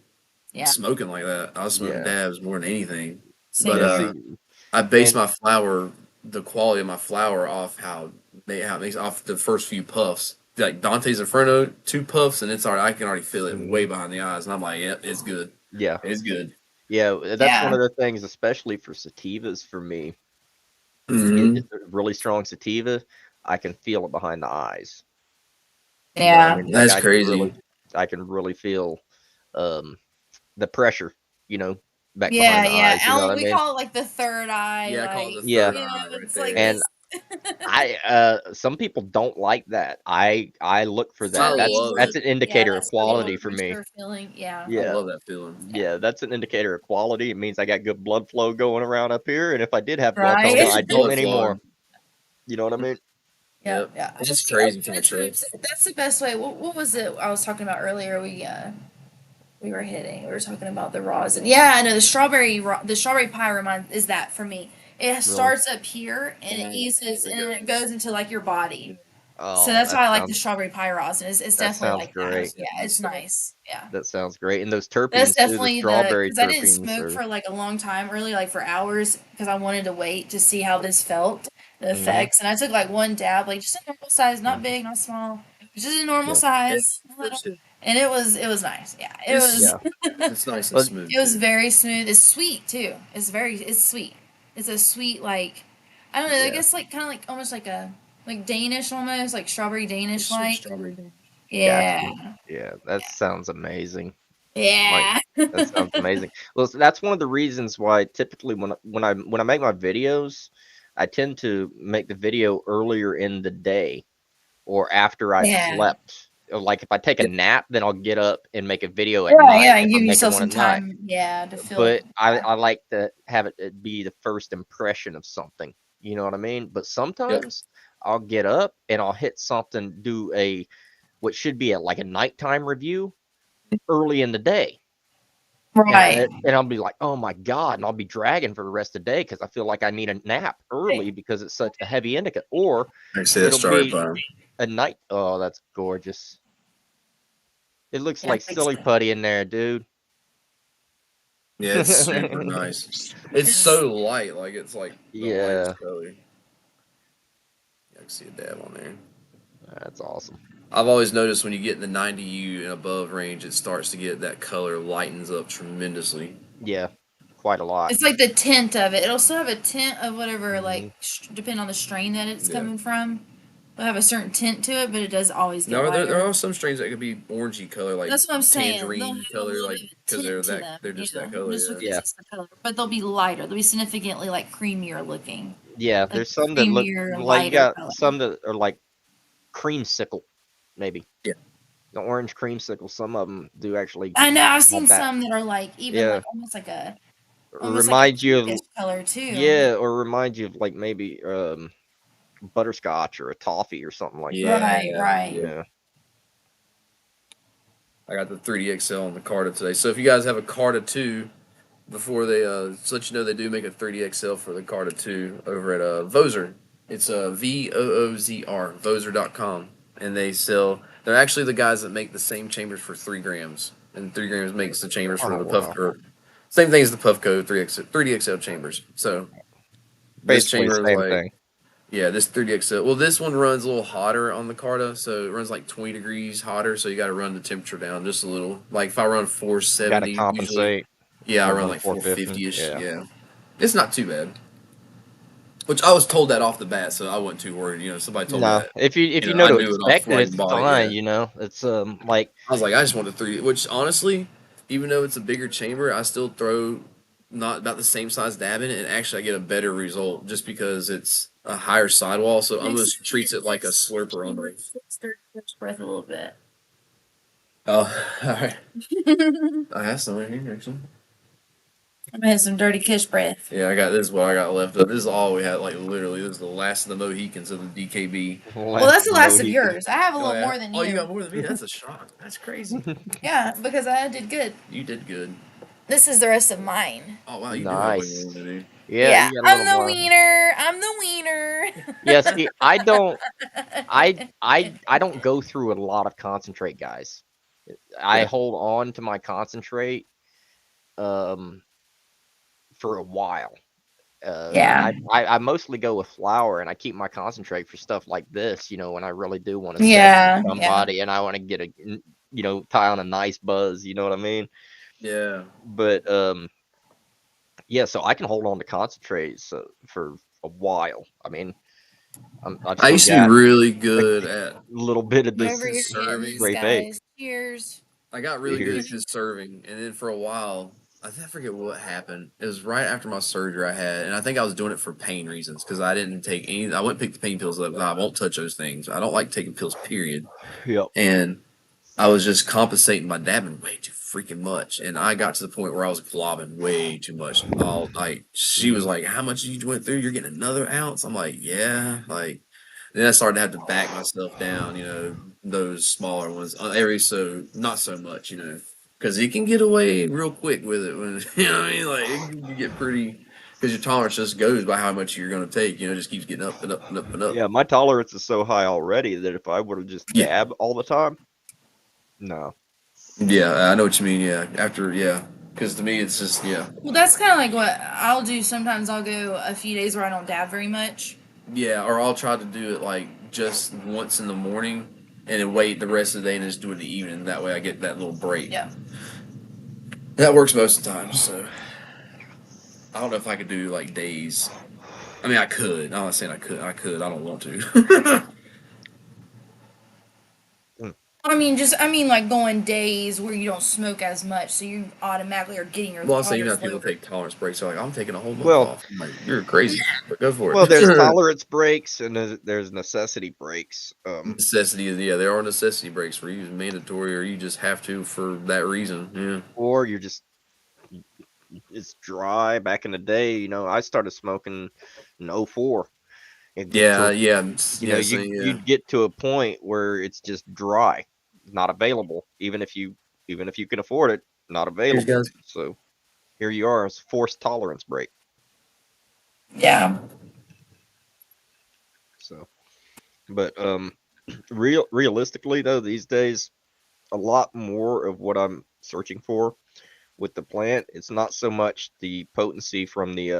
Speaker 2: Yeah.
Speaker 3: smoking like that. I was smoking
Speaker 1: yeah,
Speaker 3: dabs more than anything. But
Speaker 2: Same
Speaker 1: yeah.
Speaker 2: here.
Speaker 1: See,
Speaker 3: I base
Speaker 1: and
Speaker 3: my flower, the quality of my flower, off how it makes off the first few puffs. Like Dante's Inferno, two puffs, and it's already I can already feel it way
Speaker 1: mhm,
Speaker 3: behind the eyes, and I'm like, yep, it's good.
Speaker 1: yeah,
Speaker 3: It's good.
Speaker 1: yeah. That's one
Speaker 2: Yeah.
Speaker 1: of the things, especially for sativas, for me.
Speaker 3: Hmm.
Speaker 1: A really strong sativa, I can feel it behind the eyes. You know what I
Speaker 2: Yeah.
Speaker 1: mean? Like
Speaker 3: That's crazy.
Speaker 1: I can really feel um the pressure, you know, back
Speaker 2: Yeah,
Speaker 1: behind the
Speaker 2: yeah.
Speaker 1: eyes. You know what
Speaker 2: Alan,
Speaker 1: I
Speaker 2: we
Speaker 1: mean?
Speaker 2: call it like the third eye,
Speaker 3: Yeah, I call it
Speaker 2: like
Speaker 3: the
Speaker 1: Yeah.
Speaker 3: third eye right
Speaker 2: it's like
Speaker 3: there.
Speaker 1: And
Speaker 2: this.
Speaker 1: some people don't like that. I look for
Speaker 3: I
Speaker 1: that.
Speaker 2: Sunny,
Speaker 3: love
Speaker 1: That's
Speaker 3: it.
Speaker 1: an
Speaker 2: yeah,
Speaker 1: indicator
Speaker 2: that
Speaker 1: of
Speaker 2: sunny little
Speaker 1: quality for me.
Speaker 2: moisture feeling. Yeah,
Speaker 3: I
Speaker 1: Yeah.
Speaker 3: love that feeling.
Speaker 2: yeah.
Speaker 1: Yeah, that's an indicator of quality. It means I got good blood flow going around up here, and if I did have glaucoma,
Speaker 2: Right.
Speaker 3: Get your
Speaker 1: I don't
Speaker 3: blood flowing.
Speaker 1: anymore. You know what I mean?
Speaker 2: Yeah,
Speaker 3: Yep.
Speaker 2: yeah.
Speaker 3: It's just
Speaker 2: See, oh,
Speaker 3: crazy for sure.
Speaker 2: that's the best way. What was it I was talking about earlier? We were hitting. We were talking about the rosin. Yeah, I know the strawberry pie is that for me. It
Speaker 1: Really?
Speaker 2: starts up here and it eases
Speaker 3: It
Speaker 2: and then
Speaker 3: goes.
Speaker 2: it goes into like your body. So
Speaker 1: Oh,
Speaker 2: that's why I like the strawberry pie rosin. It's
Speaker 1: that
Speaker 2: definitely
Speaker 1: sounds
Speaker 2: like that.
Speaker 1: great.
Speaker 2: Yeah, it's nice. Yeah.
Speaker 1: That sounds great. And those
Speaker 2: That's
Speaker 1: terpenes too, the
Speaker 2: definitely the
Speaker 1: strawberry
Speaker 2: because I didn't
Speaker 1: terpenes
Speaker 2: smoke
Speaker 1: are.
Speaker 2: for like a long time, really, like for hours, because I wanted to wait to see how this felt, the
Speaker 1: Hmm.
Speaker 2: effects. And I took like one dab, like just a normal size, not big, not small, just a normal
Speaker 1: Yeah,
Speaker 3: It,
Speaker 2: size, and it was nice. Yeah, it
Speaker 3: it's
Speaker 2: was
Speaker 1: yeah.
Speaker 3: it's nice and
Speaker 1: Well,
Speaker 3: smooth
Speaker 2: it was
Speaker 3: too.
Speaker 2: very smooth. It's sweet too. It's sweet. It's a sweet like I don't know. I
Speaker 1: yeah,
Speaker 2: guess like kind of like almost like a like Danish almost like strawberry
Speaker 3: It's
Speaker 2: Danish
Speaker 3: sweet
Speaker 2: like.
Speaker 3: strawberry.
Speaker 2: Yeah,
Speaker 1: gotcha. Yeah, that sounds amazing. Like
Speaker 2: yeah,
Speaker 1: that sounds amazing. Well, so that's one of the reasons why typically when I make my videos, I tend to make the video earlier in the day or after I've
Speaker 2: yeah.
Speaker 1: slept. Like if I take a nap, then I'll get up and make a video at
Speaker 2: Yeah,
Speaker 1: night
Speaker 2: yeah,
Speaker 1: if
Speaker 2: and give
Speaker 1: I'm making
Speaker 2: yourself
Speaker 1: one
Speaker 2: some
Speaker 1: at night.
Speaker 2: time, yeah, to feel.
Speaker 1: But I like to have it be the first impression of something. You know what I mean? But
Speaker 3: Yep.
Speaker 1: sometimes I'll get up and I'll hit something, do a what should be like a nighttime review early in the day.
Speaker 2: Right.
Speaker 1: And I'll be like, oh my God, and I'll be dragging for the rest of the day because I feel like I need a nap early because it's such a heavy indica. Or
Speaker 3: I see that
Speaker 1: it'll
Speaker 3: strawberry
Speaker 1: be
Speaker 3: pie.
Speaker 1: a night. Oh, that's gorgeous. It looks
Speaker 2: Yeah,
Speaker 1: like
Speaker 2: big
Speaker 1: silly
Speaker 2: stuff.
Speaker 1: putty in there, dude.
Speaker 3: Yeah, it's super nice. It's so light, like it's like the
Speaker 1: Yeah,
Speaker 3: lightest color. I can see a dab on there.
Speaker 1: that's awesome.
Speaker 3: I've always noticed when you get in the 90U and above range, it starts to get that color lightens up tremendously.
Speaker 1: Yeah, quite a lot.
Speaker 2: It's like the tint of it. It'll still have a tint of whatever, like
Speaker 1: Hmm.
Speaker 2: depending on the strain that it's
Speaker 3: Yeah.
Speaker 2: coming from. They'll have a certain tint to it, but it does always get
Speaker 3: No,
Speaker 2: lighter.
Speaker 3: there are some strains that could be orangey color, like
Speaker 2: that's what I'm saying.
Speaker 3: tangerine color, like because they're just that color.
Speaker 2: Just because
Speaker 3: Yeah.
Speaker 2: it's the color, but they'll be lighter. They'll be significantly like creamier looking.
Speaker 1: Yeah,
Speaker 2: Like
Speaker 1: there's some that look
Speaker 2: creamier,
Speaker 1: like you
Speaker 2: lighter
Speaker 1: got
Speaker 2: color.
Speaker 1: some that are like creamsicle, maybe.
Speaker 3: Yeah.
Speaker 1: The orange creamsicle. Some of them do actually.
Speaker 2: I know. I've seen
Speaker 1: have that.
Speaker 2: some that are like even
Speaker 1: Yeah.
Speaker 2: like almost like a
Speaker 1: Remind you of
Speaker 2: pinkish color too.
Speaker 1: yeah, or remind you of like maybe butterscotch or a toffee or something like that.
Speaker 2: Right.
Speaker 1: Yeah.
Speaker 3: I got the 3D XL on the Carta today. So if you guys have a Carta 2, before they just let you know they do make a 3D XL for the Carta 2 over at Vozer. It's VOOZR, Vozer.com. And they're actually the guys that make the same chambers for 3 grams. And 3 grams makes the chambers for
Speaker 1: Oh,
Speaker 3: the
Speaker 1: wow.
Speaker 3: Puffco. Same thing as the Puffco 3DXL chambers. So this
Speaker 1: Basically the
Speaker 3: chamber is
Speaker 1: same
Speaker 3: like,
Speaker 1: thing.
Speaker 3: yeah, this 3DXL. Well, this one runs a little hotter on the Carta, so it runs like 20 degrees hotter. So you got to run the temperature down just a little. Like if I run
Speaker 1: Got to
Speaker 3: 470, usually,
Speaker 1: compensate.
Speaker 3: yeah, I
Speaker 1: Or
Speaker 3: run
Speaker 1: run
Speaker 3: like
Speaker 1: 450.
Speaker 3: 450 ish.
Speaker 1: Yeah.
Speaker 3: Yeah, it's not too bad. Which I was told that off the bat, so I wasn't too worried. You know, somebody told me
Speaker 1: No,
Speaker 3: that.
Speaker 1: if you know
Speaker 3: I
Speaker 1: to
Speaker 3: knew it off
Speaker 1: expect
Speaker 3: before
Speaker 1: it,
Speaker 3: I
Speaker 1: it's
Speaker 3: even bought it.
Speaker 1: fine.
Speaker 3: Yeah,
Speaker 1: It's like
Speaker 3: I was like, I just want the 3. Which honestly, even though it's a bigger chamber, I still throw not about the same size dab in it, and actually I get a better result just because it's a higher sidewall, so almost treats it like a slurper on there.
Speaker 2: Stir breath a little bit.
Speaker 3: Oh, all right. I have some right here actually.
Speaker 2: I'm gonna have some dirty Kush breath.
Speaker 3: Yeah, I got this. Is what I got left of. This is all we had. Like literally, this is the last of the Mohicans of the DKB.
Speaker 2: Well, that's the last of yours. I have a
Speaker 3: Oh,
Speaker 2: little
Speaker 3: yeah?
Speaker 2: more than you.
Speaker 3: Oh, you got more than me. That's a shock. That's crazy.
Speaker 2: Yeah, because I did good.
Speaker 3: You did good.
Speaker 2: This is the rest of mine.
Speaker 3: Oh wow, you do have way
Speaker 1: nice.
Speaker 3: more than me.
Speaker 1: Yeah, you got a
Speaker 2: I'm
Speaker 1: little
Speaker 2: the
Speaker 1: more.
Speaker 2: wiener. I'm the wiener.
Speaker 1: Yeah, see, I don't go through a lot of concentrate, guys. I
Speaker 3: Yeah.
Speaker 1: hold on to my concentrate um for a while.
Speaker 2: Yeah.
Speaker 1: I mostly go with flour, and I keep my concentrate for stuff like this, when I really do want to
Speaker 2: Yeah.
Speaker 1: somebody and I want to get tie on a nice buzz, you know what I mean?
Speaker 3: Yeah.
Speaker 1: But yeah, so I can hold on to concentrates for a while. I mean, I've
Speaker 3: I
Speaker 1: still
Speaker 3: used to be
Speaker 1: got
Speaker 3: really
Speaker 1: a
Speaker 3: good at
Speaker 1: little bit of this
Speaker 2: Over your
Speaker 3: serving.
Speaker 2: heads,
Speaker 1: great bake.
Speaker 2: guys. Cheers.
Speaker 3: I got really good at
Speaker 1: Cheers.
Speaker 3: just serving, and then for a while, I forget what happened. It was right after my surgery I had, and I think I was doing it for pain reasons because I didn't take any. I wouldn't pick the pain pills up. I won't touch those things. I don't like taking pills. Period.
Speaker 1: Yep.
Speaker 3: And I was just compensating by dabbing way too freaking much, and I got to the point where I was globbing way too much all night. She was like, "How much you went through? You're getting another ounce?" I'm like, "Yeah." Like, then I started to have to back myself down. Those smaller ones not so much. Because you can get away real quick with it when what I mean. Like, it can get pretty because your tolerance just goes by how much you're going to take. It just keeps getting up and up and up and up.
Speaker 1: Yeah, my tolerance is so high already that if I were to just
Speaker 3: Yeah.
Speaker 1: dab all the time, no.
Speaker 3: Yeah, I know what you mean. Yeah, because to me it's just
Speaker 2: Well, that's kind of like what I'll do. Sometimes I'll go a few days where I don't dab very much.
Speaker 3: Yeah, or I'll try to do it like just once in the morning and then wait the rest of the day and just do it in the evening. That way I get that little break.
Speaker 2: Yeah.
Speaker 3: That works most of the time, so I don't know if I could do like days. I mean, I could. I'm not saying I could. I could. I don't want to.
Speaker 2: I mean, like going days where you don't smoke as much, so you automatically are getting your.
Speaker 3: Well, I'm saying
Speaker 2: tolerance
Speaker 3: people
Speaker 2: lower.
Speaker 3: take tolerance breaks. They're like, I'm taking a whole month
Speaker 1: Well-
Speaker 3: off. I'm like, you're crazy, but go for it.
Speaker 1: Well, there's tolerance breaks and there's necessity breaks.
Speaker 3: Necessity is there are necessity breaks where you use mandatory or you just have to for that reason. Yeah.
Speaker 1: Or you're just it's dry. Back in the day, I started smoking in 04.
Speaker 3: Yeah,
Speaker 1: You'd get to a point where it's just dry, not available, even if you can afford it, not available.
Speaker 3: guys.
Speaker 1: So here you are, it's forced tolerance break.
Speaker 2: Yeah.
Speaker 1: So, but realistically though, these days, a lot more of what I'm searching for with the plant, it's not so much the potency from the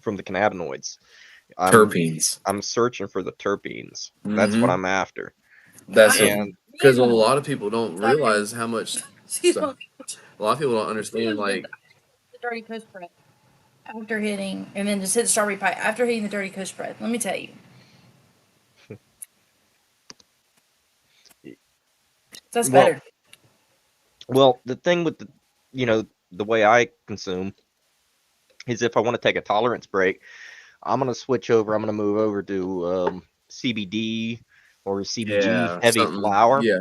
Speaker 1: cannabinoids.
Speaker 3: Terpenes.
Speaker 1: I'm searching for the terpenes. That's what I'm after.
Speaker 3: That's
Speaker 1: And
Speaker 3: because a lot of people don't realize how much.
Speaker 2: Excuse
Speaker 3: So, a lot of people don't understand like
Speaker 2: the dirty Kush breath after hitting, and then just hit the strawberry pie after hitting the dirty Kush breath. Let me tell you, That's
Speaker 1: Well,
Speaker 2: better.
Speaker 1: well, the thing with the way I consume is if I want to take a tolerance break, I'm gonna switch over. I'm gonna move over to CBD or CBG
Speaker 3: Yeah,
Speaker 1: heavy
Speaker 3: something.
Speaker 1: flour,
Speaker 3: Yeah.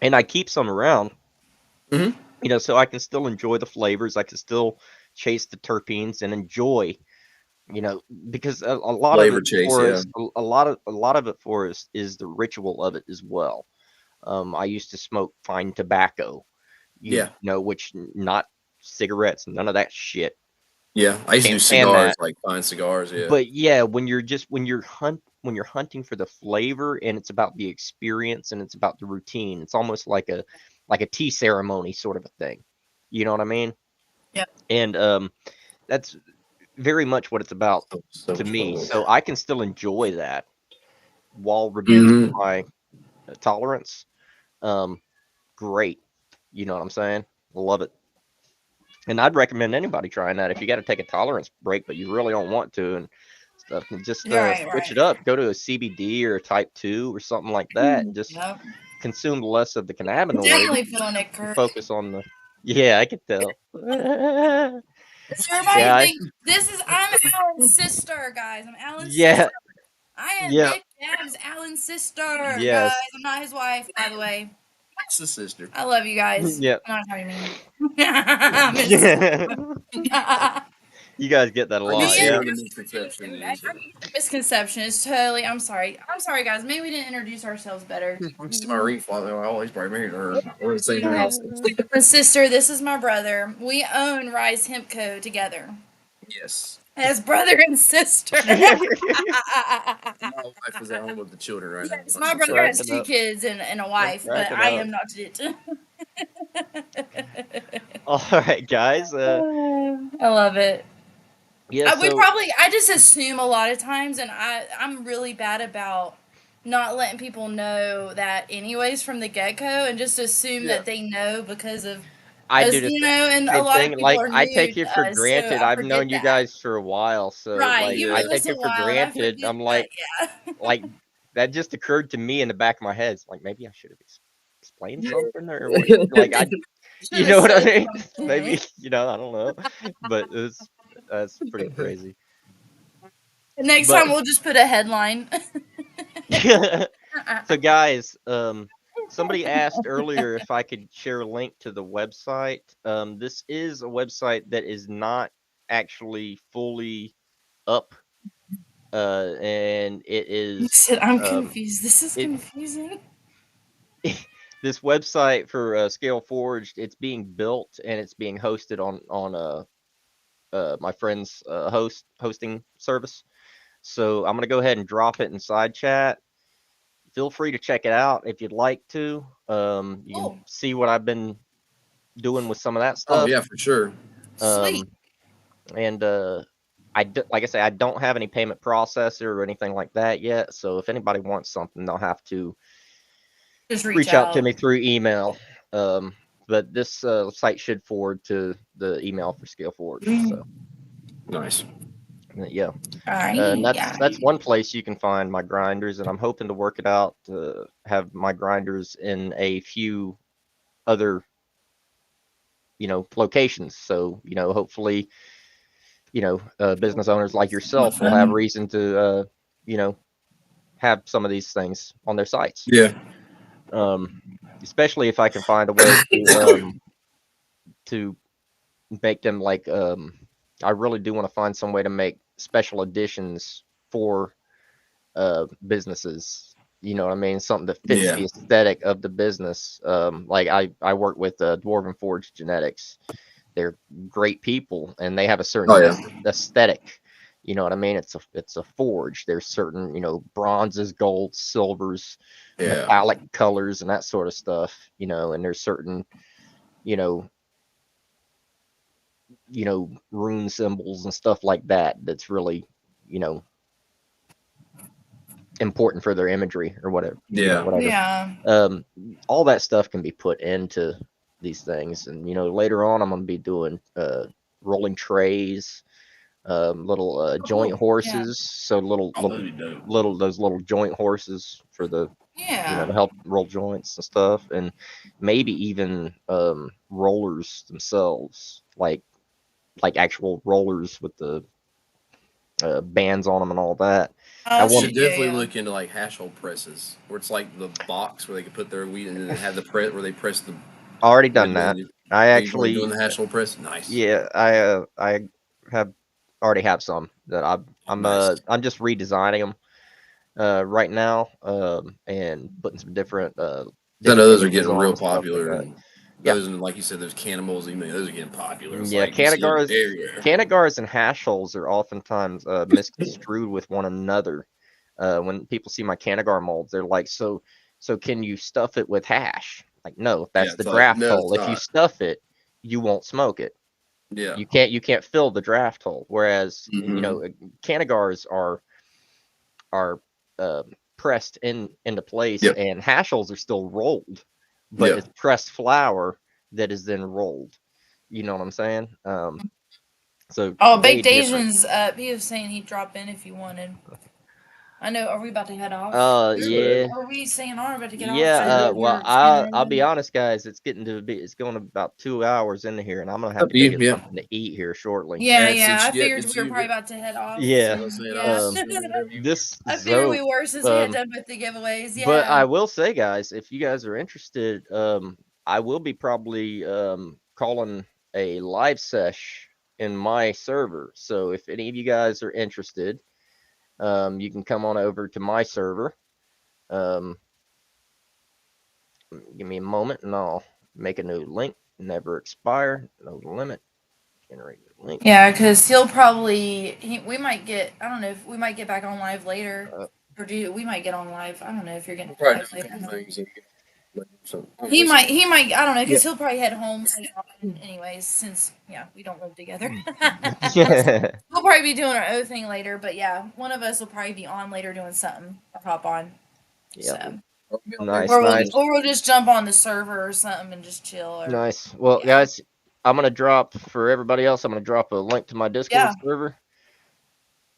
Speaker 1: and I keep some around.
Speaker 3: Hmm.
Speaker 1: So I can still enjoy the flavors. I can still chase the terpenes and enjoy. Because a lot of
Speaker 3: Flavor
Speaker 1: it
Speaker 3: chase.
Speaker 1: for
Speaker 3: Yeah.
Speaker 1: us, a lot of it for us is the ritual of it as well. I used to smoke fine tobacco,
Speaker 3: Yeah.
Speaker 1: which not cigarettes, none of that shit.
Speaker 3: Yeah. I used to do
Speaker 1: Can't stand
Speaker 3: cigars,
Speaker 1: that.
Speaker 3: like fine cigars. Yeah.
Speaker 1: But yeah, when you're hunting for the flavor and it's about the experience and it's about the routine, it's almost like a tea ceremony sort of a thing. You know what I mean?
Speaker 2: Yep.
Speaker 1: And that's very much what it's about
Speaker 3: So
Speaker 1: to me.
Speaker 3: cold.
Speaker 1: So I can still enjoy that while reducing
Speaker 3: Hmm.
Speaker 1: my tolerance. Um, Great. You know what I'm saying? Love it. And I'd recommend anybody trying that if you got to take a tolerance break, but you really don't want to and stuff. Just
Speaker 2: Right,
Speaker 1: switch
Speaker 2: right.
Speaker 1: it up. Go to a CBD or a type 2 or something like that and just
Speaker 2: Yep.
Speaker 1: consume less of the
Speaker 2: I'm
Speaker 1: cannabinoids
Speaker 2: definitely feeling it,
Speaker 1: and
Speaker 2: Kurt.
Speaker 1: focus on the. Yeah, I could tell.
Speaker 2: So everybody
Speaker 1: Yeah.
Speaker 2: think I'm Alan's sister, guys. I'm Alan's sister.
Speaker 1: Yeah.
Speaker 2: I am
Speaker 1: Yeah.
Speaker 2: Big Gab's Alan's sister, guys.
Speaker 1: Yes.
Speaker 2: I'm not his wife, by the way.
Speaker 3: It's the sister.
Speaker 2: I love you guys.
Speaker 1: Yeah.
Speaker 2: I'm not talking to me. I'm his
Speaker 1: Yeah.
Speaker 2: sister.
Speaker 1: You guys get that a
Speaker 3: I can
Speaker 1: lot,
Speaker 3: see
Speaker 1: yeah.
Speaker 3: where the misconception is.
Speaker 2: Misconception is totally. I'm sorry. I'm sorry, guys. Maybe we didn't introduce ourselves better.
Speaker 3: I see my ring father. I always probably married her. Or the same house.
Speaker 2: My sister, this is my brother. We own Rise Hemp Co. together
Speaker 3: Yes.
Speaker 2: as brother and sister.
Speaker 3: My wife is at home with the children right now.
Speaker 2: Yes, my brother has
Speaker 1: Cracking
Speaker 2: 2
Speaker 1: up.
Speaker 2: kids and a
Speaker 1: I'm
Speaker 2: wife, but
Speaker 1: cracking
Speaker 2: I
Speaker 1: up.
Speaker 2: am not it.
Speaker 1: All right, guys.
Speaker 2: I love it.
Speaker 1: Yeah.
Speaker 2: I just assume a lot of times, and I'm really bad about not letting people know that anyways from the get go, and just assume
Speaker 3: Yeah.
Speaker 2: that they know because of
Speaker 1: I
Speaker 2: us,
Speaker 1: do the
Speaker 2: and a
Speaker 1: same
Speaker 2: lot of
Speaker 1: thing.
Speaker 2: people
Speaker 1: Like
Speaker 2: are
Speaker 1: I
Speaker 2: new
Speaker 1: take you for
Speaker 2: to us, so
Speaker 1: granted.
Speaker 2: I
Speaker 1: I've
Speaker 2: forget
Speaker 1: known you
Speaker 2: that.
Speaker 1: guys for a while, so
Speaker 2: Right,
Speaker 1: like
Speaker 2: you've
Speaker 1: I
Speaker 2: been with
Speaker 1: take
Speaker 2: us a
Speaker 1: it for
Speaker 2: while, and I
Speaker 1: granted.
Speaker 2: forget
Speaker 1: I'm
Speaker 2: that.
Speaker 1: like,
Speaker 2: Yeah.
Speaker 1: like that just occurred to me in the back of my head. It's like maybe I should have explained something or what. Like
Speaker 2: Should
Speaker 1: you
Speaker 2: have
Speaker 1: know what I
Speaker 2: said
Speaker 1: mean? Maybe
Speaker 2: something.
Speaker 1: I don't know, but that's pretty crazy.
Speaker 2: Next
Speaker 1: But
Speaker 2: time we'll just put a headline.
Speaker 1: so guys, somebody asked earlier if I could share a link to the website. This is a website that is not actually fully up, and it
Speaker 2: He
Speaker 1: is
Speaker 2: said, "I'm
Speaker 1: um,
Speaker 2: confused. This is
Speaker 1: it
Speaker 2: confusing."
Speaker 1: this website for Scale Forged. It's being built and it's being hosted on my friend's hosting service. So I'm gonna go ahead and drop it in side chat. Feel free to check it out if you'd like to. You can
Speaker 2: Oh,
Speaker 1: see what I've been doing with some of that
Speaker 3: Oh
Speaker 1: stuff.
Speaker 3: yeah, for sure.
Speaker 2: sweet.
Speaker 1: And like I say, I don't have any payment processor or anything like that yet. So if anybody wants something, they'll have to
Speaker 2: Just reach
Speaker 1: reach out to
Speaker 2: out.
Speaker 1: me through email. Um, but this site should forward to the email for Scale Forge. So
Speaker 3: Nice.
Speaker 1: yeah,
Speaker 2: All
Speaker 1: and
Speaker 2: right.
Speaker 1: that's
Speaker 2: Yeah.
Speaker 1: that's one place you can find my grinders, and I'm hoping to work it out to have my grinders in a few other locations. So hopefully business owners like yourself will have reason to you know have some of these things on their sites.
Speaker 3: Yeah.
Speaker 1: Um, Especially if I can find a way to make them like I really do want to find some way to make special editions for businesses. You know what I mean? Something that fits
Speaker 3: Yeah.
Speaker 1: the aesthetic of the business. Like I work with Dwarven Forge Genetics. They're great people, and they have a
Speaker 3: Oh
Speaker 1: certain
Speaker 3: yeah.
Speaker 1: aesthetic. You know what I mean? It's a forge. There's certain bronzes, golds, silvers,
Speaker 3: Yeah.
Speaker 1: metallic colors, and that sort of stuff. And there's certain you know rune symbols and stuff like that. That's really you know important for their imagery or whatever.
Speaker 3: Yeah.
Speaker 1: Whatever.
Speaker 2: Yeah.
Speaker 1: Um, all that stuff can be put into these things, and later on I'm going to be doing rolling trays, little
Speaker 2: Oh,
Speaker 1: joint
Speaker 2: cool.
Speaker 1: horses. So those little joint horses for the
Speaker 2: Yeah.
Speaker 1: to help roll joints and stuff, and maybe even rollers themselves, like actual rollers with the bands on them and all that. I
Speaker 2: Oh,
Speaker 1: want
Speaker 3: Should
Speaker 2: shoot, yeah,
Speaker 3: definitely
Speaker 2: yeah.
Speaker 3: look into like hash hole presses, where it's like the box where they can put their wheat and then have the press where they press the.
Speaker 1: already
Speaker 3: Where
Speaker 1: done
Speaker 3: they're
Speaker 1: that.
Speaker 3: doing it.
Speaker 1: I
Speaker 3: Oh, you've already doing
Speaker 1: actually,
Speaker 3: the hash hole press. Nice.
Speaker 1: yeah, I have already have some that
Speaker 3: Nice.
Speaker 1: I'm just redesigning them right now, and putting some
Speaker 3: I know
Speaker 1: different
Speaker 3: those are
Speaker 1: images
Speaker 3: getting
Speaker 1: on them
Speaker 3: real
Speaker 1: and stuff like
Speaker 3: popular,
Speaker 1: that.
Speaker 3: and
Speaker 1: Yeah.
Speaker 3: those and like you said, those cannibals. Even those are getting popular. It's
Speaker 1: Yeah,
Speaker 3: like you see them everywhere.
Speaker 1: Canagars and hash holes are oftentimes misconstrued with one another. When people see my Canagar molds, they're like, so can you stuff it with hash? Like, no,
Speaker 3: Yeah,
Speaker 1: that's the
Speaker 3: it's like
Speaker 1: draft
Speaker 3: no, it's
Speaker 1: hole. If you
Speaker 3: not.
Speaker 1: stuff it, you won't smoke it.
Speaker 3: Yeah.
Speaker 1: You can't fill the draft hole. Whereas,
Speaker 3: Mm-hmm.
Speaker 1: Canagars are pressed into place,
Speaker 3: Yep.
Speaker 1: and hash holes are still rolled, but
Speaker 3: Yep.
Speaker 1: it's pressed flour that is then rolled. You know what I'm saying? So
Speaker 2: Oh,
Speaker 1: way
Speaker 2: Baked
Speaker 1: different.
Speaker 2: Asians, he was saying he'd drop in if you wanted. I know. Are we about to head off?
Speaker 1: Yeah,
Speaker 2: Are we saying are about to get off?
Speaker 1: yeah.
Speaker 2: I know
Speaker 1: Well,
Speaker 2: we're spinning
Speaker 1: I'll be
Speaker 2: around.
Speaker 1: honest, guys. It's going about 2 hours into here, and I'm gonna have
Speaker 3: Up
Speaker 1: to
Speaker 3: to
Speaker 1: go
Speaker 3: you.
Speaker 1: get
Speaker 3: Yeah.
Speaker 1: something to eat here shortly.
Speaker 2: Yeah,
Speaker 3: It's
Speaker 2: yeah. I
Speaker 3: yep.
Speaker 2: figured
Speaker 3: It's
Speaker 2: we were
Speaker 3: you.
Speaker 2: probably
Speaker 3: Yep.
Speaker 2: about to head off
Speaker 1: Yeah.
Speaker 3: So I was
Speaker 2: soon.
Speaker 3: saying I'll
Speaker 2: Yeah.
Speaker 3: see you whenever you.
Speaker 1: This
Speaker 2: I figured we
Speaker 1: Zope.
Speaker 2: were since we had done both the giveaways.
Speaker 1: But
Speaker 2: Yeah.
Speaker 1: I will say, guys, if you guys are interested, I will be probably calling a live sesh in my server. So if any of you guys are interested, you can come on over to my server. Um, give me a moment, and I'll make a new link. Never expire, no limit. Generate new link.
Speaker 2: Yeah, because he'll probably we might get I don't know if we might get back on live later,
Speaker 1: Uh,
Speaker 2: or do we might get on live. I don't know if you're getting
Speaker 3: We'll probably
Speaker 2: live
Speaker 3: do a
Speaker 2: later.
Speaker 3: couple things. And so,
Speaker 2: He might I don't know
Speaker 3: Yeah.
Speaker 2: because he'll probably head home later on anyways since yeah we don't live together.
Speaker 1: yeah.
Speaker 2: We'll probably be doing our own thing later, but yeah, one of us will probably be on later doing something or hop on.
Speaker 1: Yep.
Speaker 2: So
Speaker 3: I'll be on there
Speaker 1: Nice,
Speaker 2: or
Speaker 3: too.
Speaker 2: we'll
Speaker 1: nice,
Speaker 2: or we'll just jump on the server or something and just chill or
Speaker 1: nice. Well,
Speaker 2: yeah
Speaker 1: guys, I'm gonna drop for everybody else. I'm gonna drop a link to my Discord
Speaker 2: yeah.
Speaker 1: server.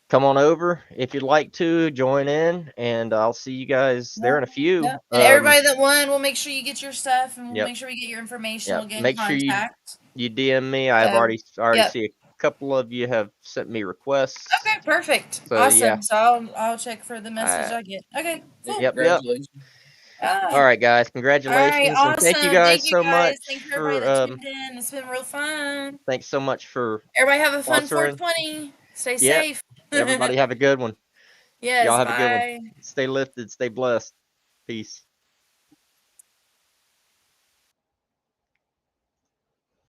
Speaker 1: Come on over if you'd like to join in, and I'll see you guys there
Speaker 2: Yeah,
Speaker 1: in a few.
Speaker 2: yeah. And everybody that won, we'll make sure you get your stuff, and we'll
Speaker 1: Yep,
Speaker 2: make sure we get your information.
Speaker 1: yep.
Speaker 2: We'll get in
Speaker 1: Make sure
Speaker 2: contact.
Speaker 1: you DM me. I have
Speaker 2: So,
Speaker 1: already
Speaker 2: yep.
Speaker 1: see a couple of you have sent me requests.
Speaker 2: Okay, perfect,
Speaker 1: So yeah,
Speaker 2: awesome. So I'll check for the message
Speaker 1: uh,
Speaker 2: I get. Okay,
Speaker 3: Hey,
Speaker 2: cool.
Speaker 1: yep.
Speaker 3: congratulations.
Speaker 1: All
Speaker 2: Ah,
Speaker 1: right, guys.
Speaker 2: all right,
Speaker 1: Congratulations, and thank you
Speaker 2: awesome.
Speaker 1: guys
Speaker 2: Thank you
Speaker 1: so
Speaker 2: guys.
Speaker 1: much
Speaker 2: Thank you for everybody
Speaker 1: for
Speaker 2: that tuned in. It's been real fun.
Speaker 1: thanks so much for
Speaker 2: Everybody have a fun
Speaker 1: sponsoring.
Speaker 2: 420. Stay
Speaker 1: Yep.
Speaker 2: safe.
Speaker 1: Everybody have a good one. Y'all
Speaker 2: Yes,
Speaker 1: have a good one.
Speaker 2: bye.
Speaker 1: Stay lifted. Stay blessed. Peace.